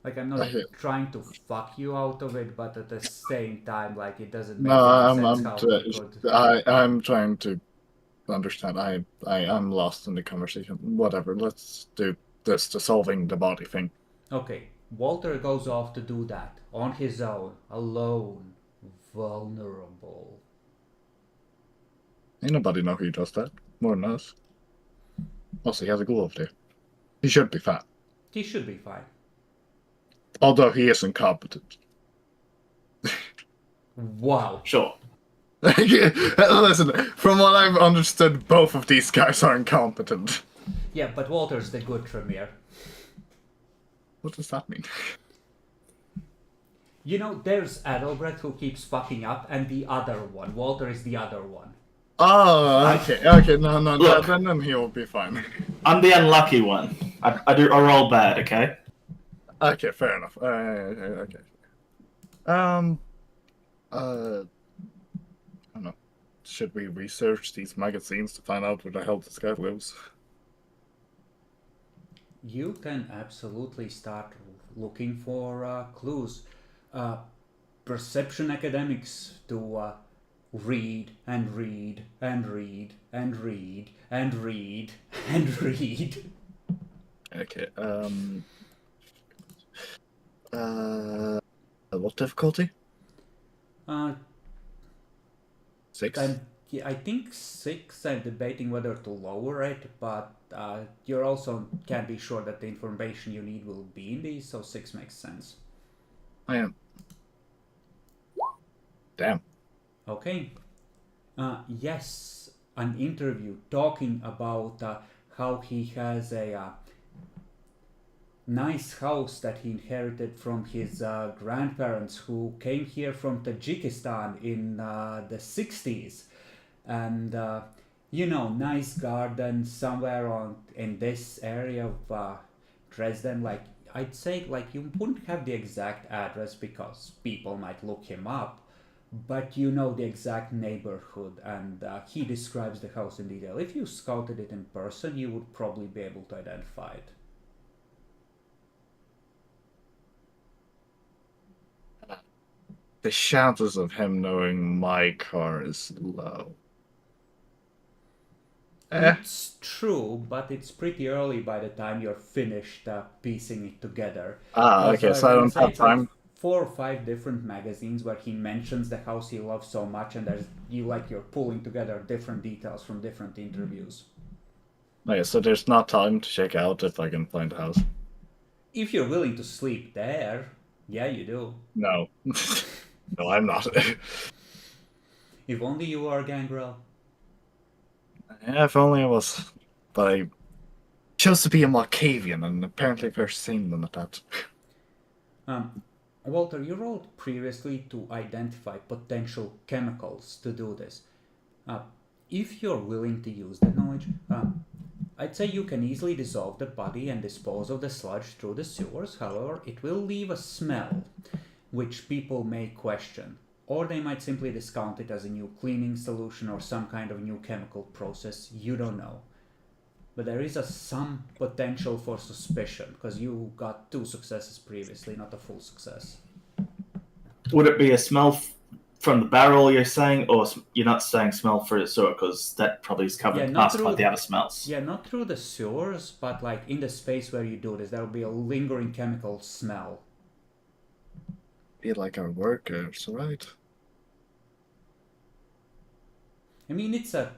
I'm not Okay. trying to fuck you out of it, but at the same time, it doesn't make No, any sense how we could. I'm trying to understand. I'm lost in the conversation. Whatever. Let's do this dissolving the body thing. Okay, Walter goes off to do that on his own, alone, vulnerable. Ain't nobody know he does that more than us. Also, he has a glove there. He should be fine. He should be fine. Although he isn't competent. Wow. Sure. Listen, from what I've understood, both of these guys are incompetent. Yeah, but Walter's the good Tremere. What does that mean? You know, there's Adalbrecht who keeps fucking up, and the other one. Walter is the other one. Oh, okay, no, Look. then he will be fine. I'm the unlucky one. I roll bad, okay? Okay, fair enough. Okay. I don't know. Should we research these magazines to find out where the hell this guy lives? You can absolutely start looking for clues. Perception academics to read and read and read and read and read and read. Okay, what difficulty? 6? Yeah, I think 6. I'm debating whether to lower it, but you also can't be sure that the information you need will be in these, so 6 makes sense. I am. Damn. Okay. Yes, an interview talking about how he has a nice house that he inherited from his grandparents who came here from Tajikistan in the 60s. And, nice garden somewhere in this area of Dresden. Like, I'd say, like, you wouldn't have the exact address because people might look him up, but you know the exact neighborhood, and he describes the house in detail. If you scouted it in person, you would probably be able to identify it. The chances of him knowing my car is low. It's true, but it's pretty early by the time you're finished piecing it together. Okay, so I don't have time. 4 or 5 different magazines where he mentions the house he loves so much, and you're pulling together different details from different interviews. Okay, so there's not time to check out if I can find a house. If you're willing to sleep there, yeah, you do. No. No, I'm not. If only you are Gangrel. Yeah, if only I was. But I chose to be a Malkavian, and apparently they're sane than that. Walter, you rolled previously to identify potential chemicals to do this. If you're willing to use that knowledge, I'd say you can easily dissolve the body and dispose of the sludge through the sewers. However, it will leave a smell, which people may question. Or they might simply discount it as a new cleaning solution or some kind of new chemical process. You don't know. But there is some potential for suspicion, because you got 2 successes previously, not a full success. Would it be a smell from the barrel you're saying, or you're not saying smell through the sewer, because that probably is covered past by the other smells? Yeah, not through the sewers, but like in the space where you do this, there will be a lingering chemical smell. Be like our workers, right? I mean, it's a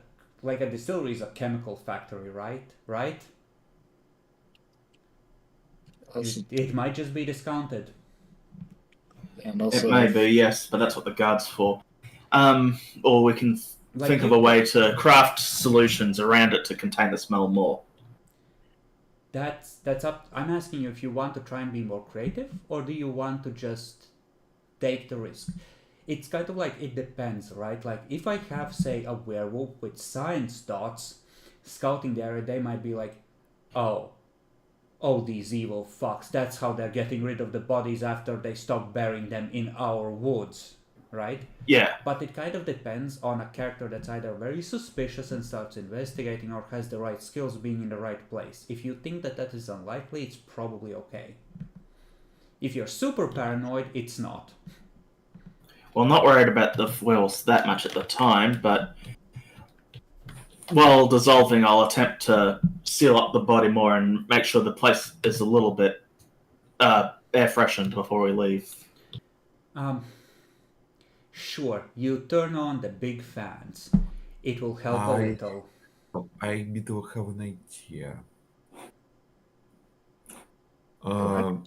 distillery is a chemical factory, right? It might just be discounted. And also, It may be, yes, but that's what the guard's for. Or we can think of a way to craft solutions around it to contain the smell more. That's up. I'm asking you if you want to try and be more creative, or do you want to just take the risk? It's kind of like, it depends, right? Like, if I have, say, a werewolf with science dots scouting the area, they might be like, oh, these evil fucks, that's how they're getting rid of the bodies after they stop burying them in our woods, right? Yeah. But it kind of depends on a character that's either very suspicious and starts investigating, or has the right skills being in the right place. If you think that is unlikely, it's probably okay. If you're super paranoid, it's not. Well, not worried about the wells that much at the time, but while dissolving, I'll attempt to seal up the body more and make sure the place is a little bit air freshened before we leave. Sure, you turn on the big fans. It will help a little. I do have an idea. Alright.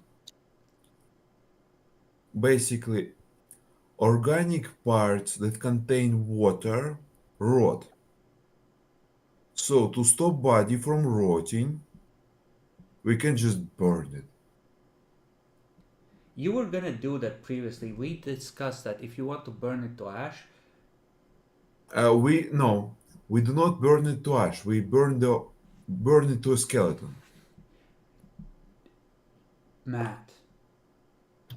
Basically, organic parts that contain water rot. So to stop body from rotting, we can just burn it. You were gonna do that previously. We discussed that if you want to burn it to ash, We do not burn it to ash. We burn it to a skeleton. Matt,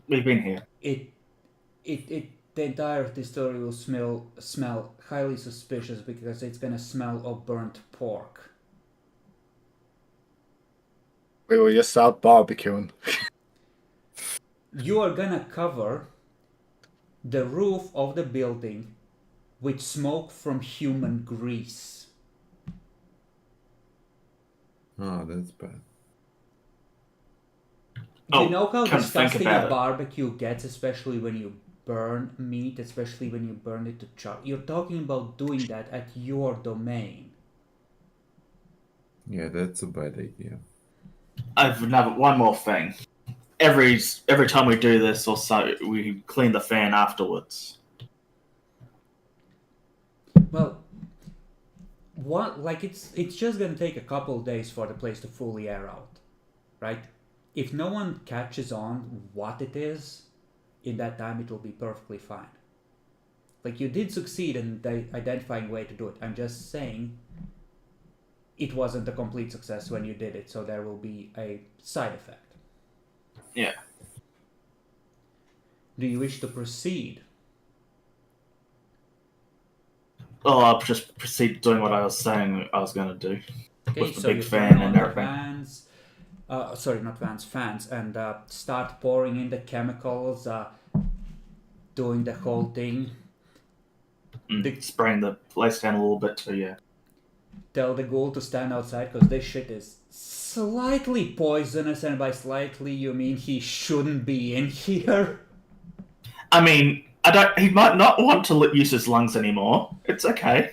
We've been here. the entire story will smell highly suspicious because it's gonna smell of burnt pork. We were just out barbecuing. You are gonna cover the roof of the building with smoke from human grease. Ah, that's bad. You know how come to think disgusting about a it. barbecue gets, especially when you burn meat, especially when you burn it to char. You're talking about doing that at your domain. Yeah, that's a bad idea. I've another one more thing. Every time we do this, or so, we clean the fan afterwards. Well, it's just gonna take a couple days for the place to fully air out, right? If no one catches on what it is, in that time it will be perfectly fine. Like, you did succeed in identifying a way to do it. I'm just saying it wasn't a complete success when you did it, so there will be a side effect. Yeah. Do you wish to proceed? Well, I'll just proceed doing what I was saying I was going to do. Okay, With the so big you fan turn on and the everything. fans. Sorry, not fans, fans, and start pouring in the chemicals, doing the whole thing. Spraying the place down a little bit too, yeah. Tell the ghoul to stand outside because this shit is slightly poisonous, and by slightly you mean he shouldn't be in here. I mean, he might not want to use his lungs anymore. It's okay.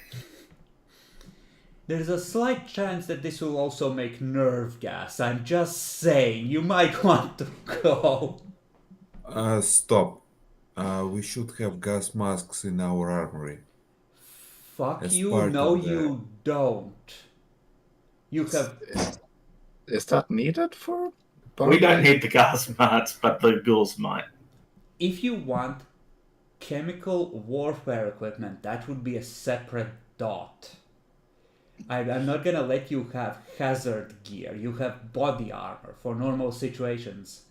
There's a slight chance that this will also make nerve gas. I'm just saying, you might want to go. Stop. We should have gas masks in our armory. Fuck As you, part no of the- you don't. You have... Is that needed for We don't burning? need the gas masks, but the ghouls might. If you want chemical warfare equipment, that would be a separate dot. I'm not gonna let you have hazard gear. You have body armor for normal situations.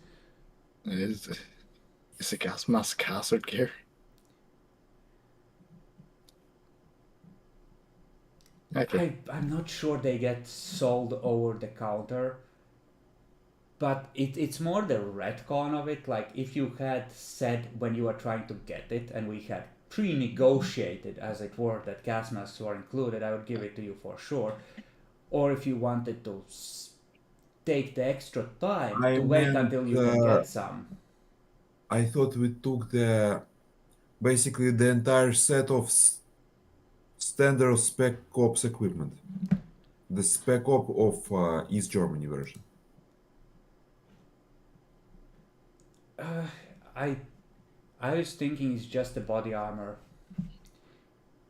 Is a gas mask hazard gear? Okay. I'm not sure they get sold over the counter, but it's more the retcon of it. Like, if you had said when you were trying to get it, and we had pre-negotiated, as it were, that gas masks were included, I would give it to you for sure. Or if you wanted to take the extra time I to wait meant, until you can get some. I thought we took basically the entire set of standard Spec Ops equipment. The Spec Op of East Germany version. I was thinking it's just the body armor.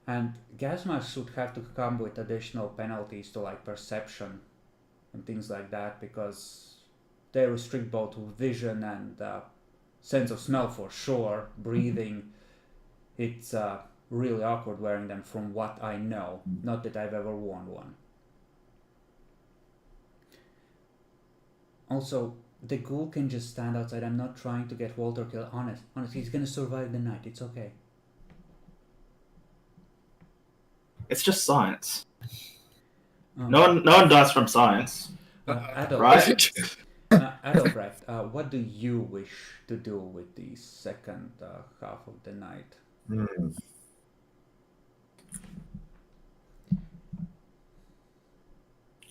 And gas masks should have to come with additional penalties to, like, perception and things like that, because they restrict both vision and sense of smell for sure. Breathing, it's really awkward wearing them from what I know. Not that I've ever worn one. Also, the ghoul can just stand outside. I'm not trying to get Walter killed. Honest, he's gonna survive the night. It's okay. It's just science. Um, No one dies from science. Adolbrecht, Right. Adolbrecht, what do you wish to do with the second half of the night?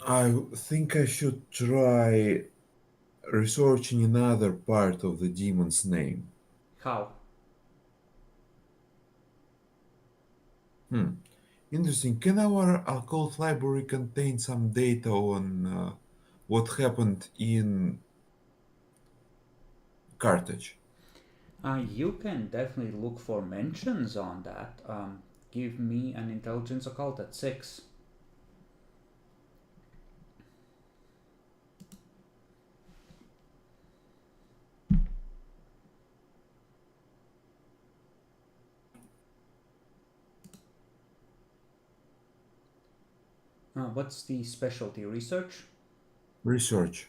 I think I should try researching another part of the demon's name. How? Hmm. Interesting. Can our occult library contain some data on what happened in Carthage? You can definitely look for mentions on that. Give me an intelligence occult at 6. What's the specialty? Research? Research.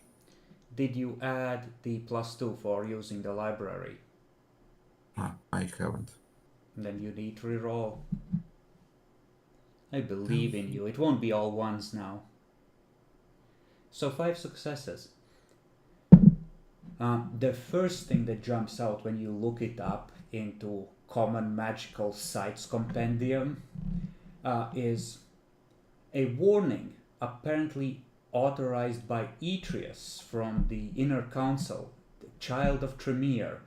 Did you add the +2 for using the library? I haven't. Then you need to reroll. I believe in Then you. It won't be all ones now. So 5 successes. The first thing that jumps out when you look it up into Common Magical Sites Compendium is a warning, apparently authorized by Atreus from the Inner Council, the child of Tremere,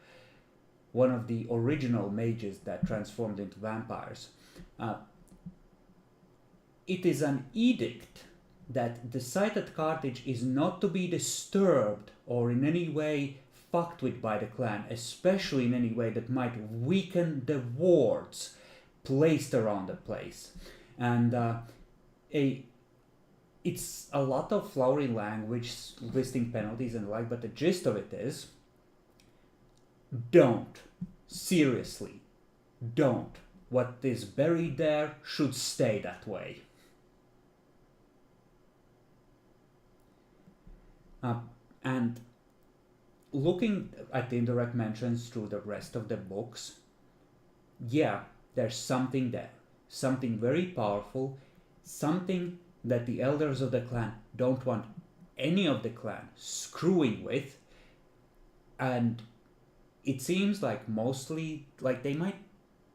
one of the original mages that transformed into vampires. It is an edict that the site at Carthage is not to be disturbed or in any way fucked with by the clan, especially in any way that might weaken the wards placed around the place. And it's a lot of flowery language listing penalties and the like, but the gist of it is don't. Seriously, don't. What is buried there should stay that way. And looking at the indirect mentions through the rest of the books, yeah, there's something there. Something very powerful, something that the elders of the clan don't want any of the clan screwing with, and it seems like mostly, like they might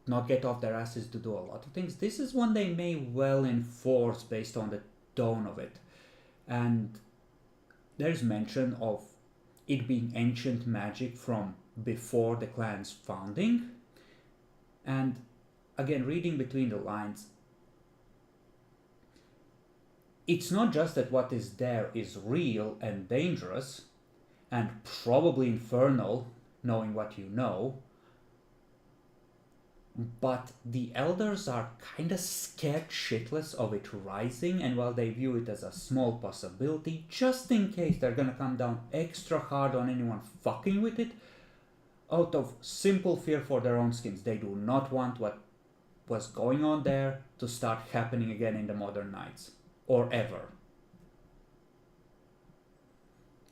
not get off their asses to do a lot of things. This is one they may well enforce based on the tone of it. And there's mention of it being ancient magic from before the clan's founding. And again, reading between the lines, it's not just that what is there is real and dangerous and probably infernal, knowing what you know, but the elders are kinda scared shitless of it rising, and while they view it as a small possibility, just in case they're gonna come down extra hard on anyone fucking with it, out of simple fear for their own skins. They do not want what was going on there to start happening again in the modern nights, or ever.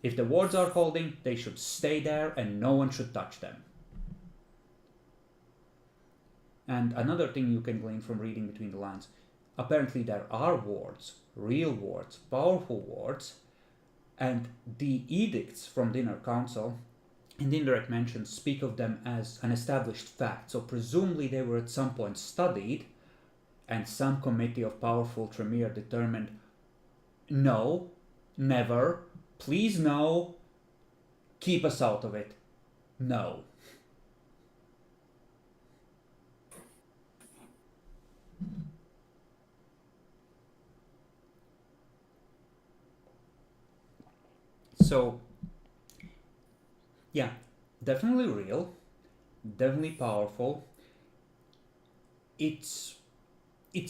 If the wards are holding, they should stay there and no one should touch them. And another thing you can glean from reading between the lines, apparently there are wards, real wards, powerful wards, and the edicts from the Inner Council and indirect mentions speak of them as an established fact, so presumably they were at some point studied, and some committee of powerful Tremere determined, no, never, please no, keep us out of it, no. So, yeah, definitely real, definitely powerful. It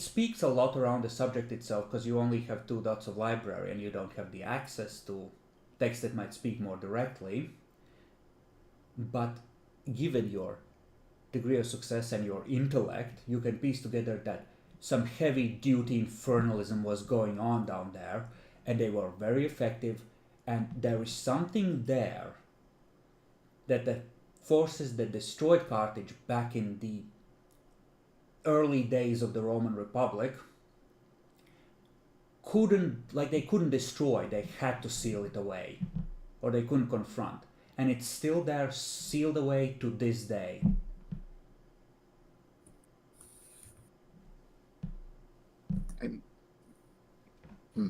speaks a lot around the subject itself because you only have 2 dots of library and you don't have the access to text that might speak more directly. But given your degree of success and your intellect, you can piece together that some heavy duty infernalism was going on down there, and they were very effective, and there is something there that the forces that destroyed Carthage back in the early days of the Roman Republic they couldn't destroy, they had to seal it away, or they couldn't confront, and it's still there, sealed away to this day. And, hmm.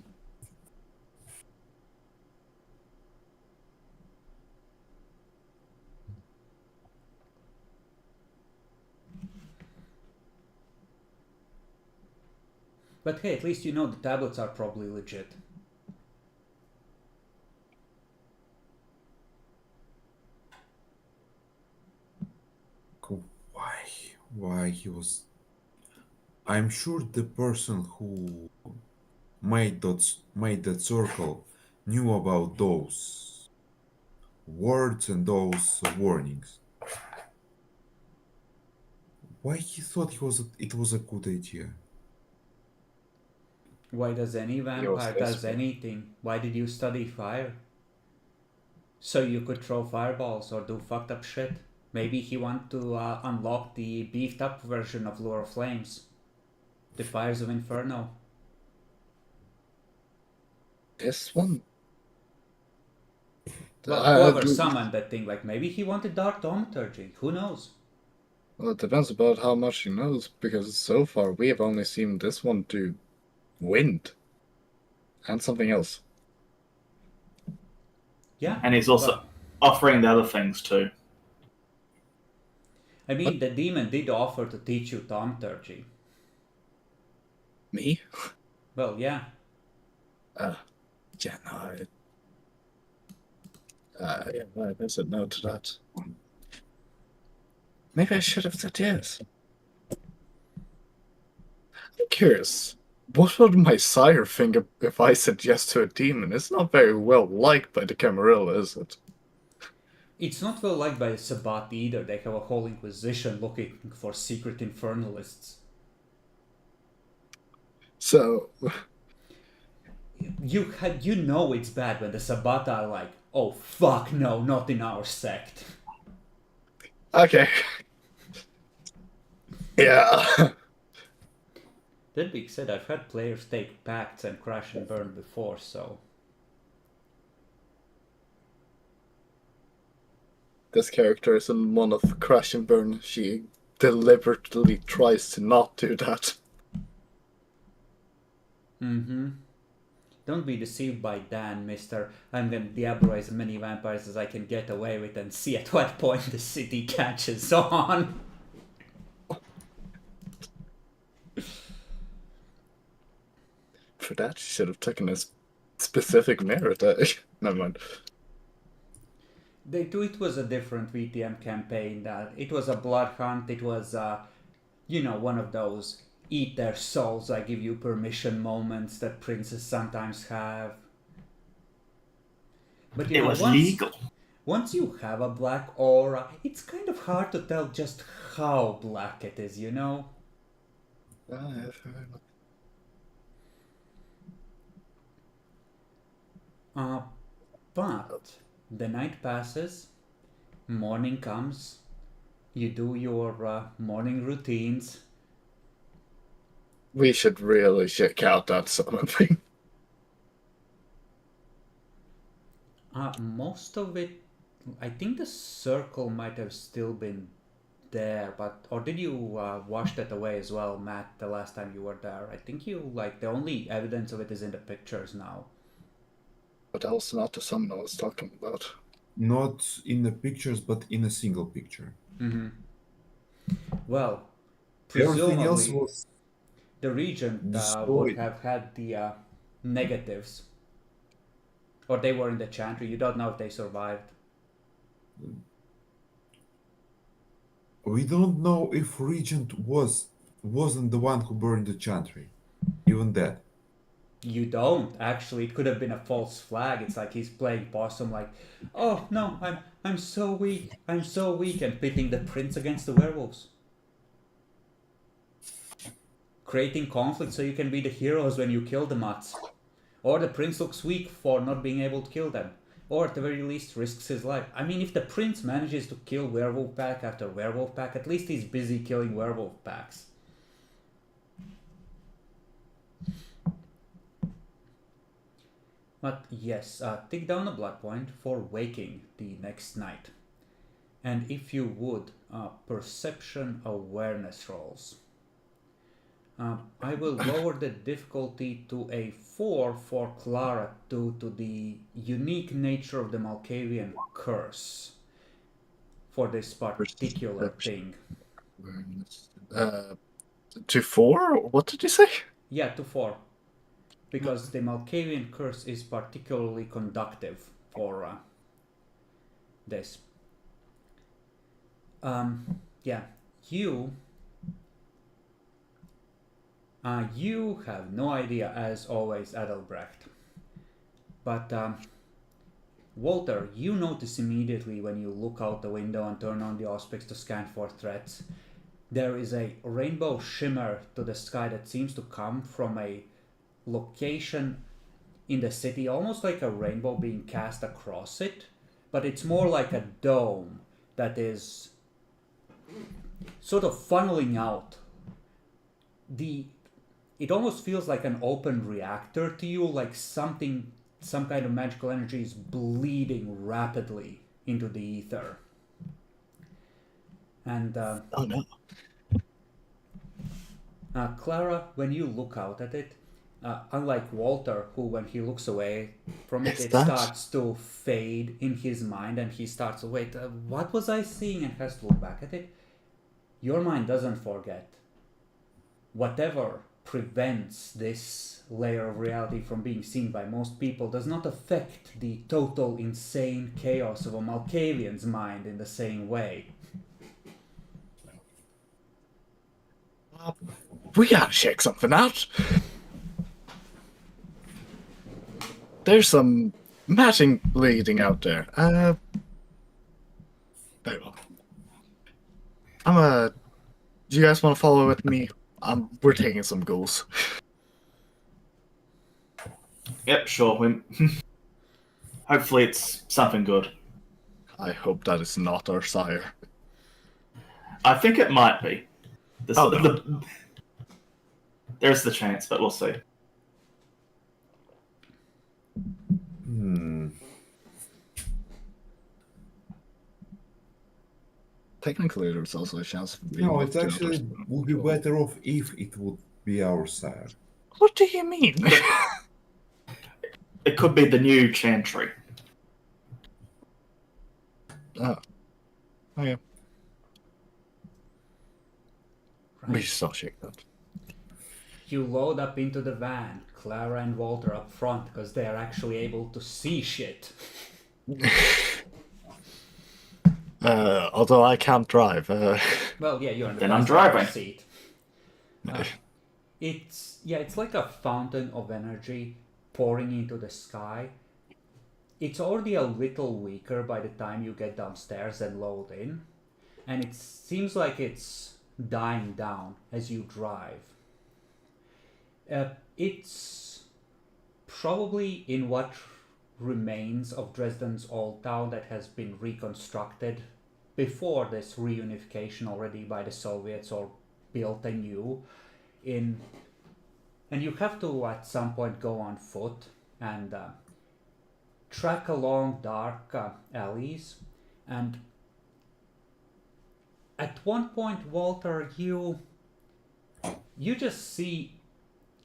But hey, at least you know the tablets are probably legit. Why he was? I'm sure the person who made that circle knew about those words and those warnings. Why he thought it was a good idea? Why does any He was vampire does desperate. anything? Why did you study fire? So you could throw fireballs or do fucked up shit. Maybe he wanted to unlock the beefed up version of Lure of Flames. The Fires of Inferno. This one? Well, I whoever do. summoned that thing, like maybe he wanted dark thaumaturgy. Who knows? Well, it depends about how much he knows, because so far we have only seen this one do wind and something else. Yeah. And he's also Well, offering the other things too. I mean, the demon did offer to teach you thaumaturgy. Me? Well, yeah. Yeah, no. Yeah, I said no to that. Maybe I should have said yes. I'm curious. What would my sire think if I said yes to a demon? It's not very well liked by the Camarilla, is it? It's not well liked by the Sabbat either. They have a whole inquisition looking for secret infernalists. So, You know it's bad when the Sabbat are like, oh fuck no, not in our sect. okay. Yeah. That being said, I've had players take pacts and crash and burn before, so This character is in one of Crash and Burn. She deliberately tries to not do that. don't be deceived by Dan, mister. I'm gonna diabolize as many vampires as I can get away with and see at what point the city catches on. For that, she should have taken a specific merit. Never mind. It was a different VTM campaign. That it was a blood hunt. It was, one of those eat their souls, I give you permission moments that princes sometimes have. But It was legal. once you have a black aura, it's kind of hard to tell just how black it is, you know? But the night passes, morning comes, you do your morning routines. We should really check out that summon thing. Most of it, I think the circle might have still been there, but or did you wash that away as well, Matt? The last time you were there, I think the only evidence of it is in the pictures now. But also not the summon I was talking about. Not in the pictures, but in a single picture. Well, Everything else presumably was the regent would destroyed. have had the negatives, or they were in the chantry. You don't know if they survived. We don't know if Regent wasn't the one who burned the chantry. Even that. You don't actually. It could have been a false flag. It's like he's playing possum, like, oh no, I'm so weak, I'm so weak, and pitting the prince against the werewolves, creating conflict so you can be the heroes when you kill the mutts, or the prince looks weak for not being able to kill them, or at the very least risks his life. I mean, if the prince manages to kill werewolf pack after werewolf pack, at least he's busy killing werewolf packs. But yes, take down a blood point for waking the next night. And if you would, perception awareness rolls. I will lower the difficulty to a 4 for Clara due to the unique nature of the Malkavian curse for this particular thing. To 4? What did you say? Yeah, to 4. Because the Malkavian curse is particularly conductive for this. Yeah, you have no idea, as always, Adelbrecht. But Walter, you notice immediately when you look out the window and turn on the auspex to scan for threats. There is a rainbow shimmer to the sky that seems to come from a location in the city, almost like a rainbow being cast across it, but it's more like a dome that is sort of funneling out. It almost feels like an open reactor to you, like some kind of magical energy is bleeding rapidly into the ether. And Oh no. Clara, when you look out at it, unlike Walter, who when he looks away from it, it starts to fade in his mind, and he starts to wait, what was I seeing, and has to look back at it. Your mind doesn't forget. Whatever prevents this layer of reality from being seen by most people does not affect the total insane chaos of a Malkavian's mind in the same way. We gotta check something out. There's some matching bleeding out there. Very well. Do you guys want to follow with me? We're taking some ghouls. Yep, sure. Hopefully it's something good. I hope that is not our sire. I think it might be. No. There's the chance, but we'll see. Technically, there's also a chance. No, it actually would be better off if it would be our sire. What do you mean? It could be the new Chantry. Oh. Okay. We Right. should still shake that. You load up into the van, Clara and Walter up front, because they are actually able to see shit. Although I can't drive. Well, yeah, you're in the Then I'm passenger driving. seat. It's like a fountain of energy pouring into the sky. It's already a little weaker by the time you get downstairs and load in, and it seems like it's dying down as you drive. It's probably in what remains of Dresden's old town that has been reconstructed before this reunification already by the Soviets or built anew. And you have to at some point go on foot and track along dark alleys. And at one point, Walter, you just see,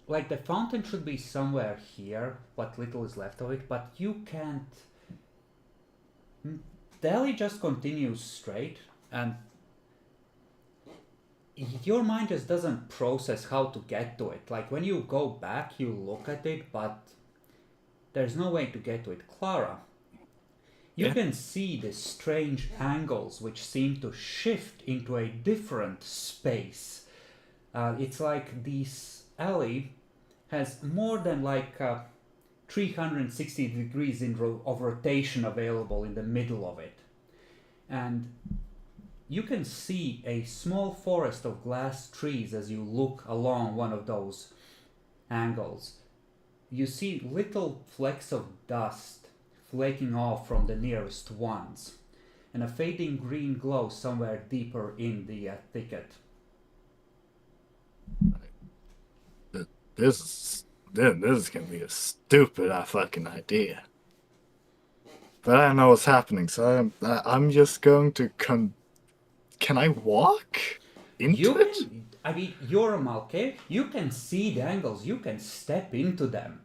like, the fountain should be somewhere here, what little is left of it, but you can't. The alley just continues straight, and your mind just doesn't process how to get to it. Like, when you go back, you look at it, but there's no way to get to it. Clara, you can see the strange angles which seem to shift into a different space. It's like this alley has more than like 360 degrees of rotation available in the middle of it. And you can see a small forest of glass trees as you look along one of those angles. You see little flecks of dust flaking off from the nearest ones, and a fading green glow somewhere deeper in the thicket. This is gonna be a stupid fucking idea. But I know what's happening, so I'm just going to Can I walk into it? I mean, you're a Malke. You can see the angles. You can step into them.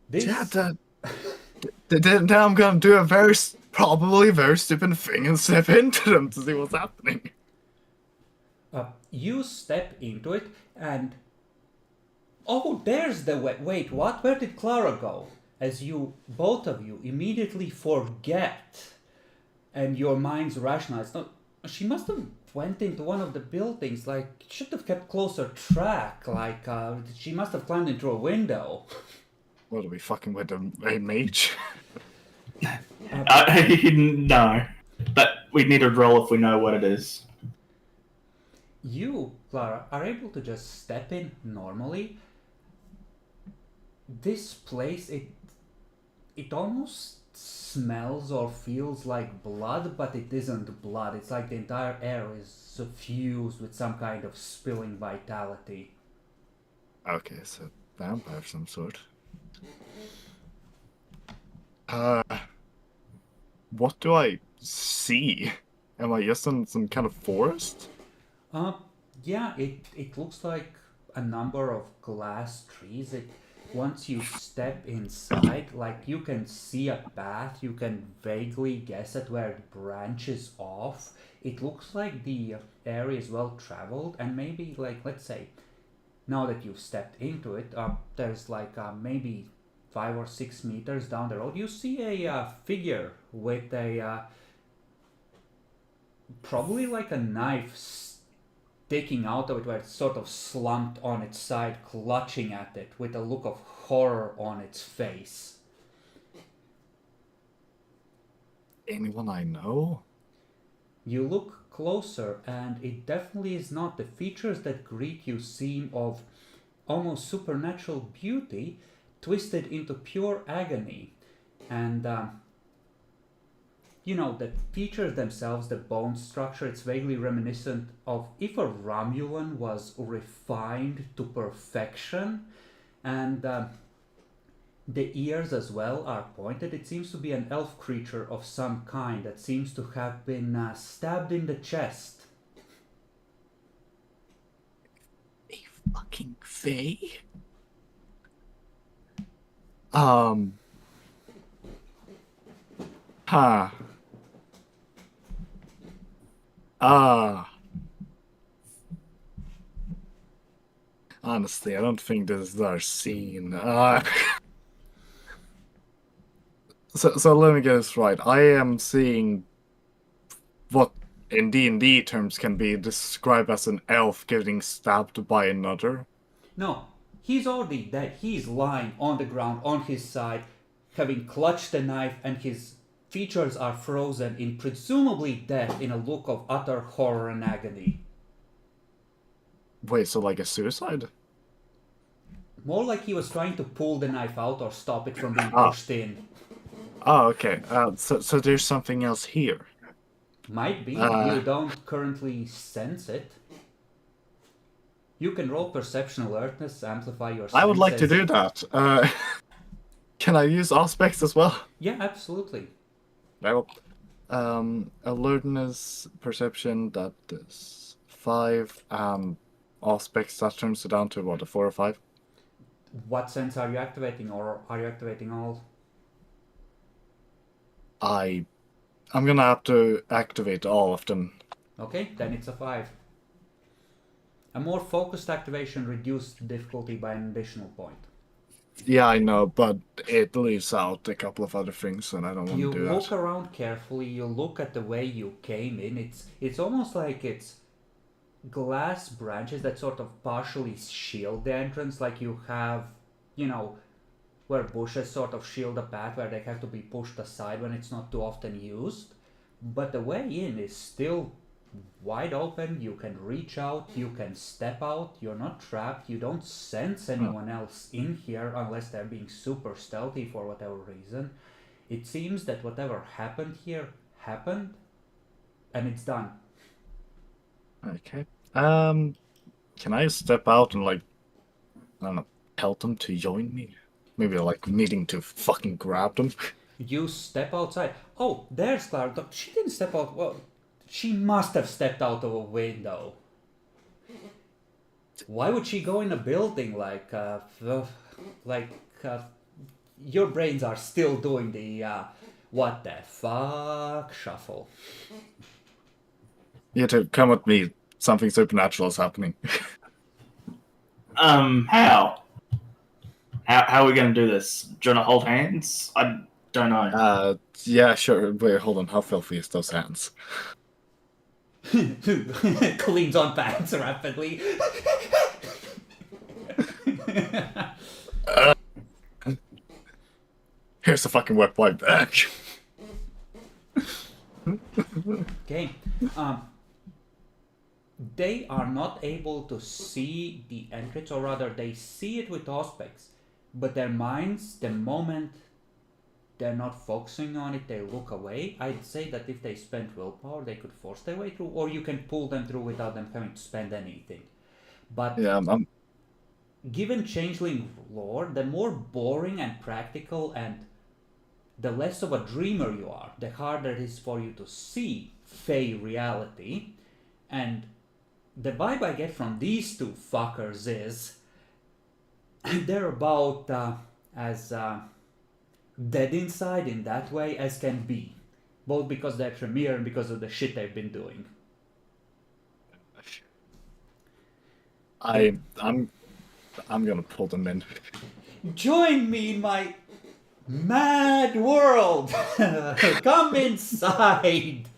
Then I'm gonna do a probably very stupid thing and step into them to see what's happening. You step into it, and Oh, there's the way. Wait, what? Where did Clara go? As you, both of you, immediately forget, and your minds rationalize. No, she must have went into one of the buildings. Like, should have kept closer track. Like, she must have climbed into a window. What are we fucking with a mage? No. But we need a roll if we know what it is. You, Clara, are able to just step in normally. This place, it almost smells or feels like blood, but it isn't blood. It's like the entire air is suffused with some kind of spilling vitality. Okay, so vampire of some sort. What do I see? Am I just in some kind of forest? Yeah, it looks like a number of glass trees. Once you step inside, like you can see a path, you can vaguely guess at where it branches off. It looks like the area is well traveled, and maybe, like, let's say, now that you've stepped into it, there's like maybe 5 or 6 meters down the road, you see a figure with a probably like a knife sticking out of it, where it's sort of slumped on its side, clutching at it with a look of horror on its face. Anyone I know? You look closer, and it definitely is not. The features that greet you seem of almost supernatural beauty, twisted into pure agony. And the features themselves, the bone structure, it's vaguely reminiscent of if a Romulan was refined to perfection. And the ears as well are pointed. It seems to be an elf creature of some kind that seems to have been stabbed in the chest. A fucking fae? Huh. Honestly, I don't think this is our scene. So let me get this right. I am seeing what in D&D terms can be described as an elf getting stabbed by another. No, he's already dead. He's lying on the ground on his side, having clutched the knife, and his features are frozen in presumably death in a look of utter horror and agony. Wait, so like a suicide? More like he was trying to pull the knife out or stop it from being pushed in. Oh, okay. So there's something else here. Might be. You don't currently sense it. You can roll perception alertness, amplify your senses. I would like to do that. Can I use aspects as well? Yeah, absolutely. I will. Alertness, perception, that is 5, aspects, that turns it down to what, a 4 or 5? What sense are you activating, or are you activating all? I'm gonna have to activate all of them. Okay, then it's a 5. A more focused activation reduced difficulty by an additional point. Yeah, I know, but it leaves out a couple of other things, and I don't want You to do look that. around carefully, you look at the way you came in. It's almost like it's glass branches that sort of partially shield the entrance, like you have, where bushes sort of shield a path where they have to be pushed aside when it's not too often used. But the way in is still wide open. You can reach out, you can step out, you're not trapped, you don't sense anyone else in here unless they're being super stealthy for whatever reason. It seems that whatever happened here happened, and it's done. Okay. Can I step out and, like, I don't know, tell them to join me? Maybe, like, needing to fucking grab them? You step outside. Oh, there's Clara. She didn't step out. Well, she must have stepped out of a window. Why would she go in a building your brains are still doing the what the fuck shuffle. You have to come with me. Something supernatural is happening. How? How are we going to do this? Do you want to hold hands? I don't know. Yeah, sure. Wait, hold on. How filthy is those hands? Cleans on pants rapidly. Here's the fucking wet wipe back. Okay. They are not able to see the entrance, or rather, they see it with auspex, but their minds, the moment they're not focusing on it, they look away. I'd say that if they spent willpower, they could force their way through, or you can pull them through without them having to spend anything. But Yeah, I'm given changeling lore, the more boring and practical and the less of a dreamer you are, the harder it is for you to see Fey reality. And the vibe I get from these two fuckers is they're about as dead inside in that way as can be. Both because they're Tremere and because of the shit they've been doing. I'm gonna pull them in. Join me in my mad world! Come inside!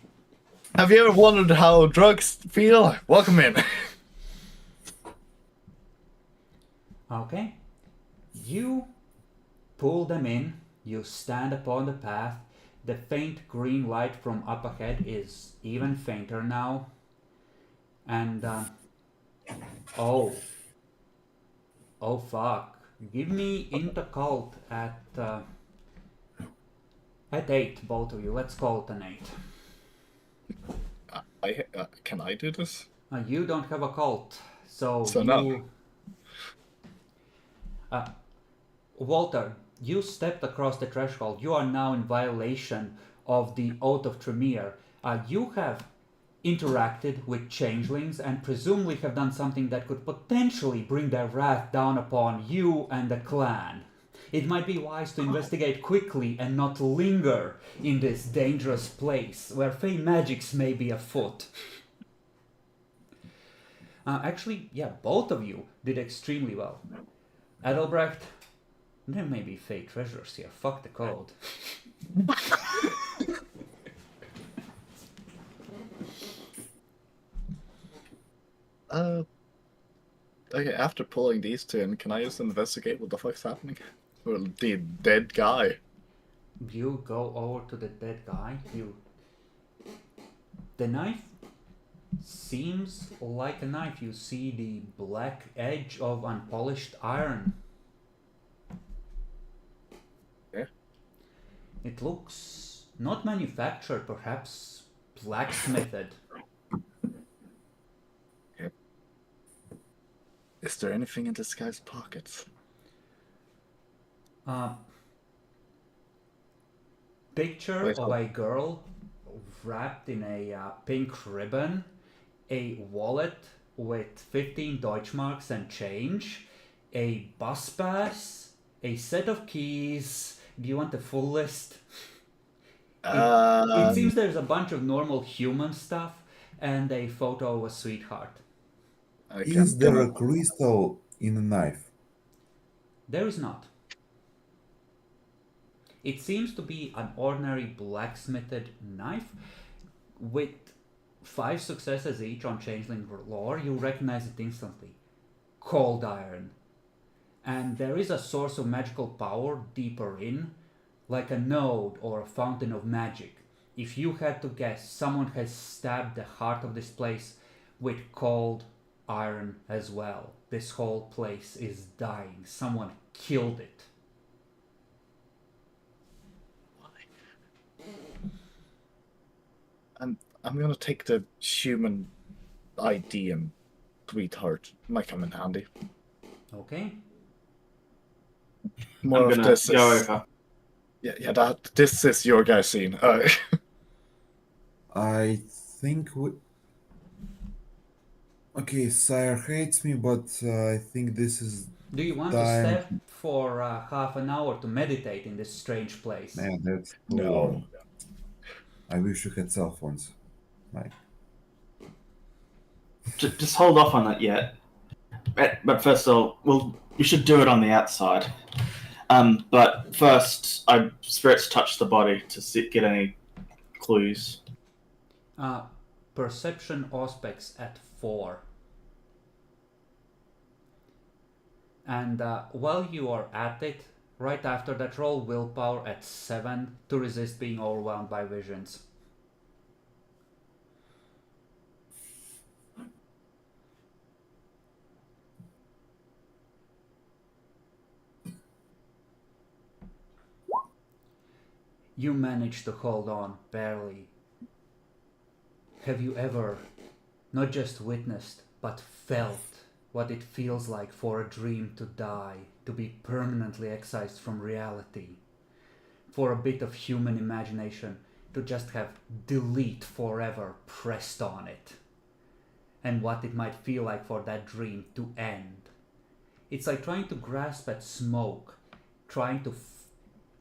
Have you ever wondered how drugs feel? Welcome in. Okay. You pull them in, you stand upon the path. The faint green light from up ahead is even fainter now. And, oh fuck. Give me intercult at 8, both of you. Let's call it an 8. Can I do this? You don't have a cult, so you... no. Walter, you stepped across the threshold. You are now in violation of the Oath of Tremere. You have interacted with changelings and presumably have done something that could potentially bring their wrath down upon you and the clan. It might be wise to investigate quickly and not linger in this dangerous place where fey magics may be afoot. Actually, yeah, both of you did extremely well. Adelbrecht, there may be fey treasures here. Fuck the code. Okay, after pulling these two in, can I just investigate what the fuck's happening? Well, the dead guy. You go over to the dead guy. The knife seems like a knife. You see the black edge of unpolished iron. Yeah. It looks not manufactured, perhaps blacksmithed. Okay. Is there anything in this guy's pockets? Picture Wait, of a girl wrapped in a pink ribbon, a wallet with 15 Deutschmarks and change, a bus pass, a set of keys. Do you want the full list? It seems there's a bunch of normal human stuff and a photo of a sweetheart. Is there a crystal in the knife? There is not. It seems to be an ordinary blacksmithed knife with 5 successes each on changeling lore. You recognize it instantly. Cold iron. And there is a source of magical power deeper in, like a node or a fountain of magic. If you had to guess, someone has stabbed the heart of this place with cold iron as well. This whole place is dying. Someone killed it. I'm gonna take the human ID and sweetheart. Might come in handy. Okay. More I'm of gonna this go is, over. yeah. This is your guys' scene. I think we... Okay, Sire hates me, but I think this is... Do you want to step for half an hour to meditate in this strange place? Man, that's too No. long. I wish you had cell phones. Like, Just hold off on that yet. But first of all, we should do it on the outside. But first, spirits touch the body to get any clues. Perception aspects at 4. And while you are at it, right after that, roll willpower at 7 to resist being overwhelmed by visions. You manage to hold on, barely. Have you ever not just witnessed, but felt what it feels like for a dream to die, to be permanently excised from reality? For a bit of human imagination to just have delete forever pressed on it? And what it might feel like for that dream to end. It's like trying to grasp at smoke, trying to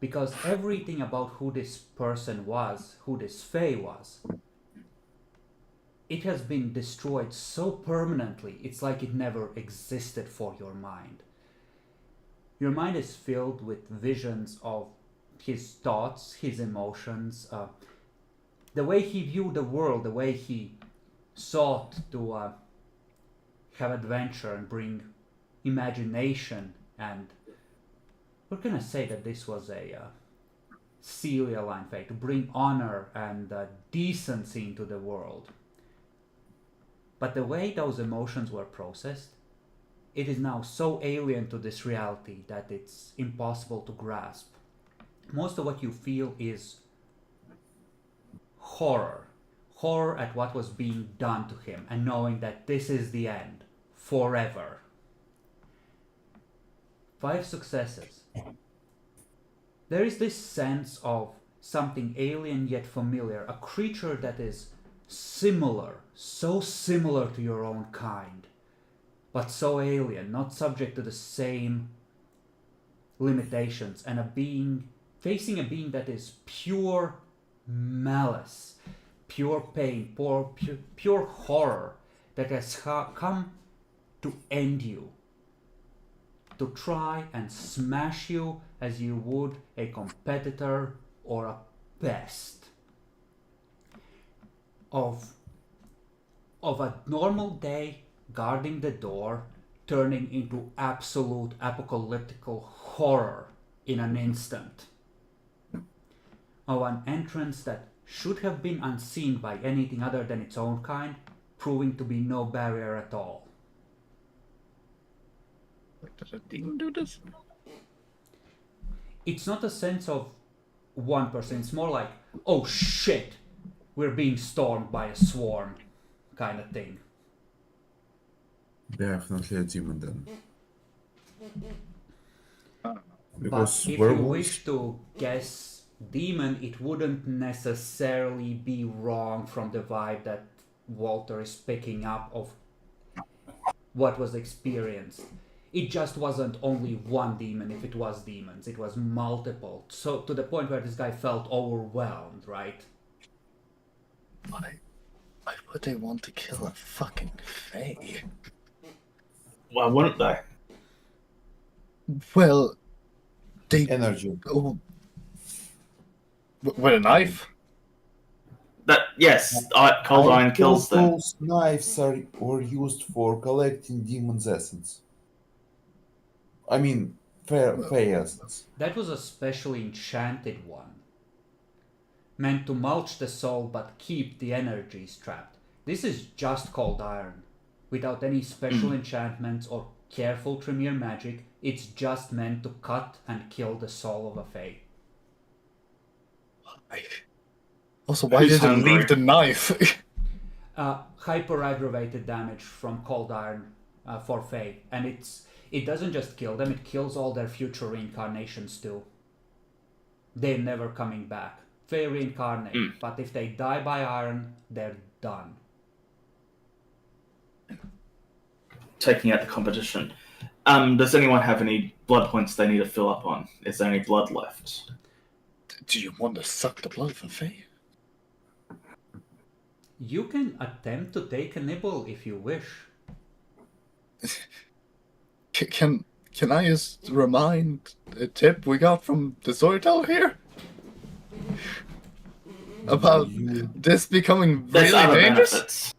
because everything about who this person was, who this Fae was, it has been destroyed so permanently, it's like it never existed for your mind. Your mind is filled with visions of his thoughts, his emotions, the way he viewed the world, the way he sought to have adventure and bring imagination, and we're gonna say that this was a Celia line Fae, to bring honor and decency into the world. But the way those emotions were processed, it is now so alien to this reality that it's impossible to grasp. Most of what you feel is horror. Horror at what was being done to him, and knowing that this is the end, forever. 5 successes. There is this sense of something alien yet familiar, a creature that is similar, so similar to your own kind, but so alien, not subject to the same limitations, and facing a being that is pure malice, pure pain, pure horror, that has come to end you, to try and smash you as you would a competitor or a pest. Of a normal day guarding the door, turning into absolute apocalyptical horror in an instant. Of an entrance that should have been unseen by anything other than its own kind, proving to be no barrier at all. Does a demon do this? It's not a sense of one person, it's more like, oh shit, we're being stormed by a swarm kind of thing. Definitely a demon then. But Because if you werewolves. wish to guess demon, it wouldn't necessarily be wrong from the vibe that Walter is picking up of what was experienced. It just wasn't only one demon. If it was demons, it was multiple. So to the point where this guy felt overwhelmed, right? Why would they want to kill a fucking Fae? Why wouldn't they? Well, they Energy. oh, with a knife. Yes, cold iron kills them. Those knives were used for collecting demon's essence. I mean, Fae essence. That was a specially enchanted one, meant to mulch the soul but keep the energies trapped. This is just cold iron, without any special enchantments or careful Tremere magic. It's just meant to cut and kill the soul of a Fae. Also, why Who's did it hungry? leave the knife? Hyper aggravated damage from cold iron for Fae, and it doesn't just kill them, it kills all their future reincarnations too. They're never coming back. Fae reincarnate, but if they die by iron, they're done. Taking out the competition. Does anyone have any blood points they need to fill up on? Is there any blood left? Do you want to suck the blood of a Fae? You can attempt to take a nibble if you wish. Can I just remind a tip we got from the storyteller here about this becoming There's really other dangerous? benefits.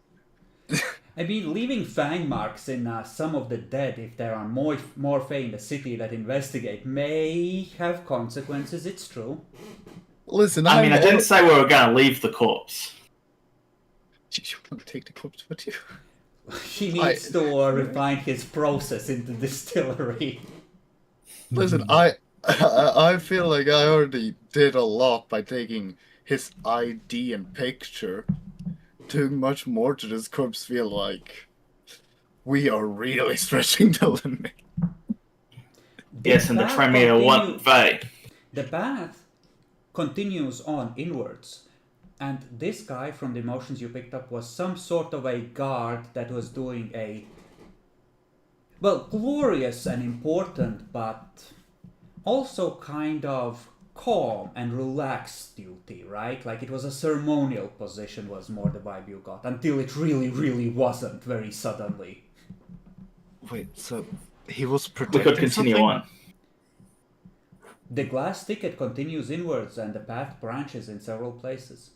I mean, leaving fang marks in some of the dead, if there are more Fae in the city that investigate, may have consequences, it's true. Listen, I mean, I didn't say we were going to leave the corpse. You want to take the corpse with you? He needs to refine his process in the distillery. Listen, I feel like I already did a lot by taking his ID and picture. Doing much more to this corpse feel like we are really stretching the limit. Yes, and the Tremere want Fae. The path continues on inwards. And this guy from the emotions you picked up was some sort of a guard that was doing a, well, glorious and important, but also kind of calm and relaxed duty, right? Like it was a ceremonial position was more the vibe you got, until it really wasn't very suddenly. Wait, so he was protecting We could continue something? on. The glass ticket continues inwards and the path branches in several places.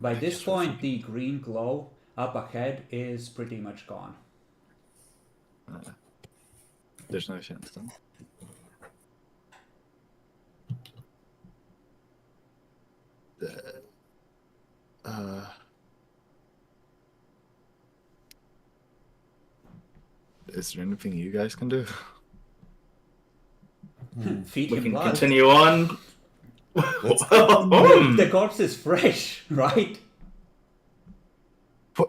By this point, the green glow up ahead is pretty much gone. There's no chance then. Is there anything you guys can do? Feed We him can blood. continue on. The corpse is fresh, right?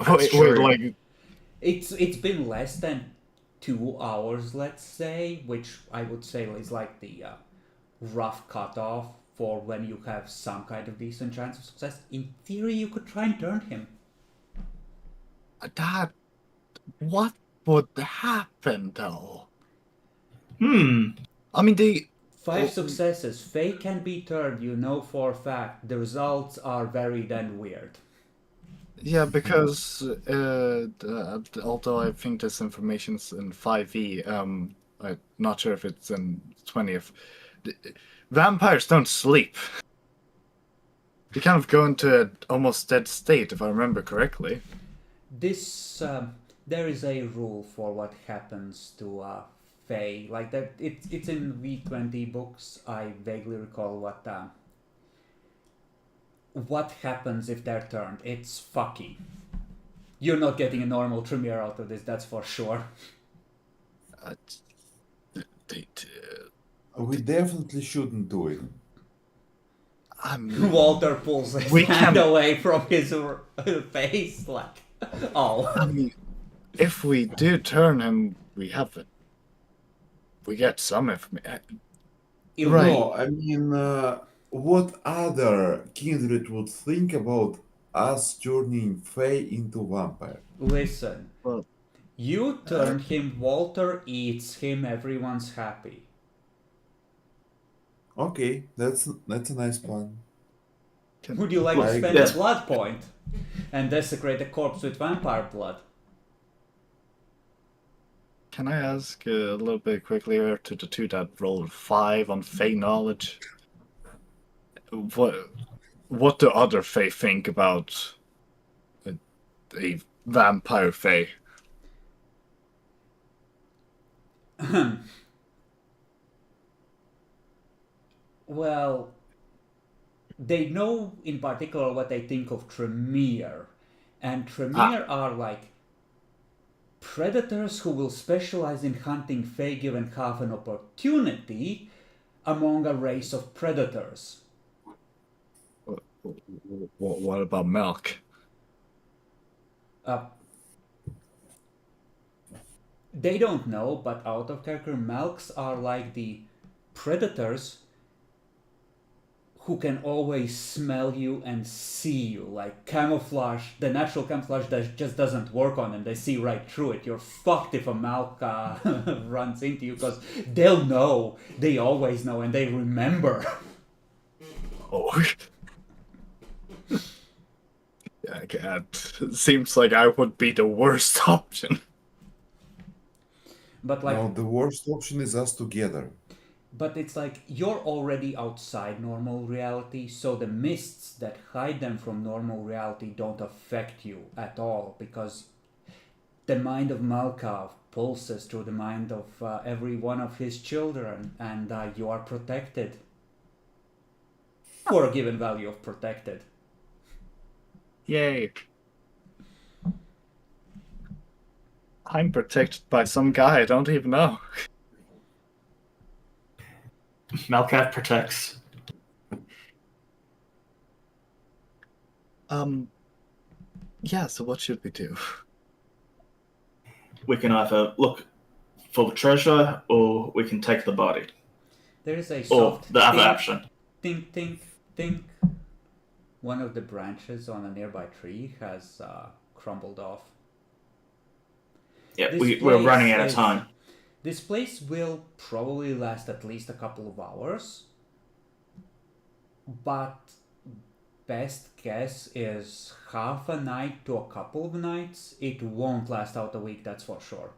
Wait, like It's been less than 2 hours, let's say, which I would say is like the rough cutoff for when you have some kind of decent chance of success. In theory, you could try and turn him. that. What would happen though? I mean, they. 5 successes. Fae can be turned, you know for a fact. The results are varied and weird. Yeah, because although I think this information's in 5e, I'm not sure if it's in 20th. Vampires don't sleep. They kind of go into an almost dead state, if I remember correctly. This there is a rule for what happens to Fae. Like that, it's in V20 books. I vaguely recall what happens if they're turned. It's fucky. You're not getting a normal Tremere out of this, that's for sure. We definitely shouldn't do it. Walter pulls his hand away from his face, like, oh. I mean, if we do turn him, we have it. We get some information. Right. No, I mean, what other kindred would think about us turning Fae into vampire? Listen, Well, you turn him, Walter eats him, everyone's happy. Okay, that's a nice plan. Would you like to spend a blood point and desecrate a corpse with vampire blood? Can I ask a little bit quickly here to the two that rolled 5 on Fae knowledge? What do other Fae think about a vampire Fae? Well, they know in particular what they think of Tremere. And Tremere are like predators who will specialize in hunting Fae given half an opportunity among a race of predators. What about Milk? They don't know, but out of character, Melks are like the predators who can always smell you and see you. Like camouflage, the natural camouflage that just doesn't work on them. They see right through it. You're fucked if a Malk runs into you, because they'll know. They always know and they remember. Oh. Yeah, it seems like I would be the worst option. But like, No, the worst option is us together. but it's like you're already outside normal reality, so the mists that hide them from normal reality don't affect you at all because the mind of Malkav pulses through the mind of every one of his children, and you are protected for a given value of protected. Yay. I'm protected by some guy I don't even know. Malkath protects. Yeah, so what should we do? We can either look for the treasure, or we can take the body. There is a Or soft the other tink, option. tink, tink, tink. One of the branches on a nearby tree has crumbled off. Yeah, This we're place running out of is- time. This place will probably last at least a couple of hours, but best guess is half a night to a couple of nights. It won't last out a week, that's for sure.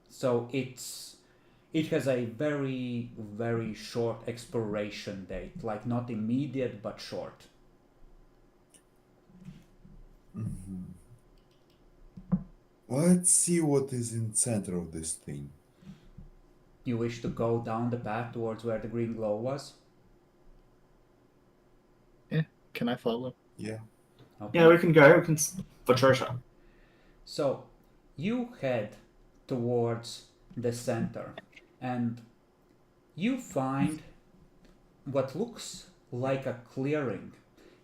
So it has a very, very short expiration date, like not immediate but short. Let's see what is in center of this thing. You wish to go down the path towards where the green glow was? Yeah, can I follow? Yeah. Okay. Yeah, we can go. We can for treasure. So you head towards the center and you find what looks like a clearing.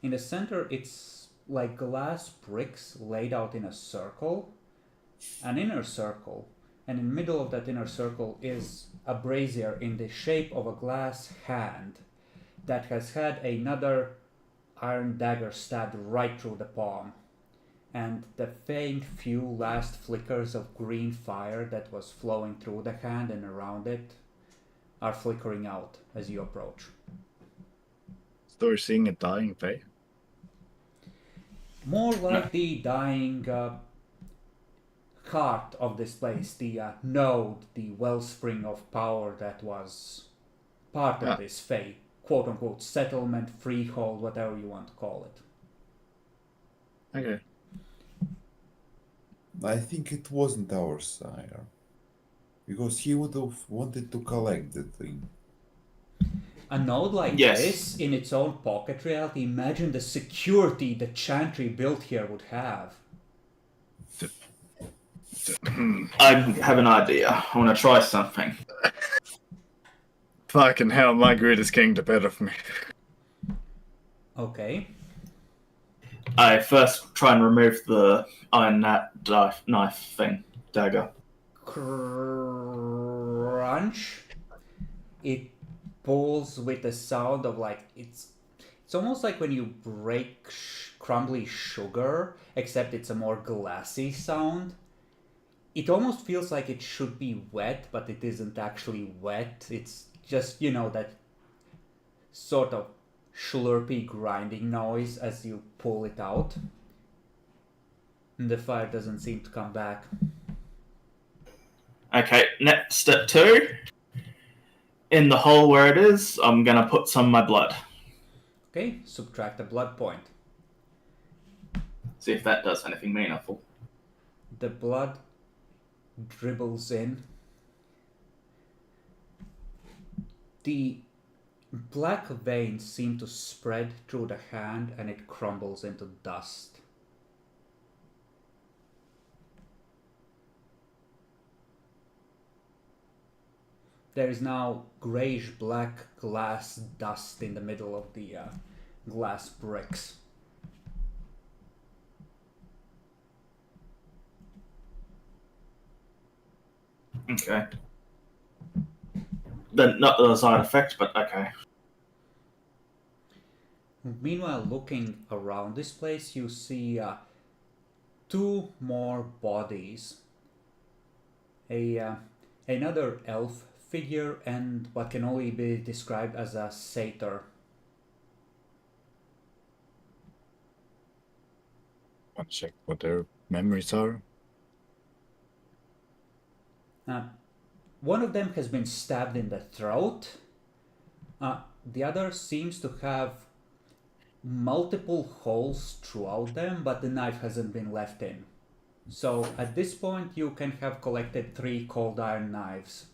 In the center, it's like glass bricks laid out in a circle, an inner circle, and in the middle of that inner circle is a brazier in the shape of a glass hand that has had another iron dagger stabbed right through the palm. And the faint few last flickers of green fire that was flowing through the hand and around it are flickering out as you approach. So we're seeing a dying Fae? More like the dying heart of this place, the node, the wellspring of power that was part of this Fae, quote unquote, settlement, freehold, whatever you want to call it. Okay. I think it wasn't our sire. Because he would have wanted to collect the thing. A node like Yes. this, in its own pocket reality, imagine the security the Chantry built here would have. I have an idea. I want to try something. Fucking hell, my greed is getting the better of me. Okay. I first try and remove the iron knife thing, dagger. Crunch. It pulls with a sound of like it's almost like when you break crumbly sugar, except it's a more glassy sound. It almost feels like it should be wet, but it isn't actually wet. It's just, that sort of slurpy grinding noise as you pull it out. And the fire doesn't seem to come back. Okay, next step 2. In the hole where it is, I'm gonna put some of my blood. Okay, subtract a blood point. See if that does anything meaningful. The blood dribbles in. The black veins seem to spread through the hand and it crumbles into dust. There is now grayish black glass dust in the middle of the glass bricks. Okay. Then not the side effect, but okay. Meanwhile, looking around this place, you see 2 more bodies. Another elf figure and what can only be described as a satyr. Want to check what their memories are? One of them has been stabbed in the throat. The other seems to have multiple holes throughout them, but the knife hasn't been left in. So at this point, you can have collected 3 cold iron knives.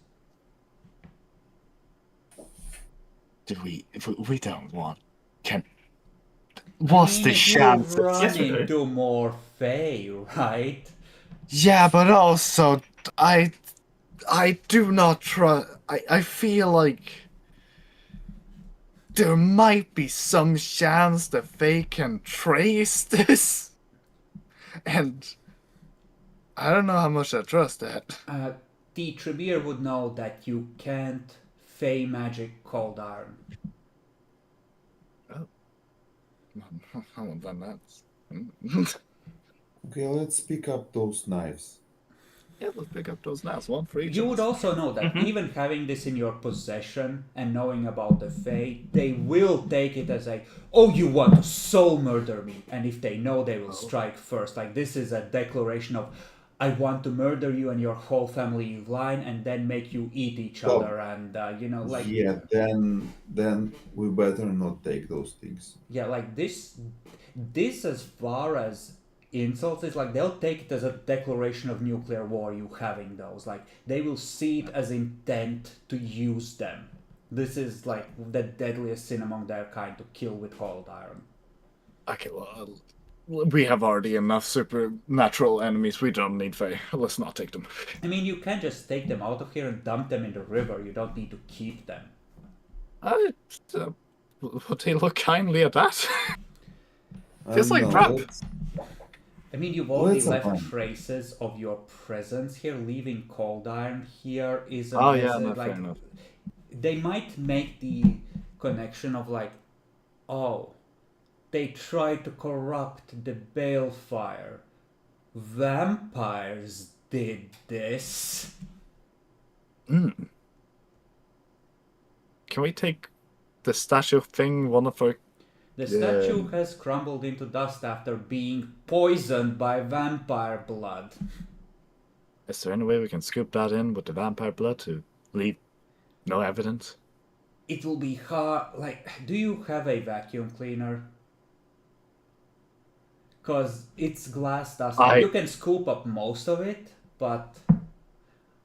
We don't want. I What's mean, the if you chance? run Yes, we do. into more Fae, right? Yeah, but also I do not trust. I feel like there might be some chance that they can trace this, and I don't know how much I trust that. The Tremere would know that you can't Fey magic cold iron. Oh, I want that. Okay, let's pick up those knives. Yeah, let's pick up those knives, one for each You of would us. also know that even having this in your possession and knowing about the Fae, they will take it as a, oh, you want to soul murder me. And if they know, they will strike first. Like, this is a declaration of, I want to murder you and your whole family line and then make you eat each So, other. And, like, Yeah, then we better not take those things. yeah, like this as far as insults is like they'll take it as a declaration of nuclear war, you having those, like they will see it as intent to use them. This is like the deadliest sin among their kind, to kill with cold iron. Okay, well, we have already enough supernatural enemies. We don't need Fae. Let's not take them. I mean, you can just take them out of here and dump them in the river. You don't need to keep them. Would they look kindly at that? Feels like No, crap. I mean, you've already Let's left abandon. traces of your presence here. Leaving cold iron here isn't Oh yeah, no, like fair enough. they might make the connection of like, oh, they tried to corrupt the balefire. Vampires did this. Can we take the statue thing? One of our. The statue has crumbled into dust after being poisoned by vampire blood. Is there any way we can scoop that in with the vampire blood to leave no evidence? It will be hard. Like, do you have a vacuum cleaner? Because it's glass dust. You can scoop up most of it, but.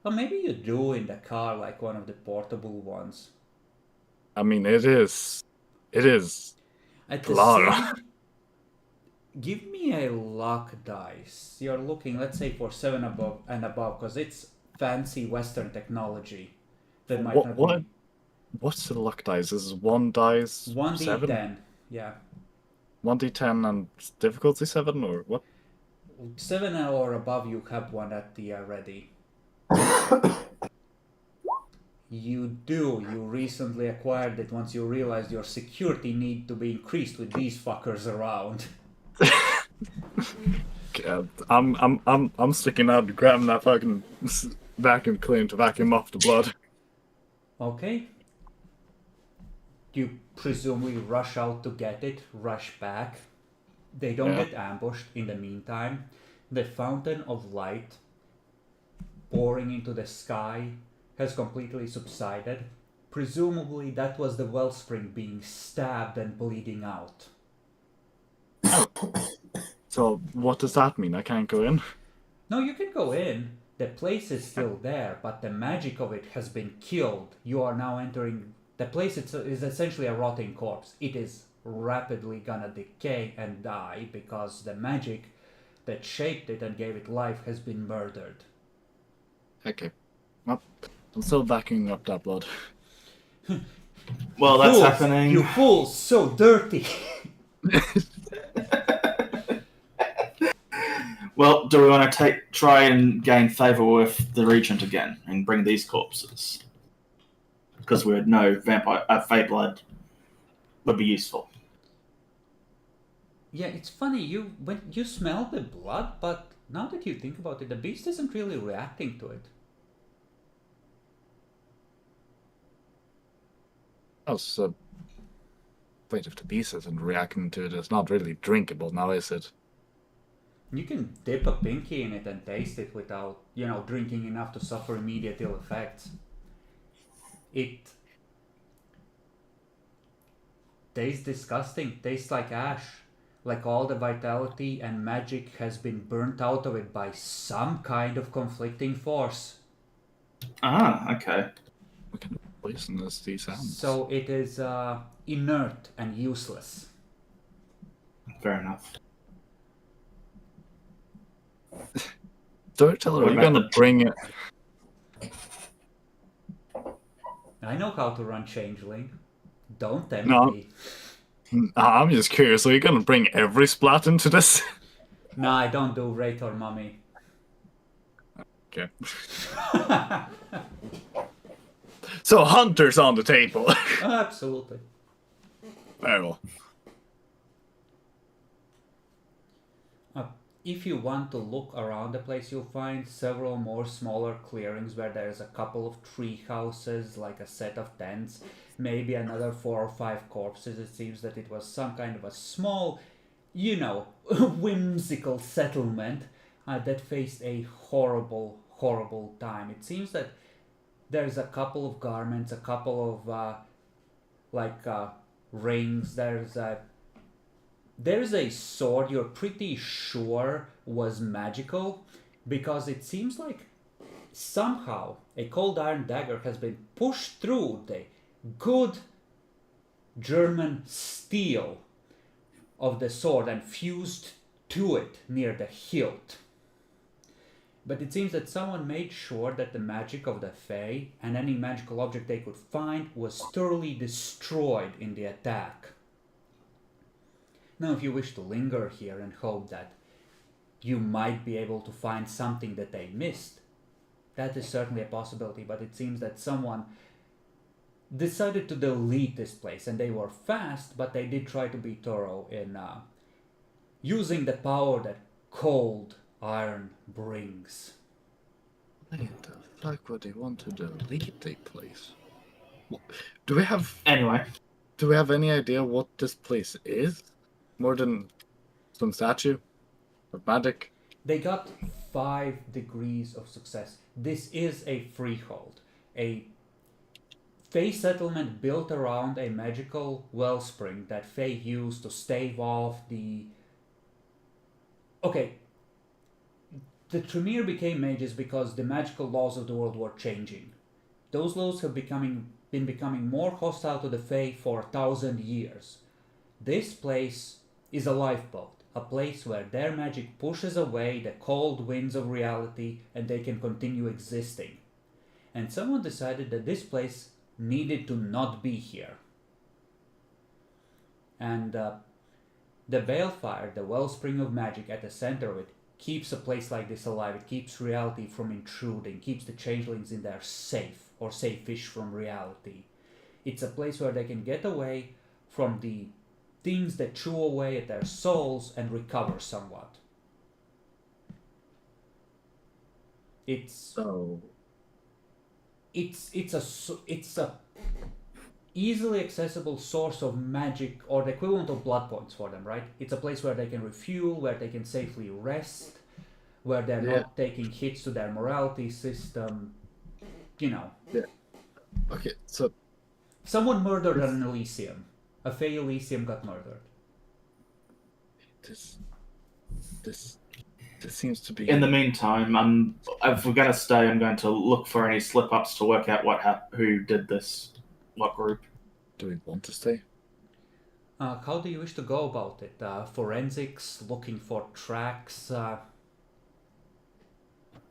Or maybe you do in the car, like one of the portable ones. I mean, it is. At the Clara. same, give me a luck dice. You're looking, let's say, for 7 above and above, because it's fancy Western technology. That might not What? be. What's the luck dice? Is 1 dice 1d10, 7? yeah. 1d10 and difficulty 7 or what? 7 or above, you have one at the ready. You do. You recently acquired it once you realized your security need to be increased with these fuckers around. I'm sticking out, grabbing that fucking vacuum cleaner to vacuum off the blood. Okay. You presumably rush out to get it, rush back. They don't get ambushed in the meantime. The fountain of light pouring into the sky has completely subsided. Presumably that was the wellspring being stabbed and bleeding out. So what does that mean? I can't go in? No, you can go in. The place is still there, but the magic of it has been killed. You are now entering... The place is essentially a rotting corpse. It is rapidly gonna decay and die because the magic that shaped it and gave it life has been murdered. Okay. Well, I'm still vacuuming up that blood. Well, that's Fools! happening. You fools! So dirty! Well, do we want to try and gain favour with the regent again and bring these corpses? Because we would know Fey blood would be useful. Yeah, it's funny, when you smell the blood, but now that you think about it, the beast isn't really reacting to it. Oh, so... Wait, if the beast isn't reacting to it, it's not really drinkable now, is it? You can dip a pinky in it and taste it without, drinking enough to suffer immediate ill effects. It tastes disgusting, tastes like ash. Like all the vitality and magic has been burnt out of it by some kind of conflicting force. Ah, okay. We can poison these hands. So it is inert and useless. Fair enough. Storyteller, What are you about gonna bring it? I know how to run Changeling. Don't tempt No. me. I'm just curious, are you gonna bring every splat into this? Nah, I don't do Wraith or Mummy. Okay. So Hunter's on the table. Absolutely. Very well. If you want to look around the place, you'll find several more smaller clearings where there's a couple of tree houses, like a set of tents, maybe another 4 or 5 corpses. It seems that it was some kind of a small, whimsical settlement that faced a horrible, horrible time. It seems that there's a couple of garments, a couple of rings. There's a sword you're pretty sure was magical, because it seems like somehow a cold iron dagger has been pushed through the good German steel of the sword and fused to it near the hilt. But it seems that someone made sure that the magic of the Fae and any magical object they could find was thoroughly destroyed in the attack. Now, if you wish to linger here and hope that you might be able to find something that they missed, that is certainly a possibility, but it seems that someone decided to delete this place, and they were fast, but they did try to be thorough in using the power that cold iron brings. Why the fuck would they want to delete the place? Do we have any idea what this place is? More than some statue of magic? They got 5 degrees of success. This is a freehold, a Fae settlement built around a magical wellspring that Fae used to stave off the... Okay, the Tremere became mages because the magical laws of the world were changing. Those laws have been becoming more hostile to the Fae for 1,000 years. This place is a lifeboat, a place where their magic pushes away the cold winds of reality and they can continue existing. And someone decided that this place needed to not be here. And the balefire, the wellspring of magic at the center of it, keeps a place like this alive. It keeps reality from intruding, keeps the changelings in there safe, or safe-ish from reality. It's a place where they can get away from the things that chew away at their souls and recover somewhat. It's a easily accessible source of magic, or the equivalent of blood points for them, right? It's a place where they can refuel, where they can safely rest, where they're not taking hits to their morality system, Yeah. Okay, so... Someone murdered an Elysium. A Fey Elysium got murdered. This seems to be... In the meantime, if we're going to stay, I'm going to look for any slip-ups to work out who did this, what group. Do we want to stay? How do you wish to go about it? Forensics, looking for tracks?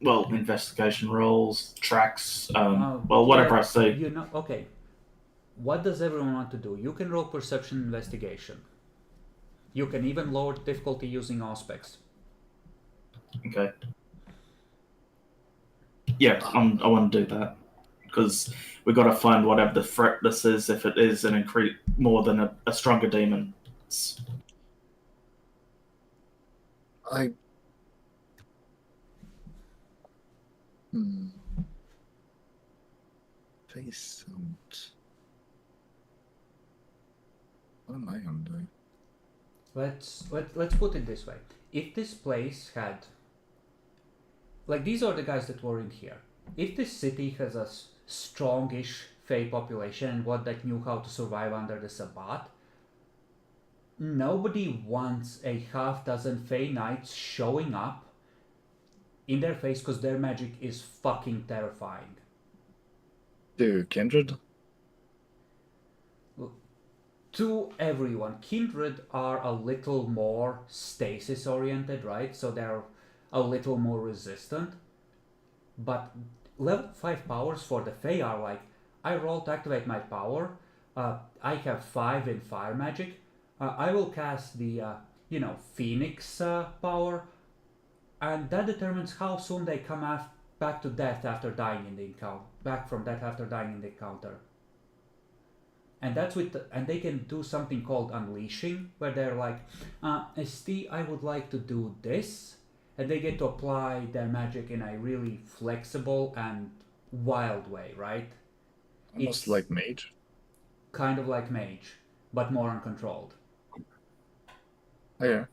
Well, investigation rolls, tracks, whatever I see. Okay. What does everyone want to do? You can roll perception investigation. You can even lower difficulty using aspects. Okay. Yeah, I want to do that. Because we got to find whatever the threat this is, if it is an increase more than a stronger demon. Face out. What am I gonna do? Let's put it this way. if this place had, like, these are the guys that were in here. If this city has a strongish Fey population and one that knew how to survive under the Sabbat, nobody wants a half dozen Fey Knights showing up in their face because their magic is fucking terrifying. To Kindred? To everyone, Kindred are a little more stasis oriented, right? So they're a little more resistant. But level 5 powers for the Fey are like, I roll to activate my power. I have 5 in fire magic. I will cast the, Phoenix power. And that determines how soon they come back to death after dying in the encounter. Back from death after dying in the encounter. And that's and they can do something called unleashing, where they're like, ST, I would like to do this, and they get to apply their magic in a really flexible and wild way, right? Almost It's like Mage. kind of like Mage, but more uncontrolled. Oh, yeah.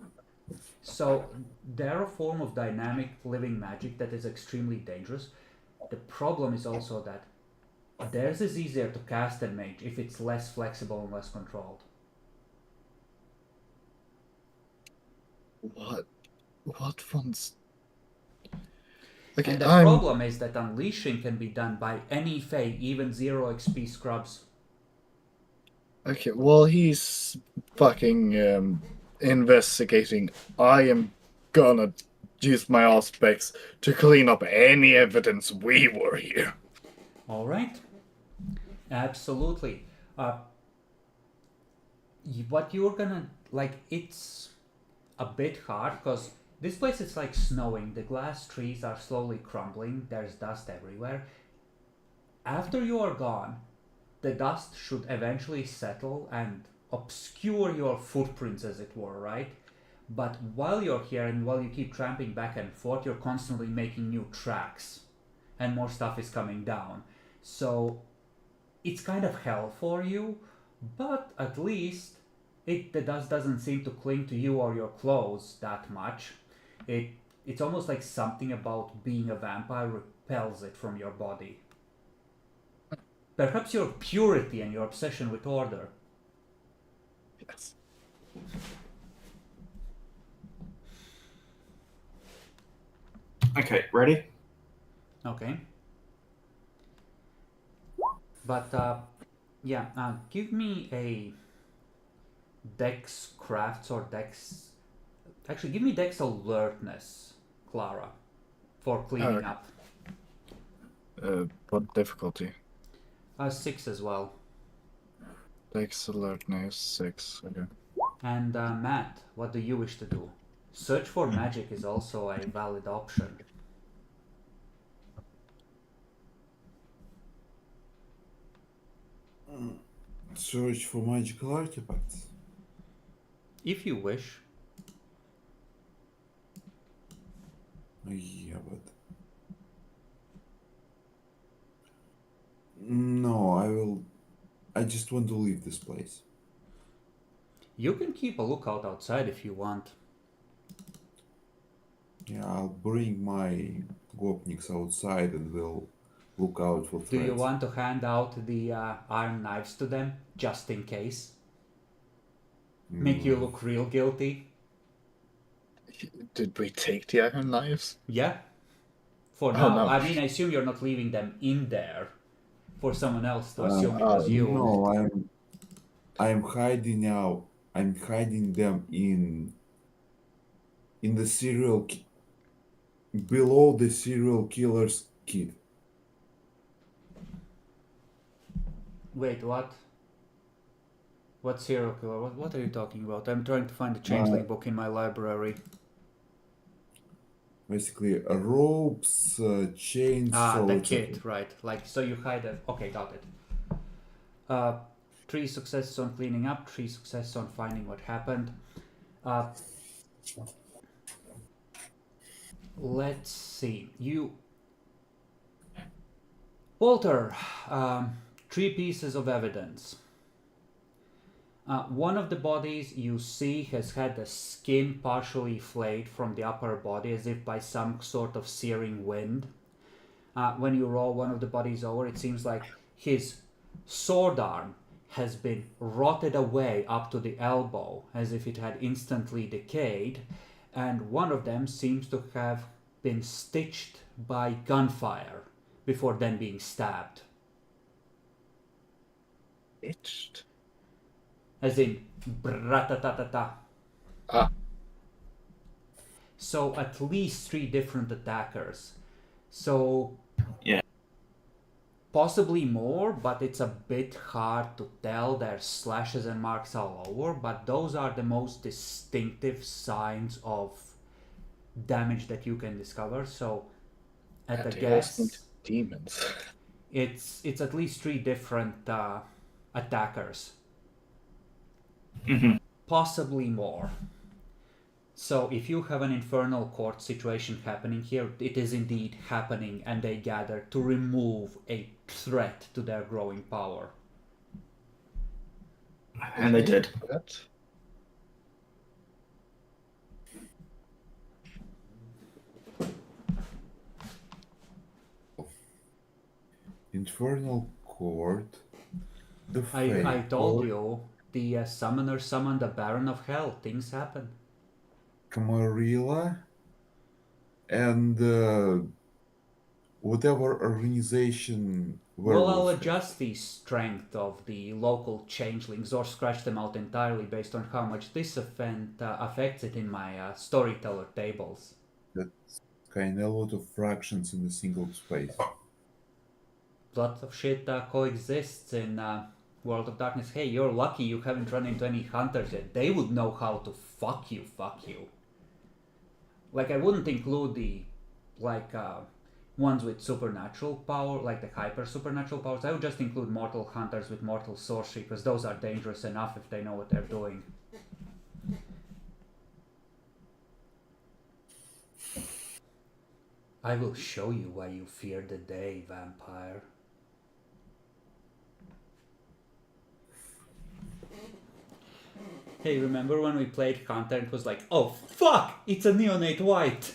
So they're a form of dynamic living magic that is extremely dangerous. The problem is also that theirs is easier to cast than Mage if it's less flexible and less controlled. What ones? Okay, And the problem is that unleashing can be done by any Fey, even 0 XP scrubs. Okay, while he's fucking investigating, I am gonna use my aspects to clean up any evidence we were here. All right. Absolutely. What you're gonna like, it's a bit hard because this place is like snowing. The glass trees are slowly crumbling. There's dust everywhere. After you are gone, the dust should eventually settle and obscure your footprints, as it were, right? But while you're here and while you keep tramping back and forth, you're constantly making new tracks, and more stuff is coming down. So it's kind of hell for you, but at least the dust doesn't seem to cling to you or your clothes that much. It's almost like something about being a vampire repels it from your body. Perhaps your purity and your obsession with order. Yes. Okay, ready? Okay. But give me a Dex crafts or Dex. Actually, give me Dex alertness, Clara, for cleaning up. What difficulty? 6 as well. Dex alertness 6. Okay. And Matt, what do you wish to do? Search for magic is also a valid option. Search for magical artifacts. If you wish. Yeah, but no, I just want to leave this place. You can keep a lookout outside if you want. Yeah, I'll bring my gopniks outside and we'll look out for threats. Do you want to hand out the iron knives to them, just in case? Make you look real guilty? Did we take the iron knives? Yeah. For now. No. I mean, I assume you're not leaving them in there for someone else to assume it was you. No, I'm hiding now. I'm hiding them in the below the serial killer's kit. Wait, what? What serial killer? What are you talking about? I'm trying to find the Changeling book in my library. Basically, ropes, chains. The kit, right. Like, so you hide it. Okay, got it. 3 successes on cleaning up, 3 successes on finding what happened. Let's see. Walter, 3 pieces of evidence. One of the bodies you see has had the skin partially flayed from the upper body as if by some sort of searing wind. When you roll one of the bodies over, it seems like his sword arm has been rotted away up to the elbow as if it had instantly decayed, and one of them seems to have been stitched by gunfire before then being stabbed. Itched. As in, bratatatata. Ah. So at least 3 different attackers. So Yeah. possibly more, but it's a bit hard to tell. There's slashes and marks all over, but those are the most distinctive signs of damage that you can discover. So at a guess, Demons. it's at least 3 different attackers. Mhm. Possibly more. So if you have an infernal court situation happening here, it is indeed happening, and they gather to remove a threat to their growing power. And they did. What? Infernal Court. The I told Faithful, you, the summoner summoned the Baron of Hell. Things happen. Camarilla, and whatever organization Well, I'll werewolf. adjust the strength of the local changelings or scratch them out entirely based on how much this event affects it in my storyteller tables. That's kind of a lot of fractions in a single space. Lots of shit coexists in World of Darkness. Hey, you're lucky you haven't run into any hunters yet. They would know how to fuck you. Like, I wouldn't include the, like, ones with supernatural power, like the hyper supernatural powers. I would just include mortal hunters with mortal sorcery, because those are dangerous enough if they know what they're doing. I will show you why you fear the day, vampire. Hey, remember when we played Hunter and it was like, oh fuck, it's a neonate white.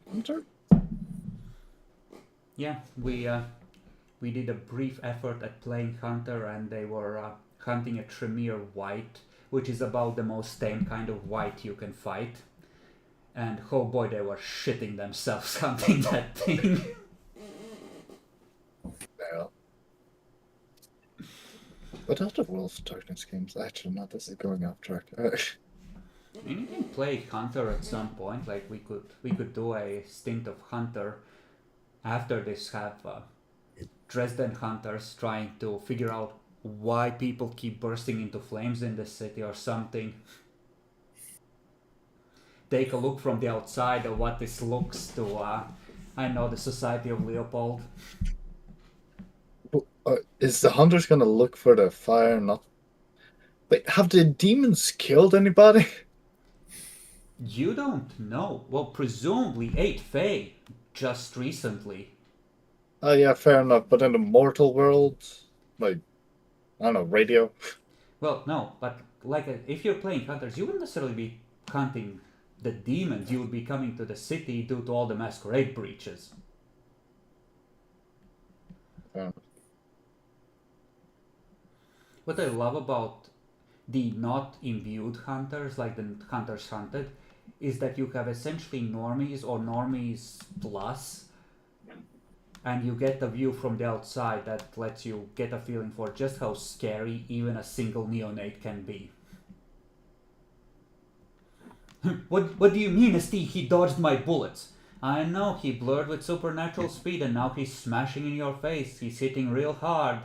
Hunter? Yeah, we did a brief effort at playing Hunter, and they were hunting a Tremere white, which is about the most tame kind of white you can fight. And oh boy, they were shitting themselves hunting that thing. Yeah. But other World of Darkness games, actually, not this is going off track. I mean, you can play Hunter at some point. Like we could do a stint of Hunter after this. Have Dresden hunters trying to figure out why people keep bursting into flames in the city or something. Take a look from the outside of what this looks to. I know, the Society of Leopold. Is the hunters gonna look for the fire? Not. Wait, have the demons killed anybody? You don't know. Well, presumably 8 Fae just recently. Oh yeah, fair enough. But in the mortal world, like, I don't know, radio. Well, no, but like if you're playing hunters, you wouldn't necessarily be hunting the demons. You would be coming to the city due to all the Masquerade breaches. What I love about the not imbued hunters, like the hunters hunted, is that you have essentially normies or normies plus, and you get a view from the outside that lets you get a feeling for just how scary even a single neonate can be. What do you mean, ST? He dodged my bullets. I know, he blurred with supernatural speed and now he's smashing in your face. He's hitting real hard.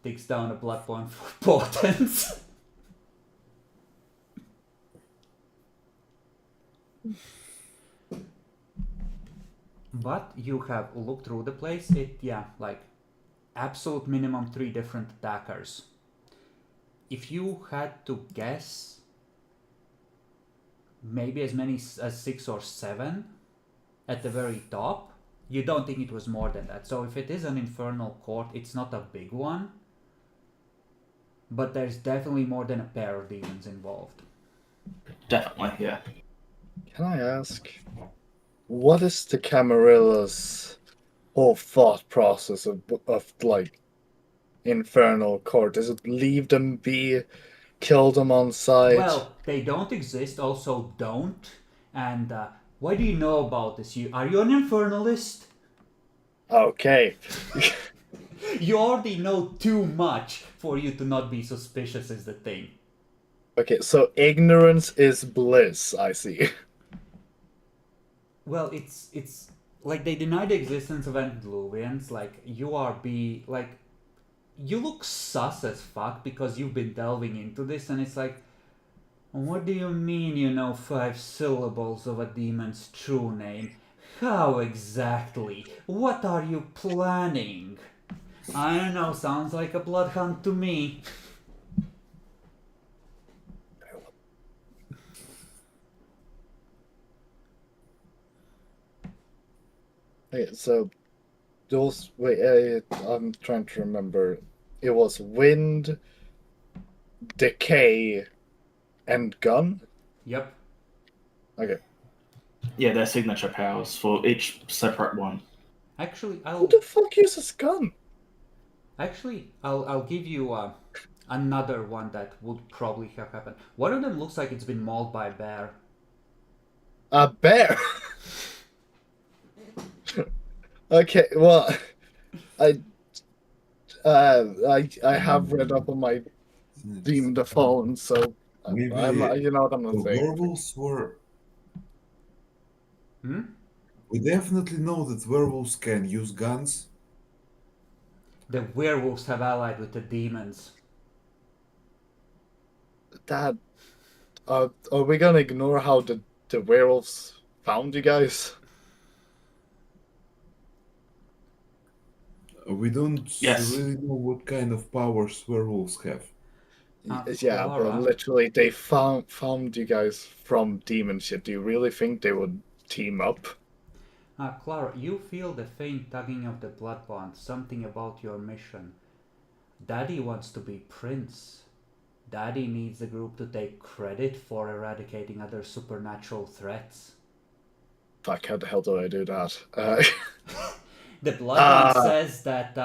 Takes down a blood point for potence. But you have looked through the place. Like absolute minimum 3 different attackers. If you had to guess, maybe as many as 6 or 7 at the very top. You don't think it was more than that. So if it is an infernal court, it's not a big one. But there's definitely more than a pair of demons involved. Definitely, yeah. Can I ask, what is the Camarilla's whole thought process of like infernal court? Does it leave them be, kill them on sight? Well, they don't exist, also don't. And why do you know about this? Are you an infernalist? Okay. You already know too much for you to not be suspicious is the thing. Okay, so ignorance is bliss, I see. Well, it's like they deny the existence of antediluvians. Like you look sus as fuck because you've been delving into this, and it's like, what do you mean you know 5 syllables of a demon's true name? How exactly? What are you planning? I don't know, sounds like a bloodhound to me. Okay, so those wait, I'm trying to remember. It was wind, decay, and gun. Yep. Okay. Yeah, their signature powers for each separate one. Actually, Who the fuck uses gun? I'll give you another one that would probably have happened. One of them looks like it's been mauled by a bear. A bear. Okay, well, I have read up on my Demon the Fallen, so Maybe you know what I'm the gonna say. werewolves were. Hmm? We definitely know that werewolves can use guns. The werewolves have allied with the demons. Dad, are we gonna ignore how the werewolves found you guys? We don't Yes. really know what kind of powers werewolves have. Yeah, but Clara? literally they found you guys from demon shit. Do you really think they would team up? Clara, you feel the faint tugging of the blood bond, something about your mission. Daddy wants to be prince. Daddy needs the group to take credit for eradicating other supernatural threats. Fuck, how the hell do I do that? The blood bond says that,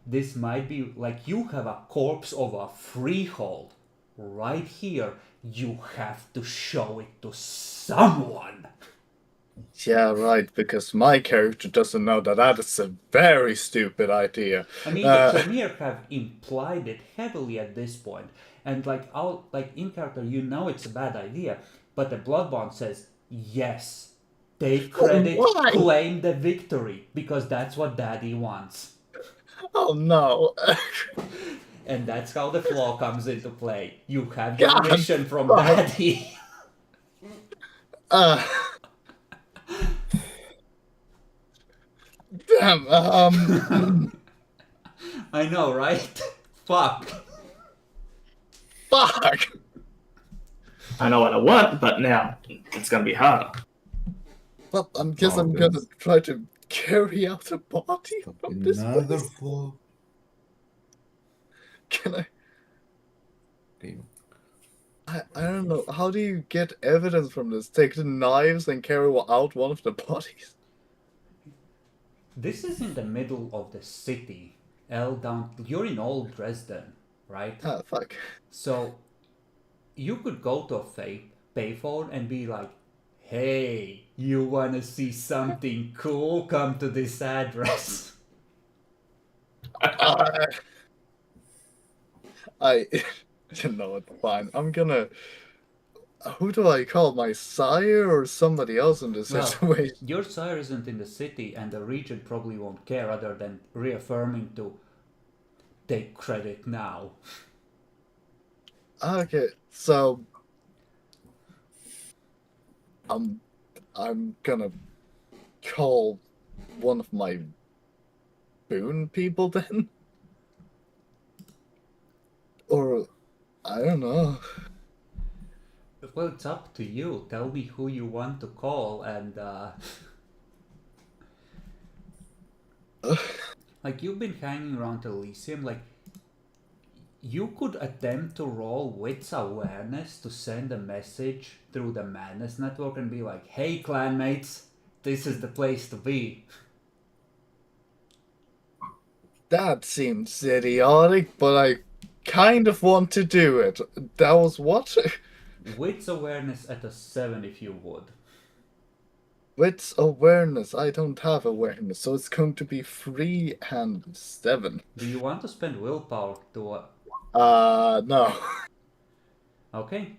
this might be like you have a corpse of a freehold right here. You have to show it to someone. Yeah, right, because my character doesn't know that is a very stupid idea. I mean, the Tremere have implied it heavily at this point, and in character, you know it's a bad idea, but the blood bond says yes, take credit, Why? claim the victory, because that's what Daddy wants, Oh no. and that's how the flaw comes into play. You have your God, mission from fuck. Daddy. Damn, I know, right? Fuck. fuck. I know what I want, but now it's gonna be harder. Well, I guess I'm that's- gonna try to carry out a body from this Another place. flaw. Can I? Damn. I don't know. How do you get evidence from this? Take the knives and carry out one of the bodies? This is in the middle of the city. You're in old Dresden, right? Ah, fuck. So you could go to a payphone and be like, hey, you wanna see something cool? Come to this address. You know what? Fine. I'm gonna. Who do I call? My sire or somebody else in this Well, situation? your sire isn't in the city and the region probably won't care other than reaffirming to take credit now. Okay, so I'm gonna call one of my boon people then, or I don't know. Well, it's up to you. Tell me who you want to call and Like, you've been hanging around Elysium, like, you could attempt to roll wits awareness to send a message through the Madness Network and be like, hey, clanmates, this is the place to be. That seems idiotic, but I kind of want to do it. That was what? Wits awareness at a 7 if you would. Wits awareness. I don't have awareness, so it's going to be 3 and 7. Do you want to spend willpower to... No. Okay.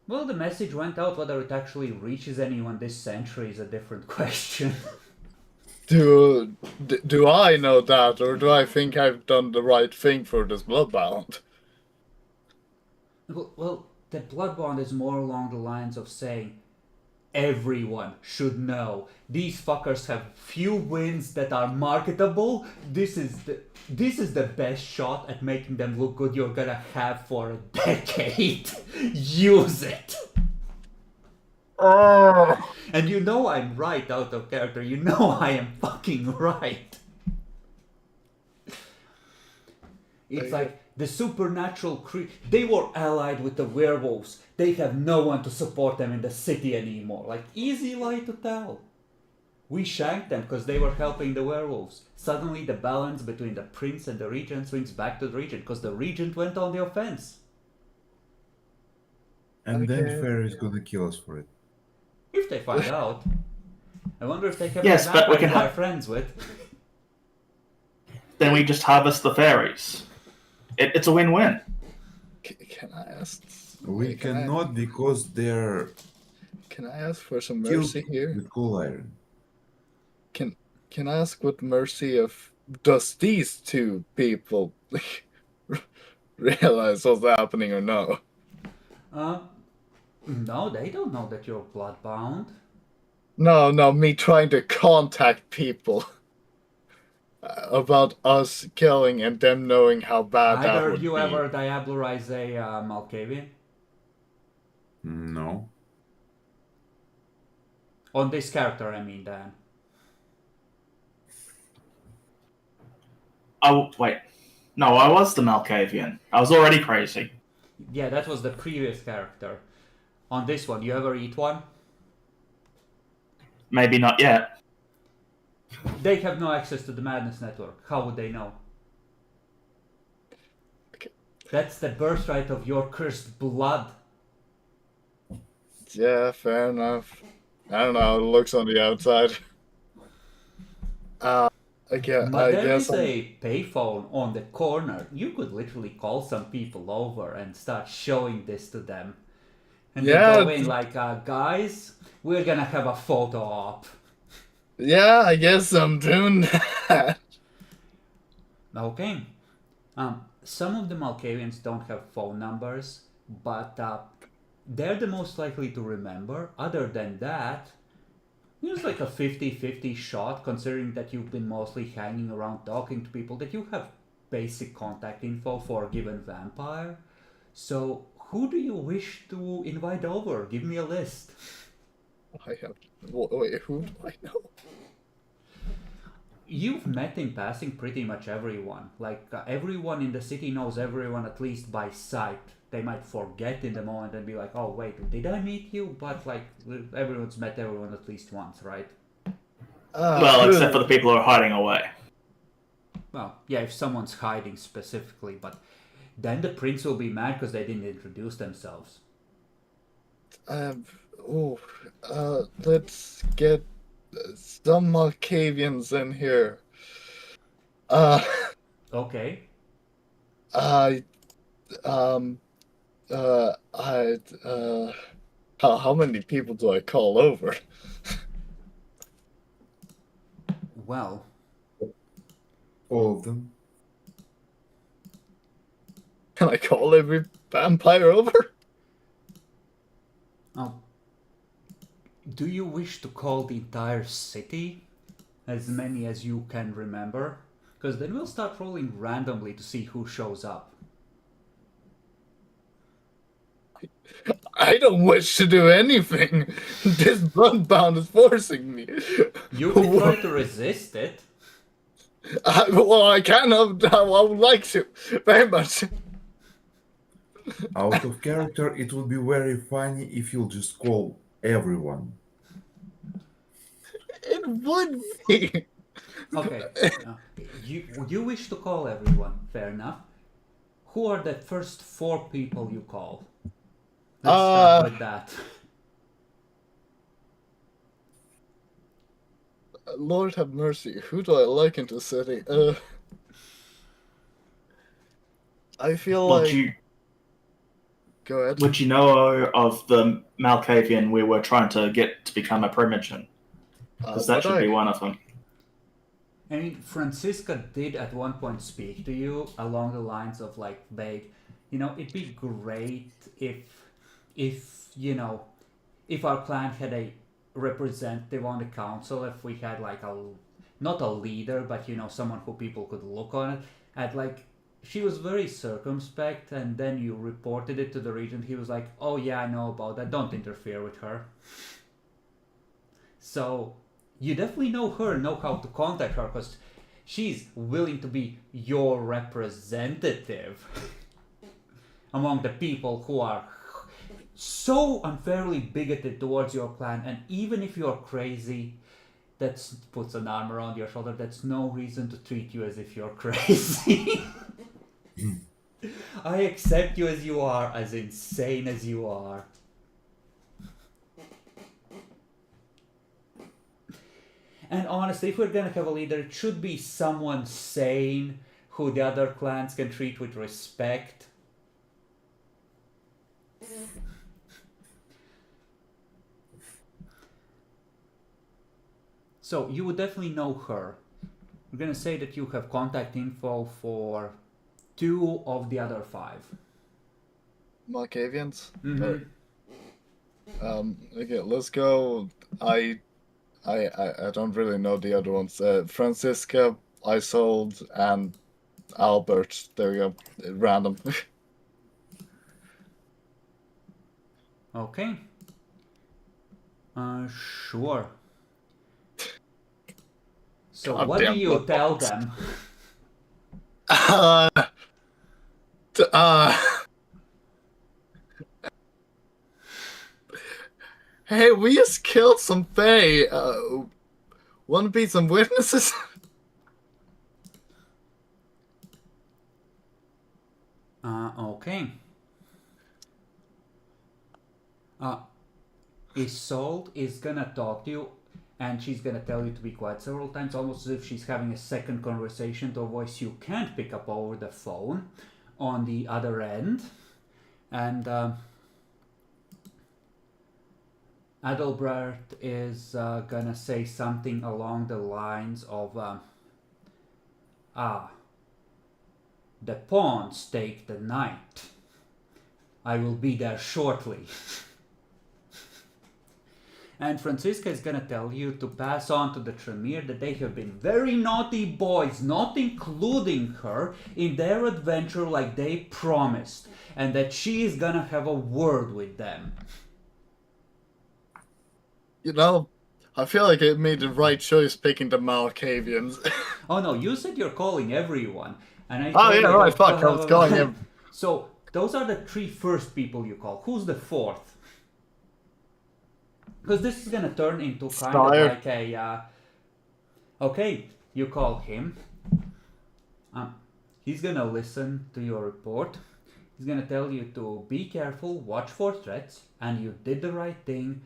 Well, the message went out. Whether it actually reaches anyone this century is a different question. Do I know that, or do I think I've done the right thing for this Bloodbound? Well, the Bloodbound is more along the lines of saying, everyone should know. These fuckers have few wins that are marketable. This is the best shot at making them look good you're gonna have for a decade. Use it. And you know I'm right out of character. You know I am fucking right. It's like the supernatural they were allied with the werewolves. They have no one to support them in the city anymore. Like, easy lie to tell. We shanked them because they were helping the werewolves. Suddenly the balance between the prince and the regent swings back to the regent because the regent went on the offense. And then Okay. Fair is gonna kill us for it. If they find out. I wonder if they have Yes, a but we vampire can they're friends with. Then we just harvest the fairies. It's a win-win. Can I ask? We Can I- cannot because they're Can I ask for some killed mercy here? with coal iron. Can I ask with mercy if does these two people realize what's happening or no? No, they don't know that you're bloodbound. No, me trying to contact people about us killing and them knowing how bad that Either would you be. ever diabolarize a Malkavian? No. On this character, I mean, Dan. Oh, wait. No, I was the Malkavian. I was already crazy. Yeah, that was the previous character. On this one, you ever eat one? Maybe not yet. They have no access to the Madness Network. How would they know? Okay. That's the birthright of your cursed blood. Yeah, fair enough. I don't know how it looks on the outside. I But there guess is a payphone on the corner. You could literally call some people over and start showing this to them. And Yeah, they go in like, guys, we're gonna have a photo op. yeah, I guess I'm doing that. Okay. Some of the Malkavians don't have phone numbers, but they're the most likely to remember. Other than that, it's like a 50-50 shot, considering that you've been mostly hanging around talking to people, that you have basic contact info for a given vampire. So, who do you wish to invite over? Give me a list. Wait, who do I know? You've met in passing pretty much everyone. Like, everyone in the city knows everyone at least by sight. They might forget in the moment and be like, oh wait, did I meet you? But like, everyone's met everyone at least once, right? Well, except for the people who are hiding away. Well, yeah, if someone's hiding specifically, but then the prince will be mad because they didn't introduce themselves. Let's get some Malkavians in here. Okay. How many people do I call over? Well, All of them. Can I call every vampire over? do you wish to call the entire city? As many as you can remember? Because then we'll start rolling randomly to see who shows up. I don't wish to do anything. This bloodbound is forcing me. You can try to resist it. Well, I would like to very much. Out of character, it would be very funny if you'll just call everyone. It would be. Okay, you wish to call everyone. Fair enough. Who are the first 4 people you call? Let's start with that. Lord have mercy. Who do I like in the city? I feel Well, like. Go ahead. would you know of the Malkavian we were trying to get to become a primogen? Because that Would should I? be one of them. I mean, Francisca did at one point speak to you along the lines of like vague, it'd be great if if our clan had a representative on the council, if we had like not a leader, but someone who people could look on it. And like, she was very circumspect, and then you reported it to the regent. He was like, "Oh yeah, I know about that. Don't interfere with her." So you definitely know how to contact her, because she's willing to be your representative among the people who are so unfairly bigoted towards your clan. And even if you're crazy, that puts an arm around your shoulder. That's no reason to treat you as if you're crazy. I accept you as you are, as insane as you are. And honestly, if we're gonna have a leader, it should be someone sane who the other clans can treat with respect. So you would definitely know her. We're gonna say that you have contact info for 2 of the other 5. Malkavians? Mm-hmm. Okay, let's go. I don't really know the other ones. Francisca, Isolde, and Albert. There we go. Random. Okay. Sure. So what do Goddamn you blood tell box. them? Hey, we just killed some Fae. Want to be some witnesses? Okay. Isolde is gonna talk to you, and she's gonna tell you to be quiet several times, almost as if she's having a second conversation to a voice you can't pick up over the phone on the other end. And Adalbert is gonna say something along the lines of, the pawns take the night. I will be there shortly. And Francisca is gonna tell you to pass on to the Tremere that they have been very naughty boys, not including her in their adventure like they promised, and that she is gonna have a word with them. You know, I feel like I made the right choice picking the Malkavians. Oh no, you said you're calling everyone, and I. Oh yeah, right. Fuck, I was calling him. So those are the 3 first people you call. Who's the 4th? Because this is gonna turn into kind of like a. Okay, you call him. He's gonna listen to your report. He's gonna tell you to be careful, watch for threats, and you did the right thing.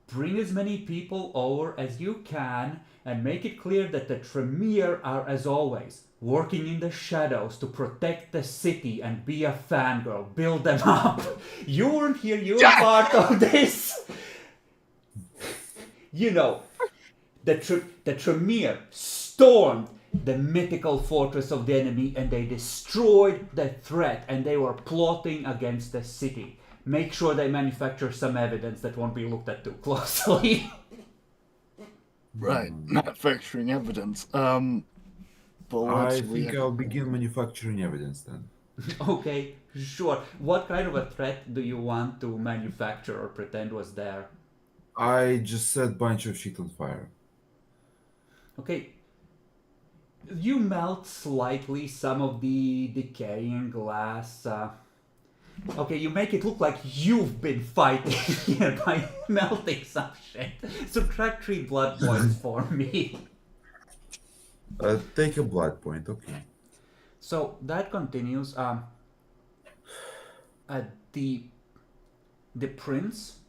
Bring as many people over as you can, and make it clear that the Tremere are, as always, working in the shadows to protect the city and be a fangirl. Build them up. You weren't here, you were part of this. You know, the Tremere stormed the mythical fortress of the enemy, and they destroyed the threat, and they were plotting against the city. Make sure they manufacture some evidence that won't be looked at too closely. Right, manufacturing evidence. But I think I'll begin manufacturing evidence then. Okay, sure. What kind of a threat do you want to manufacture or pretend was there? I just set bunch of shit on fire. Okay, You melt slightly some of the decaying glass. Okay, you make it look like you've been fighting here by melting some shit. Subtract 3 blood points for me. Take a blood point, okay. So that continues. The prince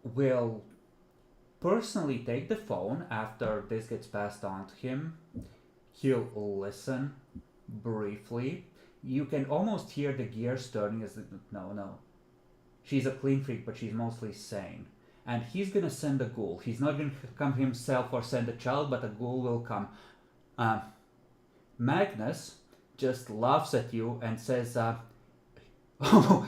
will personally take the phone after this gets passed on to him. He'll listen briefly. You can almost hear the gears turning as no. She's a clean freak, but she's mostly sane. And he's gonna send a ghoul. He's not gonna come himself or send a child, but a ghoul will come. Magnus just laughs at you and says, oh,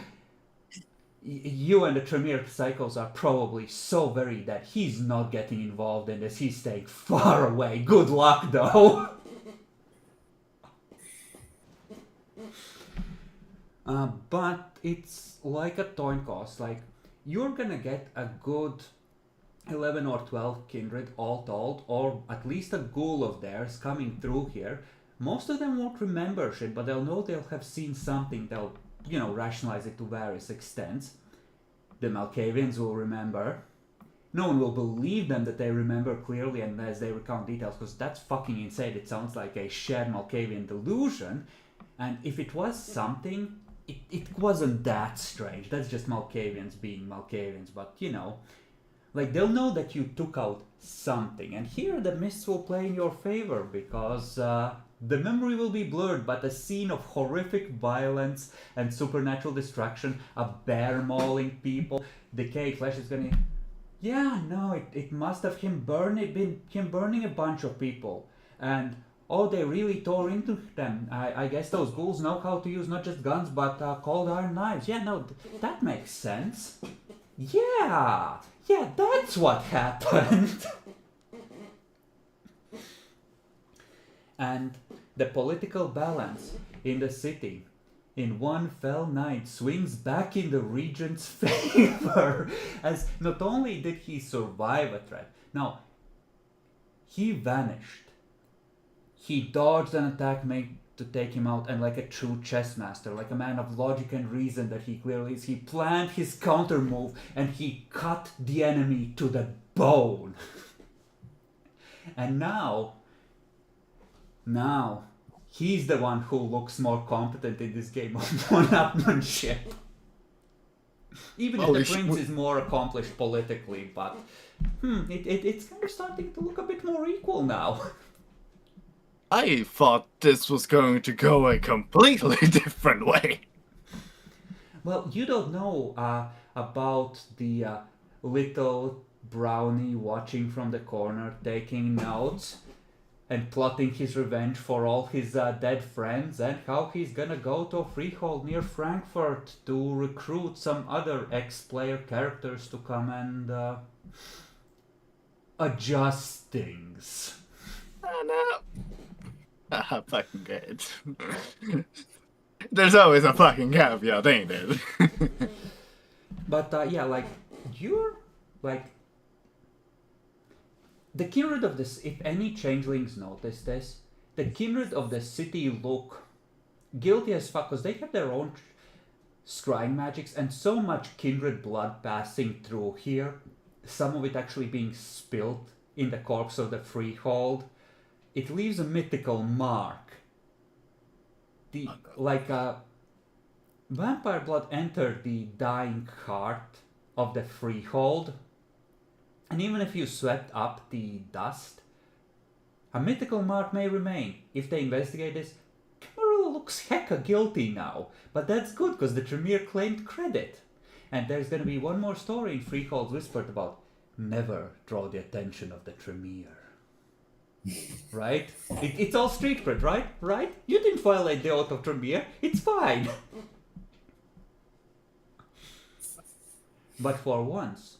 you and the Tremere psychos are probably so very that he's not getting involved in this. He's staying far away. Good luck, though. But it's like a coin cost. Like, you're gonna get a good 11 or 12 kindred all told, or at least a ghoul of theirs coming through here. Most of them won't remember shit, but they'll know they'll have seen something. They'll, rationalize it to various extents. The Malkavians will remember. No one will believe them that they remember clearly unless they recount details, because that's fucking insane. It sounds like a shared Malkavian delusion. And if it was something, it wasn't that strange. That's just Malkavians being Malkavians. But, like, they'll know that you took out something. And here the mists will play in your favor, because the memory will be blurred, but a scene of horrific violence and supernatural destruction, a bear mauling people, decayed flesh is gonna... Yeah, no, it must have been him burning a bunch of people. And, they really tore into them. I guess those ghouls know how to use not just guns, but cold iron knives. Yeah, no, that makes sense. Yeah, that's what happened. And the political balance in the city in one fell night swings back in the regent's favor, as not only did he survive a threat, now he vanished. He dodged an attack made to take him out, and like a true chess master, like a man of logic and reason that he clearly is, he planned his counter move and he cut the enemy to the bone. And now he's the one who looks more competent in this game of one-upmanship. Even if the prince is more accomplished politically, but it's kind of starting to look a bit more equal now. I thought this was going to go a completely different way. Well, you don't know about the little brownie watching from the corner, taking notes and plotting his revenge for all his dead friends, and how he's gonna go to a freehold near Frankfurt to recruit some other ex-player characters to come and adjust things. No. Fucking good. There's always a fucking caveat, ain't it? But you're like the kindred of this. If any changelings notice this, the kindred of the city look guilty as fuck, because they have their own scrying magics and so much kindred blood passing through here. Some of it actually being spilled in the corpse of the freehold. It leaves a mythical mark. Vampire blood entered the dying heart of the freehold, and even if you swept up the dust, a mythical mark may remain. If they investigate this, Camarilla looks hecka guilty now, but that's good because the Tremere claimed credit. And there's gonna be one more story in Freehold's whispered about. Never draw the attention of the Tremere. Right? It's all street cred, right? Right? You didn't violate the oath of Tremere. It's fine. But for once,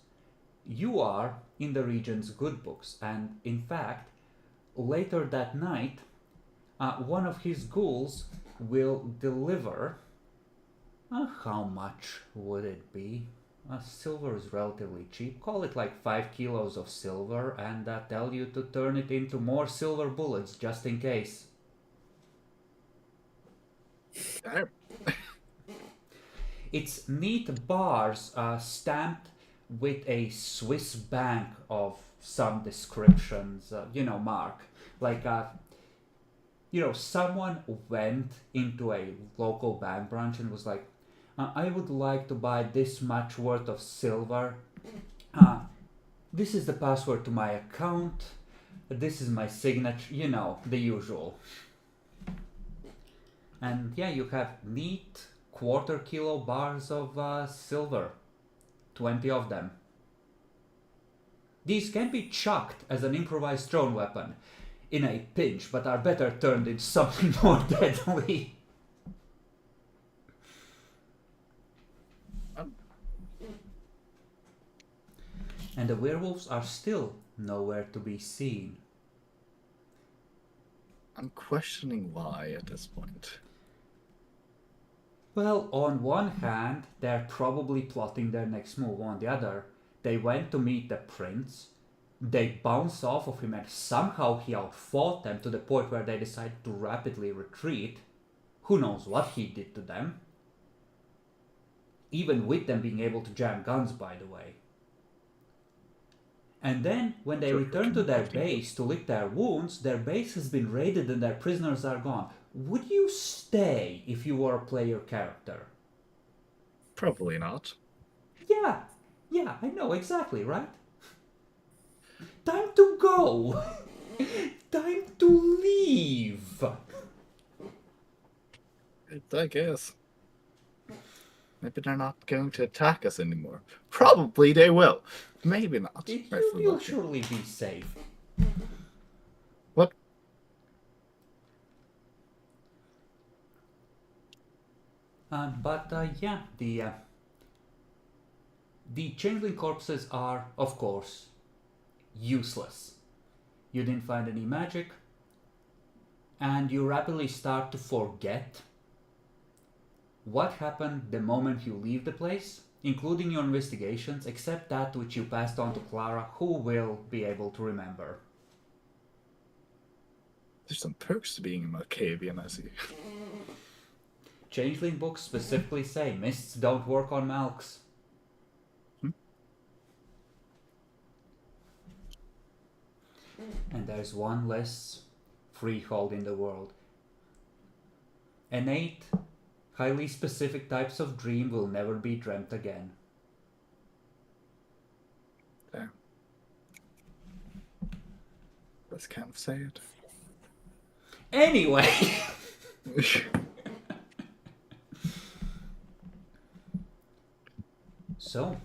you are in the region's good books, and in fact, later that night, one of his ghouls will deliver. How much would it be? Silver is relatively cheap. Call it like 5 kilos of silver and tell you to turn it into more silver bullets just in case. Damn. It's neat bars stamped with a Swiss bank of some descriptions, Mark. Like, someone went into a local bank branch and was like, I would like to buy this much worth of silver. This is the password to my account. This is my signature, the usual. And yeah, you have neat quarter-kilo bars of silver. 20 of them. These can be chucked as an improvised thrown weapon in a pinch, but are better turned into something more deadly. And the werewolves are still nowhere to be seen. I'm questioning why at this point. Well, on one hand, they're probably plotting their next move. On the other, they went to meet the prince, they bounced off of him, and somehow he outfought them to the point where they decided to rapidly retreat. Who knows what he did to them? Even with them being able to jam guns, by the way. And then, when they return to their base to lick their wounds, their base has been raided and their prisoners are gone. Would you stay if you were a player character? Probably not. Yeah, I know exactly, right? Time to go! Time to leave! I guess. Maybe they're not going to attack us anymore. Probably they will. Maybe not. You'll surely be safe. What? Yeah, the changeling corpses are, of course, useless. You didn't find any magic, and you rapidly start to forget what happened the moment you leave the place, including your investigations, except that which you passed on to Clara, who will be able to remember. There's some perks to being a Malkavian, I see. Changeling books specifically say mists don't work on Malks. And there's one less freehold in the world. Innate, highly specific types of dream will never be dreamt again. There. Let's kind of say it. Anyway! So,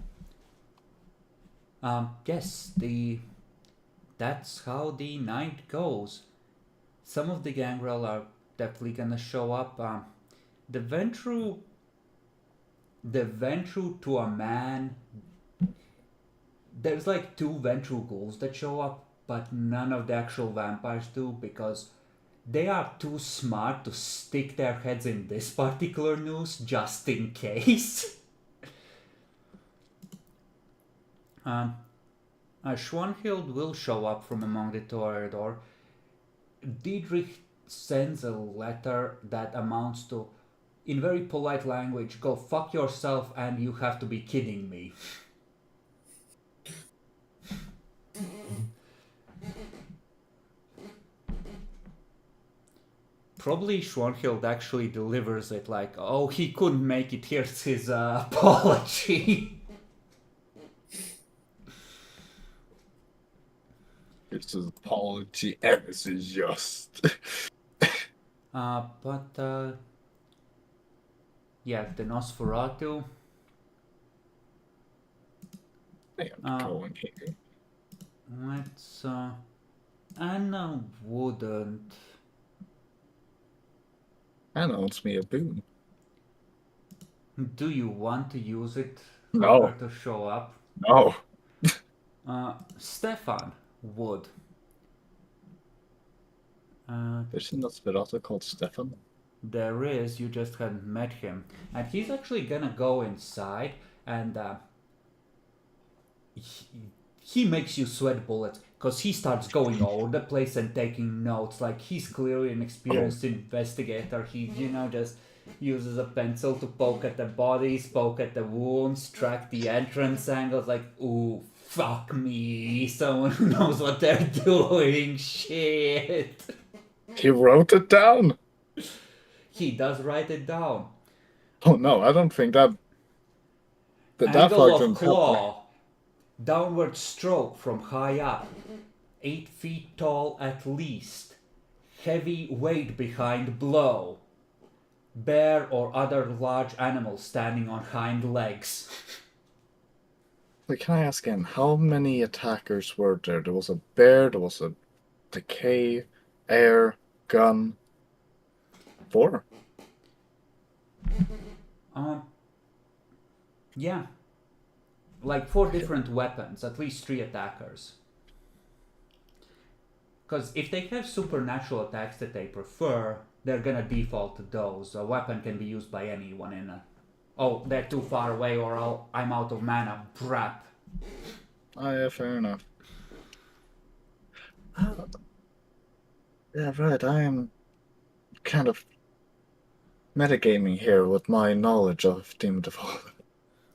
yes, that's how the night goes. Some of the gangrel are definitely gonna show up. The Ventru to a man. There's like 2 Ventru ghouls that show up, but none of the actual vampires do because they are too smart to stick their heads in this particular noose just in case. Schwanhild will show up from among the Toreador. Diedrich sends a letter that amounts to, in very polite language, go fuck yourself and you have to be kidding me. Probably Schwanhild actually delivers it like, oh, he couldn't make it, here's his apology. It's his apology, and this is just. Yeah, the Nosferatu. I am going here. Let's, Anna wouldn't. Anna owns me a boon. Do you want to use it for No. her to show up? No. Stefan would. There's a Nosferatu called Stefan. There is, you just hadn't met him. And he's actually gonna go inside and he makes you sweat bullets because he starts going all over the place and taking notes. Like, he's clearly an experienced investigator. He, just uses a pencil to poke at the bodies, poke at the wounds, track the entrance angles. Like, ooh, fuck me, someone who knows what they're doing. Shit. He wrote it down. He does write it down. Oh no, I don't think that Angle of didn't help me. claw. Downward stroke from high up. 8 feet tall at least. Heavy weight behind blow. Bear or other large animal standing on hind legs. Wait, can I ask again, how many attackers were there? There was a bear, there was a decay, air, gun. 4? Yeah. Like 4 different weapons, at least 3 attackers. Because if they have supernatural attacks that they prefer, they're gonna default to those. A weapon can be used by anyone in a... Oh, they're too far away, or I'm out of mana. Brap. Oh yeah, fair enough. Yeah, right, I am kind of metagaming here with my knowledge of Demon Default.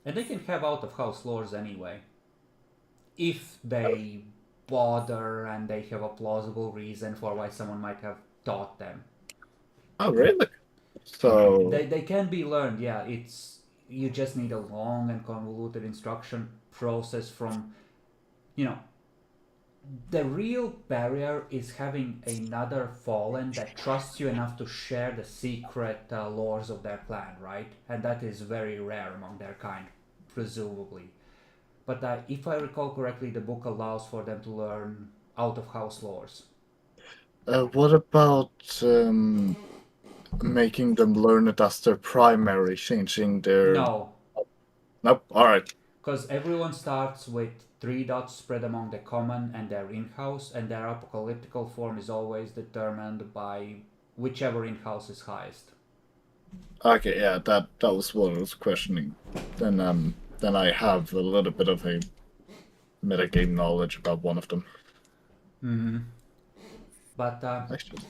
And they can have out-of-house lores anyway. If they bother and they have a plausible reason for why someone might have taught them. Oh, really? So... They can be learned, yeah. You just need a long and convoluted instruction process from, the real barrier is having another fallen that trusts you enough to share the secret lores of their clan, right? And that is very rare among their kind, presumably. But if I recall correctly, the book allows for them to learn out-of-house lores. what about making them learn it as their primary, changing their... No, Nope, alright. because everyone starts with 3 dots spread among the common and their in-house, and their apocalyptical form is always determined by whichever in-house is highest. Okay, yeah, that was what I was questioning. Then I have a little bit of a metagame knowledge about one of them. Mm-hmm. But, Actually, 3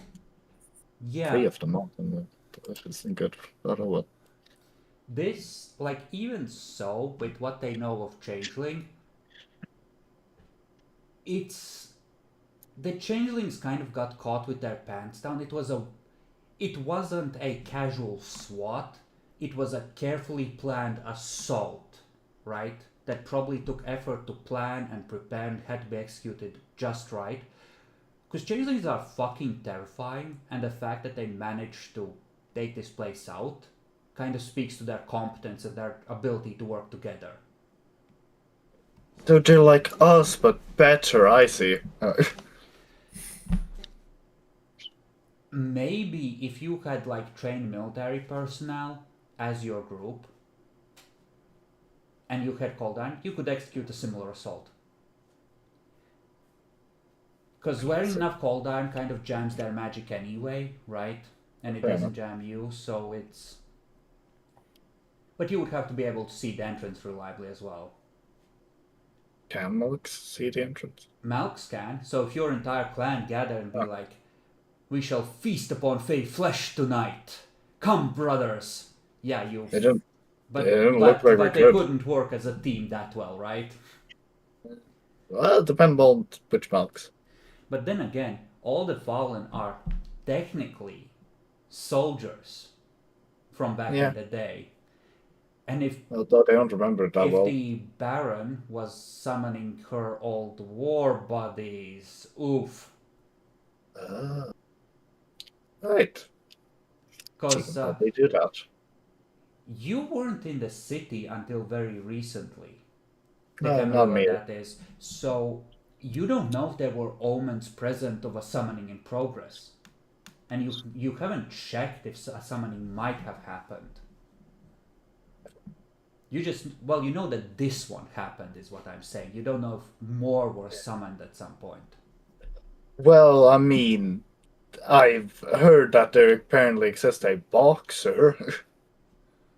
yeah, of them all, and that isn't good. I don't know what. this, like, even so, with what they know of Changeling, the Changelings kind of got caught with their pants down. It wasn't a casual SWAT, it was a carefully planned assault, right? That probably took effort to plan and prepare and had to be executed just right. Because Changelings are fucking terrifying, and the fact that they managed to take this place out kind of speaks to their competence and their ability to work together. So they're like us, but better, I see. Maybe if you had like trained military personnel as your group and you had Coldan, you could execute a similar assault. Because wearing enough Coldan kind of jams their magic anyway, right? And it Fair doesn't jam you, so it's... But you would have to be able to see the entrance reliably as well. Can Malix see the entrance? Malks can, so if your entire clan gather and be like, we shall feast upon Fey flesh tonight. Come, brothers. Yeah, you... They don't. But, They don't but, look very but they good. couldn't work as a team that well, right? Well, depends on which Malix. But then again, all the Fallen are technically soldiers from back in the day. And if Although they don't remember it that well. the Baron was summoning her old war buddies, oof. Right. Because They do that. you weren't in the city until very recently. No, not me. That is. So you don't know if there were omens present of a summoning in progress. And you haven't checked if a summoning might have happened. You just, well, you know that this one happened is what I'm saying. You don't know if more were summoned at some point. Well, I mean, I've heard that there apparently exists a boxer.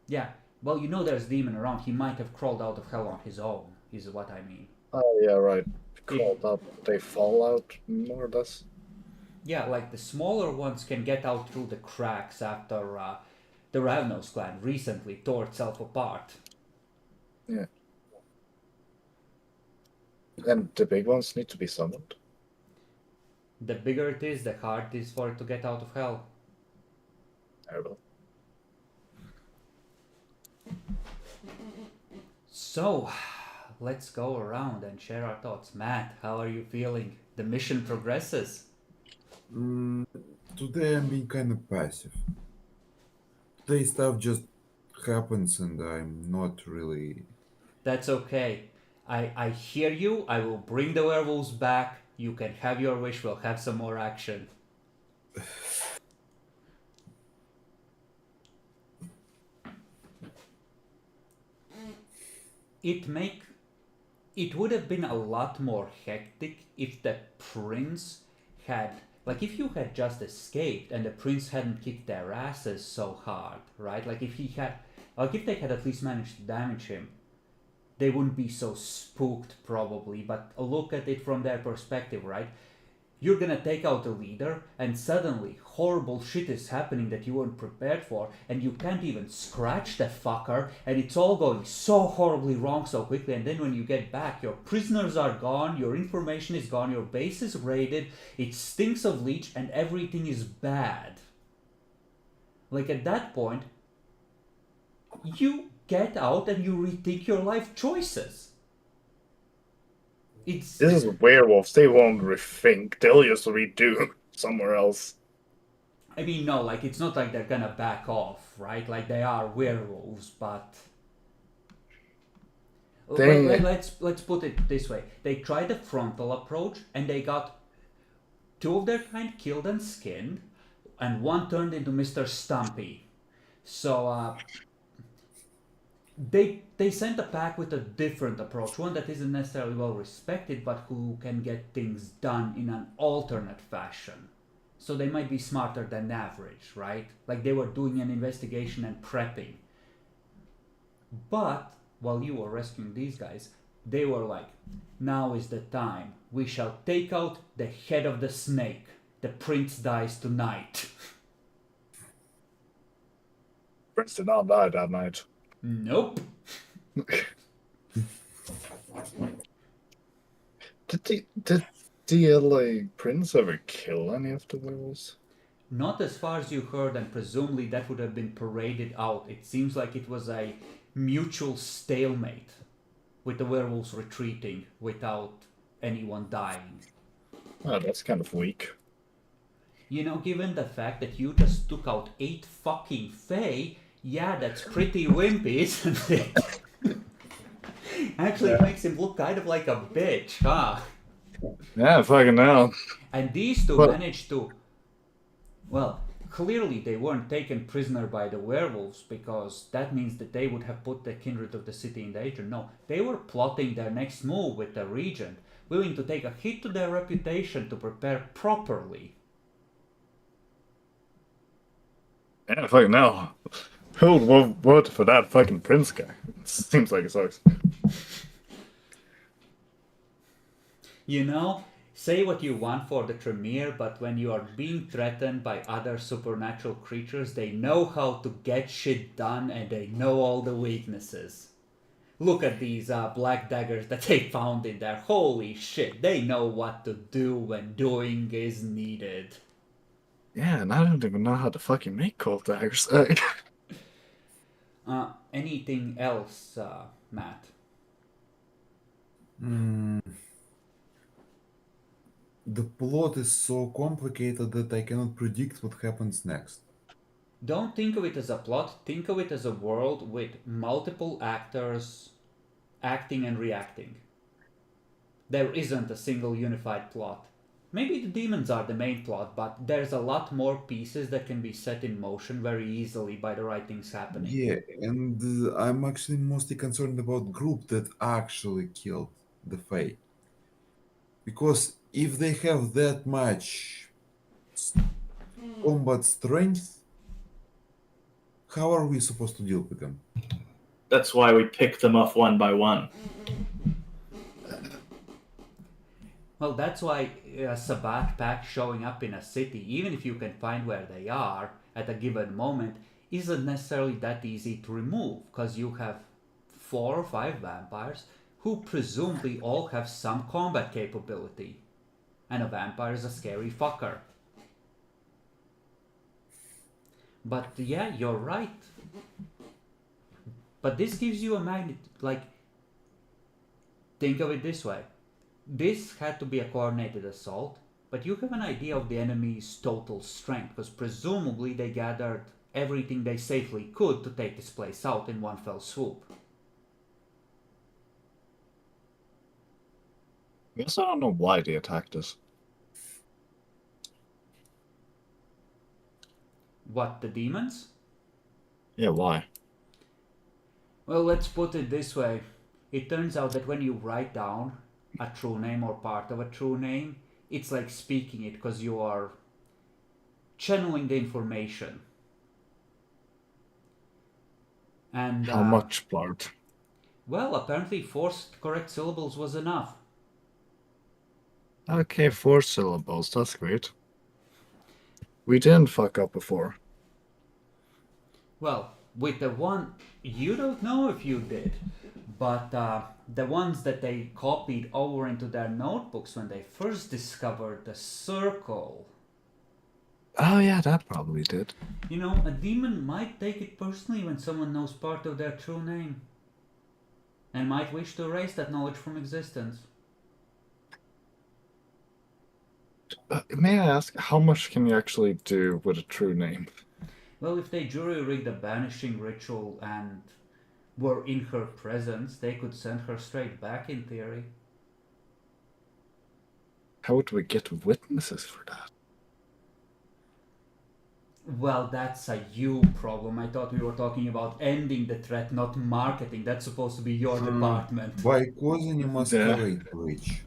Yeah, well, you know there's a demon around. He might have crawled out of hell on his own, is what I mean. Oh, yeah, right. Called up. They fall out, more or less. Yeah, like the smaller ones can get out through the cracks after the Ravnos clan recently tore itself apart. Yeah. And the big ones need to be summoned. The bigger it is, the harder it is for it to get out of hell. Terrible. So, let's go around and share our thoughts. Matt, how are you feeling? The mission progresses. Today I'm being kind of passive. Today stuff just happens and I'm not really. That's okay. I hear you. I will bring the werewolves back. You can have your wish. We'll have some more action. It make it would have been a lot more hectic if the prince had, like, if you had just escaped and the prince hadn't kicked their asses so hard, right? Like if he had, like if they had at least managed to damage him, they wouldn't be so spooked probably. But look at it from their perspective, right? You're gonna take out the leader and suddenly horrible shit is happening that you weren't prepared for, and you can't even scratch the fucker, and it's all going so horribly wrong so quickly. And then when you get back, your prisoners are gone, your information is gone, your base is raided, it stinks of leech, and everything is bad. Like at that point, you get out and you rethink your life choices. This is werewolves. They won't rethink. They'll just redo somewhere else. I mean, no, like it's not like they're gonna back off, right? Like they are werewolves, but let's put it this way: they tried the frontal approach, and they got two of their kind killed and skinned, and one turned into Mr. Stumpy. So they sent a pack with a different approach, one that isn't necessarily well respected, but who can get things done in an alternate fashion. So they might be smarter than average, right? Like they were doing an investigation and prepping. But while you were rescuing these guys, they were like, now is the time. We shall take out the head of the snake. The prince dies tonight. Prince did not die that night. Nope. Did the like prince ever kill any of the werewolves? Not as far as you heard, and presumably that would have been paraded out. It seems like it was a mutual stalemate, with the werewolves retreating without anyone dying. Oh, that's kind of weak. You know, given the fact that you just took out 8 fucking Fae, yeah, that's pretty wimpy, isn't it? Actually, it makes him look kind of like a bitch, huh? Yeah, fucking hell. And these two But- managed to... Well, clearly they weren't taken prisoner by the werewolves, because that means that they would have put the kindred of the city in danger. No, they were plotting their next move with the regent, willing to take a hit to their reputation to prepare properly. Yeah, fucking hell. Who would vote for that fucking prince guy? It seems like it sucks. You know, say what you want for the Tremere, but when you are being threatened by other supernatural creatures, they know how to get shit done and they know all the weaknesses. Look at these black daggers that they found in there. Holy shit, they know what to do when doing is needed. Yeah, and I don't even know how to fucking make cold daggers. Anything else, Matt? The plot is so complicated that I cannot predict what happens next. Don't think of it as a plot, think of it as a world with multiple actors acting and reacting. There isn't a single unified plot. Maybe the demons are the main plot, but there's a lot more pieces that can be set in motion very easily by the right things happening. Yeah, and I'm actually mostly concerned about group that actually killed the Fae. Because if they have that much combat strength, how are we supposed to deal with them? That's why we pick them off one by one. Well, that's why a Sabbath pack showing up in a city, even if you can find where they are at a given moment, isn't necessarily that easy to remove, because you have 4 or 5 vampires who presumably all have some combat capability. And a vampire is a scary fucker. But yeah, you're right. But this gives you a magnet. Like, think of it this way. This had to be a coordinated assault, but you have an idea of the enemy's total strength, because presumably they gathered everything they safely could to take this place out in one fell swoop. I guess I don't know why they attacked us. What, the demons? Yeah, why? Well, let's put it this way. It turns out that when you write down a true name or part of a true name, it's like speaking it, because you are channeling the information. And How much part? well, apparently 4 correct syllables was enough. Okay, 4 syllables. That's great. We didn't fuck up before. Well, with the one, you don't know if you did, but the ones that they copied over into their notebooks when they first discovered the circle. Oh yeah, that probably did. You know, a demon might take it personally when someone knows part of their true name, and might wish to erase that knowledge from existence. May I ask, how much can you actually do with a true name? Well, if they jury-rigged a banishing ritual and were in her presence, they could send her straight back in theory. How would we get witnesses for that? Well, that's a you problem. I thought we were talking about ending the threat, not marketing. That's supposed to be your department. By causing a masquerade breach.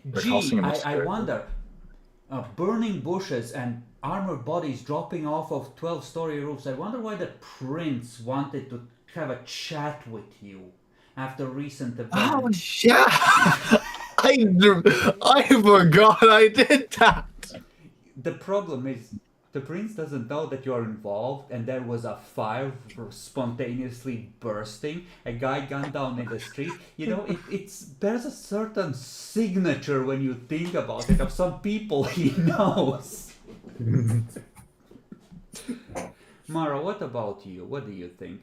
We're Gee, causing a I masquerade. wonder. Burning bushes and armored bodies dropping off of 12-story roofs. I wonder why the prince wanted to have a chat with you after recent events. Oh yeah! I forgot I did that! The problem is, the prince doesn't know that you're involved, and there was a fire spontaneously bursting, a guy gunned down in the street. You know, there's a certain signature when you think about it of some people he knows. Mara, what about you? What do you think?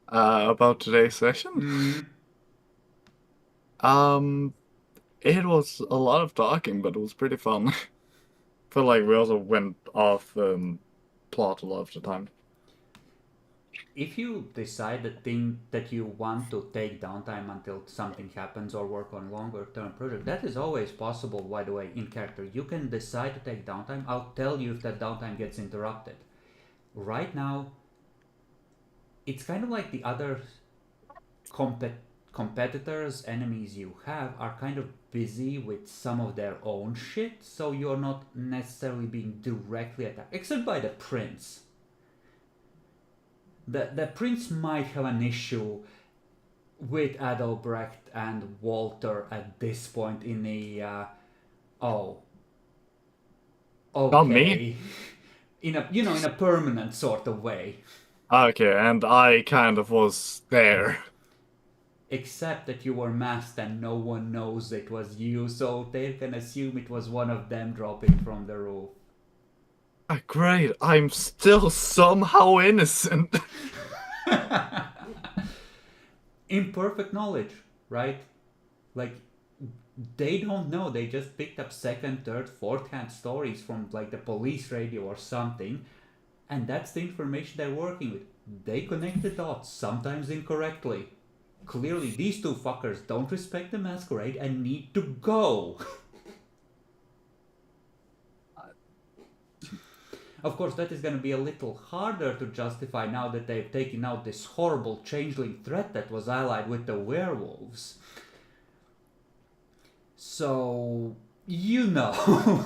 About today's session? It was a lot of talking, but it was pretty fun. Feel like we also went off plot a lot of the time. If you decide the thing that you want to take downtime until something happens or work on longer term project, that is always possible, by the way, in character. You can decide to take downtime. I'll tell you if that downtime gets interrupted. Right now, it's kind of like the other competitors, enemies you have are kind of busy with some of their own shit, so you're not necessarily being directly attacked, except by the prince. The prince might have an issue with Adalbrecht and Walter at this point in the okay. Not me. In a permanent sort of way. Okay, and I kind of was there. Except that you were masked and no one knows it was you, so they can assume it was one of them dropping from the roof. Great, I'm still somehow innocent. Imperfect knowledge, right? Like, they don't know. They just picked up second, third, fourth-hand stories from like the police radio or something, and that's the information they're working with. They connect the dots, sometimes incorrectly. Clearly, these two fuckers don't respect the Masquerade and need to go. Of course, that is going to be a little harder to justify now that they've taken out this horrible changeling threat that was allied with the werewolves. So, you know.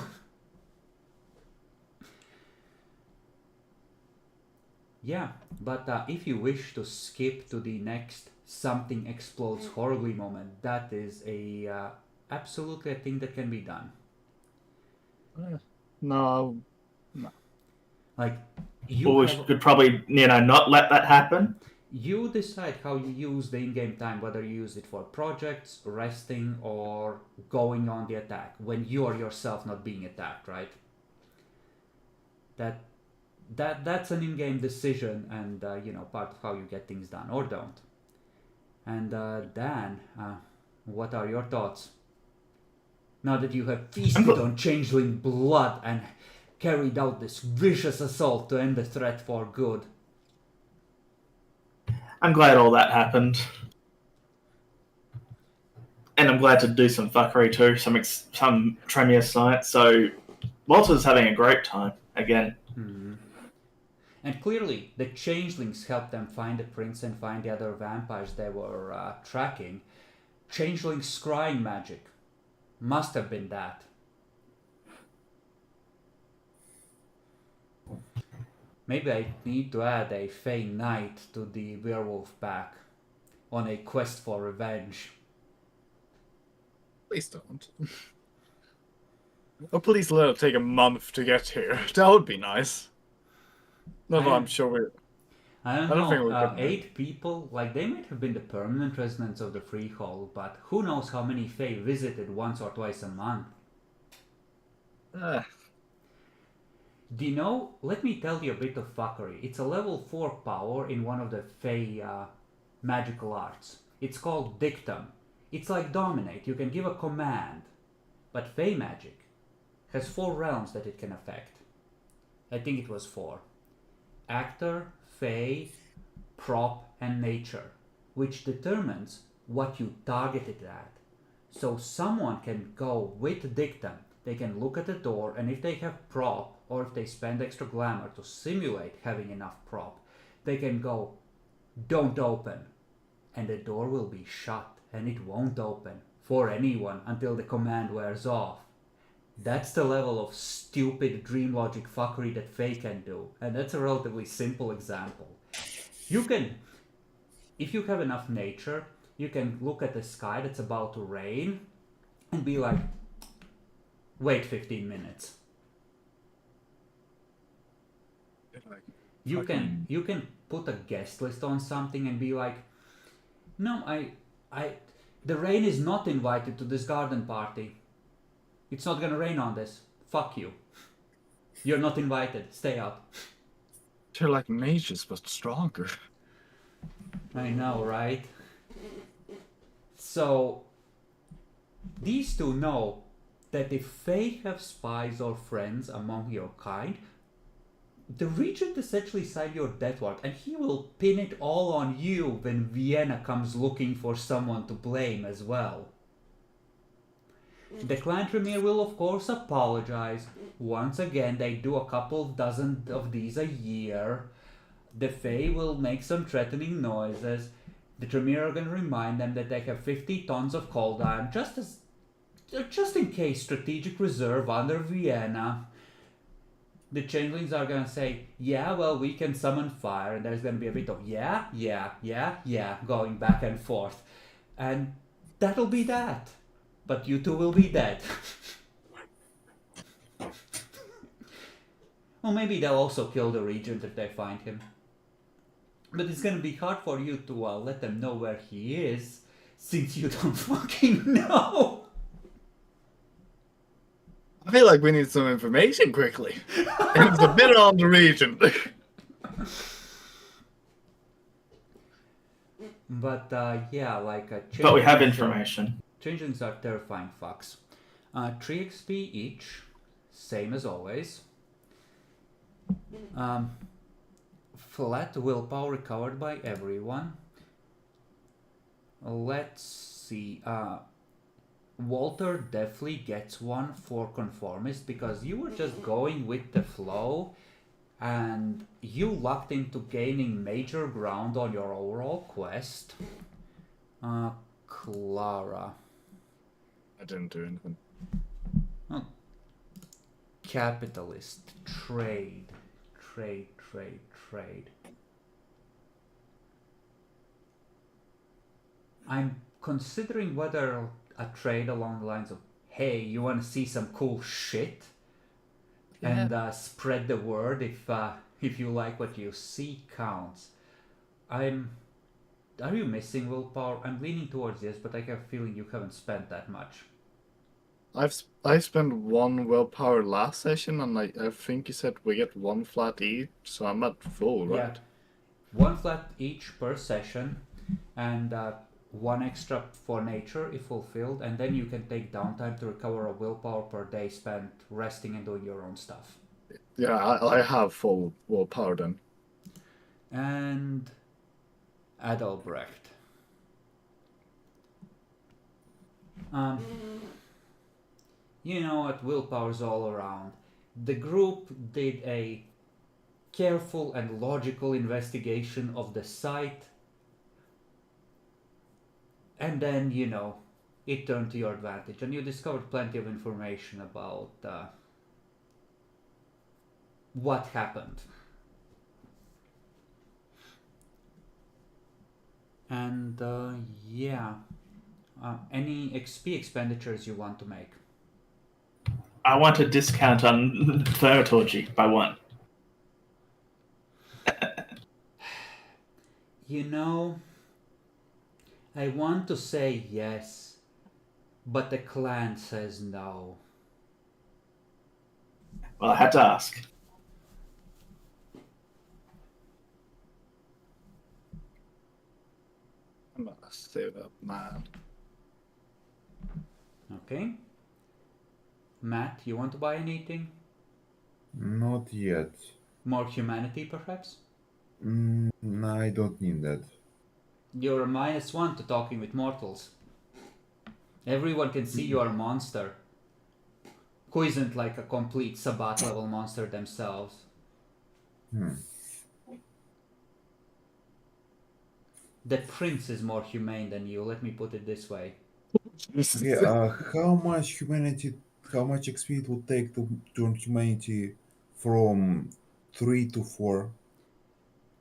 Yeah, but if you wish to skip to the next something explodes horribly moment, that is absolutely a thing that can be done. No. Like, Or we could probably, not let that happen. you decide how you use the in-game time, whether you use it for projects, resting, or going on the attack when you are yourself not being attacked, right? That's an in-game decision, and part of how you get things done or don't. And Dan, what are your thoughts? Now that you have feasted on changeling blood and carried out this vicious assault to end the threat for good. I'm glad all that happened. And I'm glad to do some fuckery too, some Tremere science. So Walter's having a great time again. Mm-hmm. And clearly, the changelings helped them find the prince and find the other vampires they were tracking. Changeling scrying magic must have been that. Maybe I need to add a Fey Knight to the werewolf pack on a quest for revenge. Please don't. Or please let it take a month to get here. That would be nice. No, I'm sure we're... I don't think know, we're good. 8 people, like they might have been the permanent residents of the Freehold, but who knows how many Fae visited once or twice a month. Do you know, let me tell you a bit of fuckery. It's a level 4 power in one of the Fae magical arts. It's called Dictum. It's like Dominate, you can give a command. But Fae magic has 4 realms that it can affect. I think it was 4. Actor, Fae, Prop, and Nature, which determines what you target it at. So someone can go with Dictum. They can look at the door, and if they have Prop, or if they spend extra glamour to simulate having enough Prop, they can go, don't open. And the door will be shut, and it won't open for anyone until the command wears off. That's the level of stupid dream logic fuckery that Fae can do, and that's a relatively simple example. You can, if you have enough nature, you can look at the sky that's about to rain and be like, wait 15 minutes. You can put a guest list on something and be like, no, the rain is not invited to this garden party. It's not gonna rain on this. Fuck you. You're not invited. Stay out. They're like mages, but stronger. I know, right? So, these two know that if Fae have spies or friends among your kind, the regent essentially signed your death warrant, and he will pin it all on you when Vienna comes looking for someone to blame as well. The clan Tremere will of course apologize. Once again, they do a couple dozen of these a year. The Fae will make some threatening noises. The Tremere are going to remind them that they have 50 tons of cold iron, just in case strategic reserve under Vienna. The changelings are going to say, yeah, well, we can summon fire, and there's going to be a bit of yeah, going back and forth. And that'll be that. But you two will be dead. Well, maybe they'll also kill the regent if they find him. But it's gonna be hard for you to let them know where he is, since you don't fucking know. I feel like we need some information quickly. And it's a bit on the regent. But yeah, like But we have information. Changelings are terrifying fucks. 3 XP each, same as always. Flat willpower recovered by everyone. Let's see. Walter definitely gets one for conformist because you were just going with the flow and you lucked into gaining major ground on your overall quest. Clara. I didn't do anything. Oh. Capitalist. Trade. I'm considering whether a trade along the lines of, hey, you want to see some cool shit? And spread the word if you like what you see counts. Are you missing willpower? I'm leaning towards yes, but I have a feeling you haven't spent that much. I spent 1 willpower last session, and I think you said we get 1 flat each, so I'm at full, right? Yeah, 1 flat each per session, and 1 extra for nature if fulfilled, and then you can take downtime to recover a willpower per day spent resting and doing your own stuff. Yeah, I have full willpower then. And Adalbrecht. You know what? Willpower's all around. The group did a careful and logical investigation of the site, and then, it turned to your advantage, and you discovered plenty of information about what happened. And any XP expenditures you want to make? I want a discount on thaumaturgy by 1. I want to say yes, but the clan says no. Well, I had to ask. I'm gonna save up, man. Okay. Matt, you want to buy anything? Not yet. More humanity, perhaps? I don't need that. You're a -1 to talking with mortals. Everyone can see you're a monster. Who isn't like a complete Sabbat level monster themselves. The prince is more humane than you, let me put it this way. Okay, how much XP it would take to turn humanity from 3 to 4?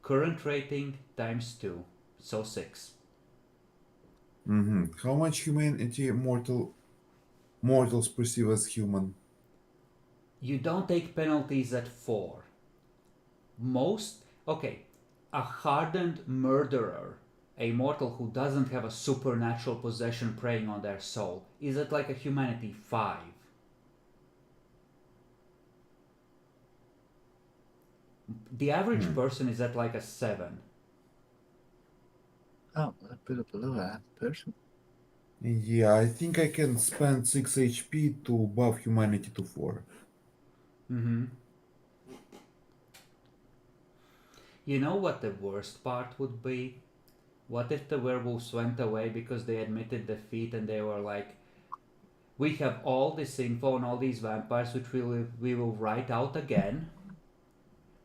Current rating times 2, so 6. How much humanity mortals perceive as human? You don't take penalties at 4. A hardened murderer, a mortal who doesn't have a supernatural possession preying on their soul, is at like a humanity 5. The average person is at like a 7. Oh, a bit below that person. Yeah, I think I can spend 6 HP to buff humanity to 4. You know what the worst part would be? What if the werewolves went away because they admitted defeat and they were like, we have all this info on all these vampires which we will write out again.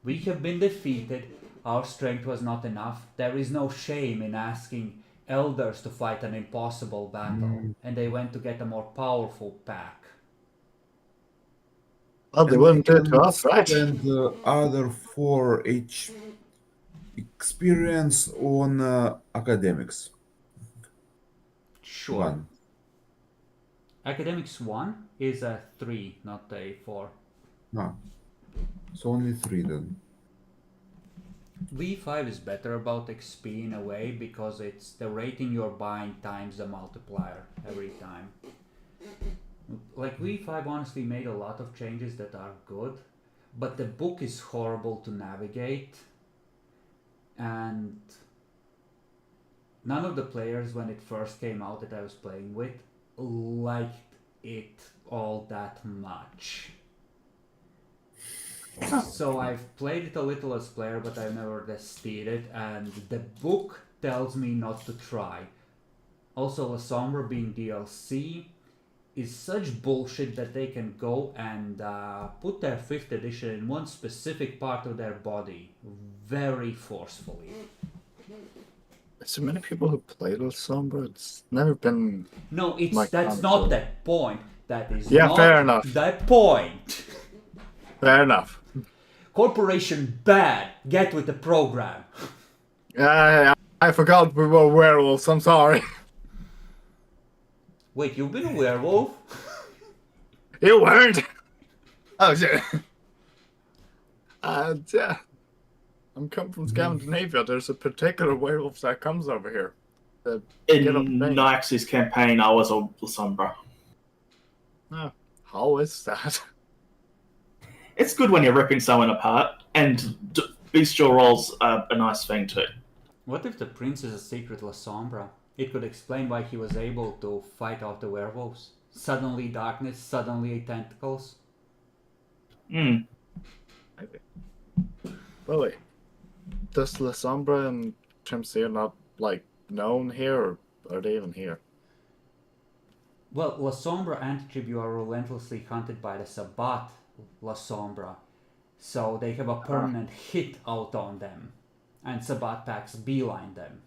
We have been defeated. Our strength was not enough. There is no shame in asking elders to fight an impossible battle. And they went to get a more powerful pack. Well, they wouldn't do it to us, right? And the other 4 experience on academics. Sure. 1. Academics 1 is a 3, not a 4. No. So only 3 then. V5 is better about XP in a way because it's the rating you're buying times the multiplier every time. Like V5 honestly made a lot of changes that are good, but the book is horrible to navigate, and none of the players when it first came out that I was playing with liked it all that much. So I've played it a little as player, but I've never tested it, and the book tells me not to try. Also, La Sombre being DLC is such bullshit that they can go and put their 5th edition in one specific part of their body very forcefully. So many people who played with Sombra, it's never been... No, My that's console. not the point. That is Yeah, not fair enough. the point. Fair enough. Corporation bad. Get with the program. I forgot we were werewolves, I'm sorry. Wait, you've been a werewolf? You weren't. Oh shit. Yeah. I'm coming from Scandinavia. There's a particular werewolf that comes over here. Get up In there. Nyx's campaign, I was a Sombra. Oh, how is that? It's good when you're ripping someone apart, and bestial rolls are a nice thing too. What if the prince is a secret La Sombra? It could explain why he was able to fight off the werewolves. Suddenly darkness, suddenly tentacles. Hmm. Well, wait. Does La Sombra and Tremere not known here, or are they even here? Well, La Sombra and Tribu are relentlessly hunted by the Sabbat La Sombra, so they have a permanent hit out on them, and Sabbat packs beeline them.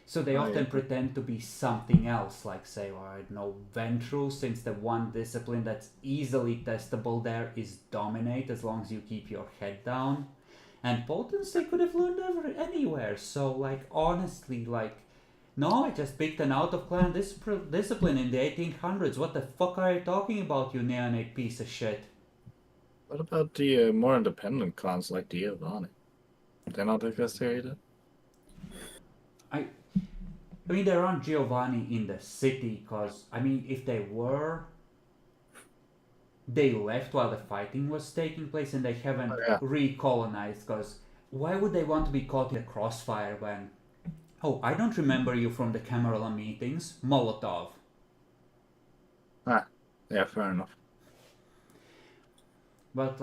So they often pretend to be something else, like say, I don't know, Ventru, since the one discipline that's easily testable there is Dominate, as long as you keep your head down. And Potence they could have learned anywhere, so honestly, no, I just picked an out-of-clan discipline in the 1800s. What the fuck are you talking about, you neonate piece of shit? What about the more independent clans like the Giovanni? They're not exist here either? I mean, there aren't Giovanni in the city, because, if they were, they left while the fighting was taking place, and they haven't recolonized, because why would they want to be caught in the crossfire when... Oh, I don't remember you from the Camarilla meetings. Molotov. Yeah, fair enough. But,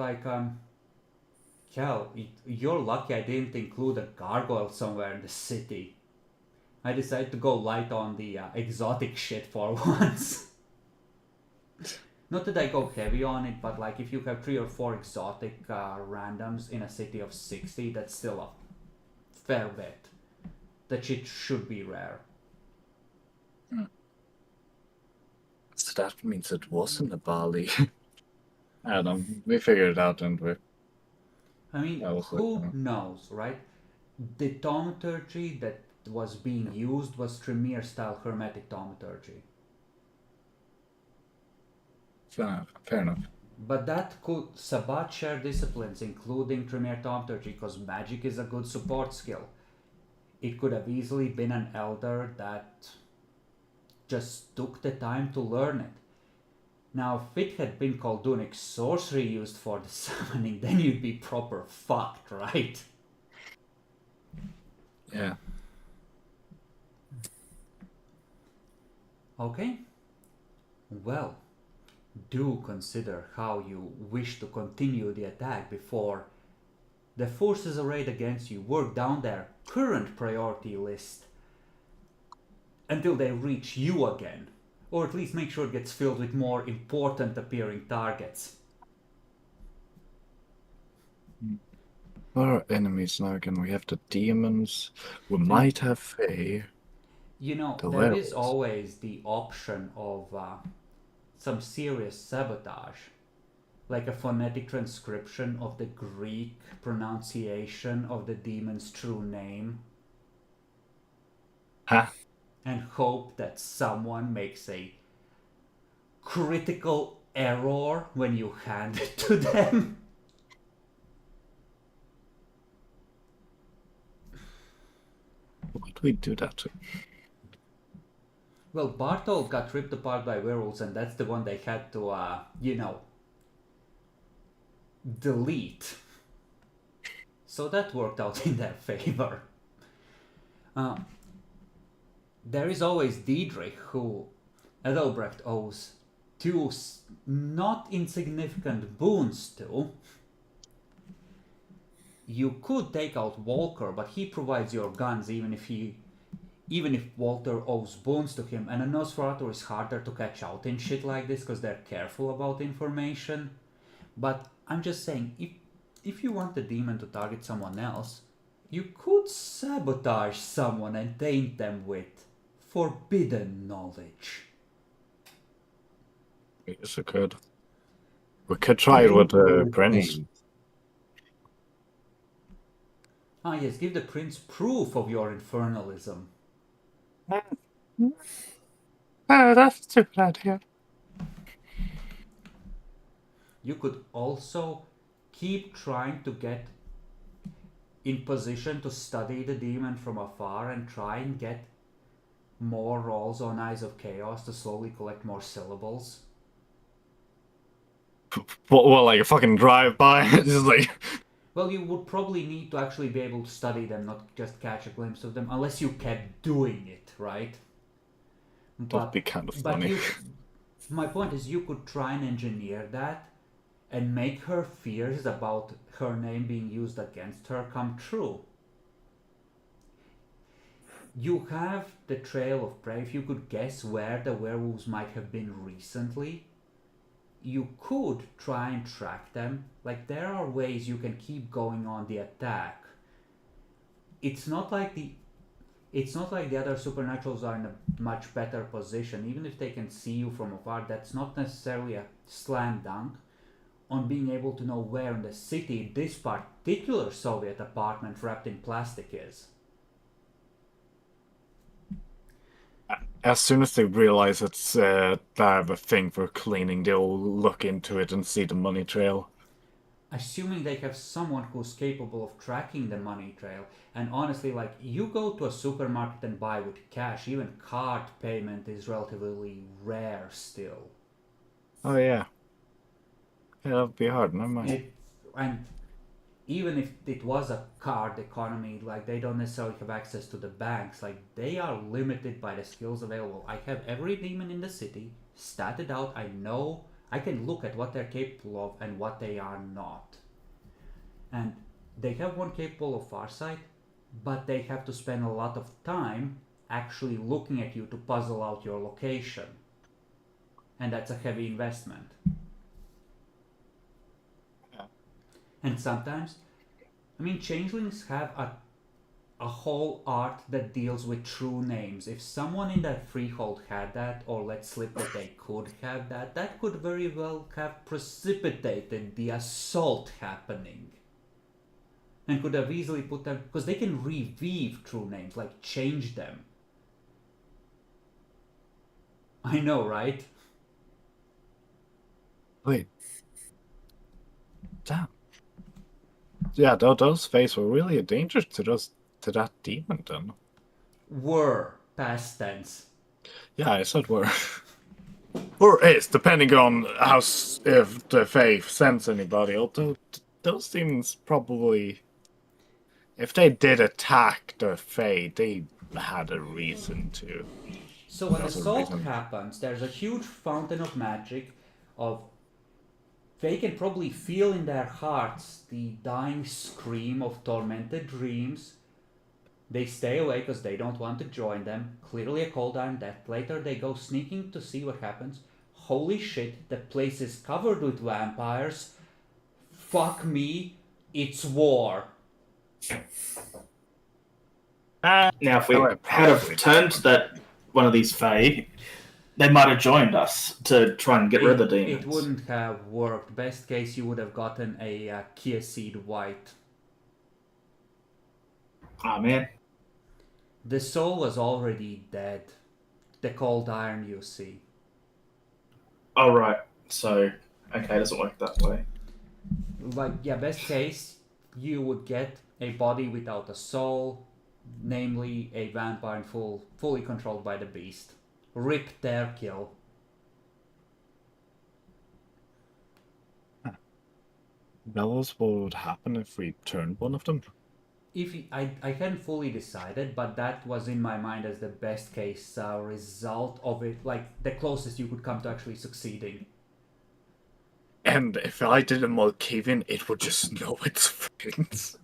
Cal, you're lucky I didn't include a gargoyle somewhere in the city. I decided to go light on the exotic shit for once. Not that I go heavy on it, but if you have 3 or 4 exotic randoms in a city of 60, that's still a fair bit. That shit should be rare. So that means it wasn't a Bali. I don't know. We figured it out, didn't we? I mean, who knows, right? The thaumaturgy that was being used was Tremere style hermetic thaumaturgy. Fair enough. But that could Sabbat share disciplines, including Tremere thaumaturgy, because magic is a good support skill. It could have easily been an elder that just took the time to learn it. Now, if it had been Koldunic sorcery used for the summoning, then you'd be proper fucked, right? Yeah. Okay. Well, do consider how you wish to continue the attack before the forces arrayed against you work down their current priority list until they reach you again, or at least make sure it gets filled with more important appearing targets. What are enemies now again? We have the demons. We might have Fae. You know, The there is werewolves. always the option of some serious sabotage, like a phonetic transcription of the Greek pronunciation of the demon's true name, and hope that someone makes a critical error when you hand it to them. Why do we do that to? Well, Bartol got ripped apart by werewolves, and that's the one they had to, delete. So that worked out in their favor. There is always Diedrich, who Edelbrecht owes 2 not insignificant boons to. You could take out Walker, but he provides your guns even if Walter owes boons to him, and a Nosferatu is harder to catch out in shit like this because they're careful about information. But I'm just saying, if you want the demon to target someone else, you could sabotage someone and taint them with forbidden knowledge. Yes, we could. We could try it with the prince. Ah yes, give the prince proof of your infernalism. That's a stupid idea. You could also keep trying to get in position to study the demon from afar and try and get more rolls on Eyes of Chaos to slowly collect more syllables. Well, like a fucking drive-by? Just like... Well, you would probably need to actually be able to study them, not just catch a glimpse of them, unless you kept doing it, right? That'd be kind of funny. My point is, you could try and engineer that and make her fears about her name being used against her come true. You have the trail of prey. If you could guess where the werewolves might have been recently, you could try and track them. Like, there are ways you can keep going on the attack. It's not like the other supernaturals are in a much better position. Even if they can see you from afar, that's not necessarily a slam dunk on being able to know where in the city this particular Soviet apartment wrapped in plastic is. As soon as they realize it's they have a thing for cleaning, they'll look into it and see the money trail. Assuming they have someone who's capable of tracking the money trail. And honestly, like, you go to a supermarket and buy with cash, even card payment is relatively rare still. Oh yeah. Yeah, that'd be hard, never mind. And even if it was a card economy, like, they don't necessarily have access to the banks. Like, they are limited by the skills available. I have every demon in the city statted out. I know I can look at what they're capable of and what they are not. And they have one capable of farsight, but they have to spend a lot of time actually looking at you to puzzle out your location. And that's a heavy investment. And sometimes, I mean, changelings have a whole art that deals with true names. If someone in that freehold had that, or let slip that they could have that, that could very well have precipitated the assault happening. And could have easily put them, because they can reweave true names, like change them. I know, right? Wait. Damn. Yeah, those faces were really a danger to that demon then. Were, past tense. Yeah, I said were. Or is, depending on how if the Fae sends anybody. Although those demons probably, if they did attack the Fae, they had a reason to. So when That's a assault reason. happens, there's a huge fountain of magic of they can probably feel in their hearts the dying scream of tormented dreams. They stay away because they don't want to join them. Clearly a cold iron death. Later they go sneaking to see what happens. Holy shit, the place is covered with vampires. Fuck me, it's war. Now, if we Oh, had have turned that one of these Fae, they might have joined us to try and get rid of the demons. It wouldn't have worked. Best case, you would have gotten a Kia Seed White. Oh man. The soul was already dead. The cold iron, you see. Oh right. So okay, it doesn't work that way. Like, yeah, best case, you would get a body without a soul, namely a vampire and fully controlled by the beast. Rip their kill. That was what would happen if we turned one of them. I hadn't fully decided, but that was in my mind as the best case result of it, like the closest you could come to actually succeeding. And if I did a Malkavian, it would just know its friends.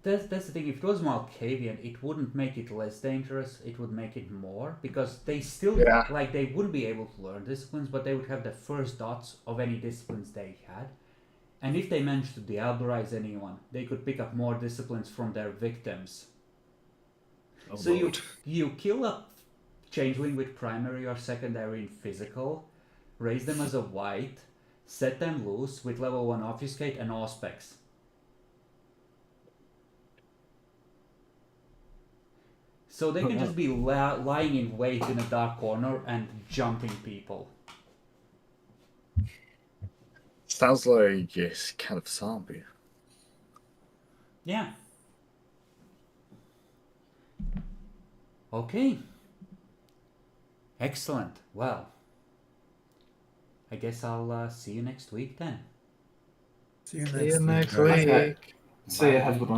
That's the thing. If it was Malkavian, it wouldn't make it less dangerous. It would make it more, because they still they wouldn't be able to learn disciplines, but they would have the first dots of any disciplines they had. And if they managed to diabolize anyone, they could pick up more disciplines from their victims. Oh, So Lord. you kill a changeling with primary or secondary in physical, raise them as a white, set them loose with level 1 obfuscate and auspex. So they can just be lying in wait in a dark corner and jumping people. Sounds like a kind of zombie. Yeah. Okay. Excellent. Well, I guess I'll see you next week then. See you See you next next week, guys. week. See ya. Have a good one.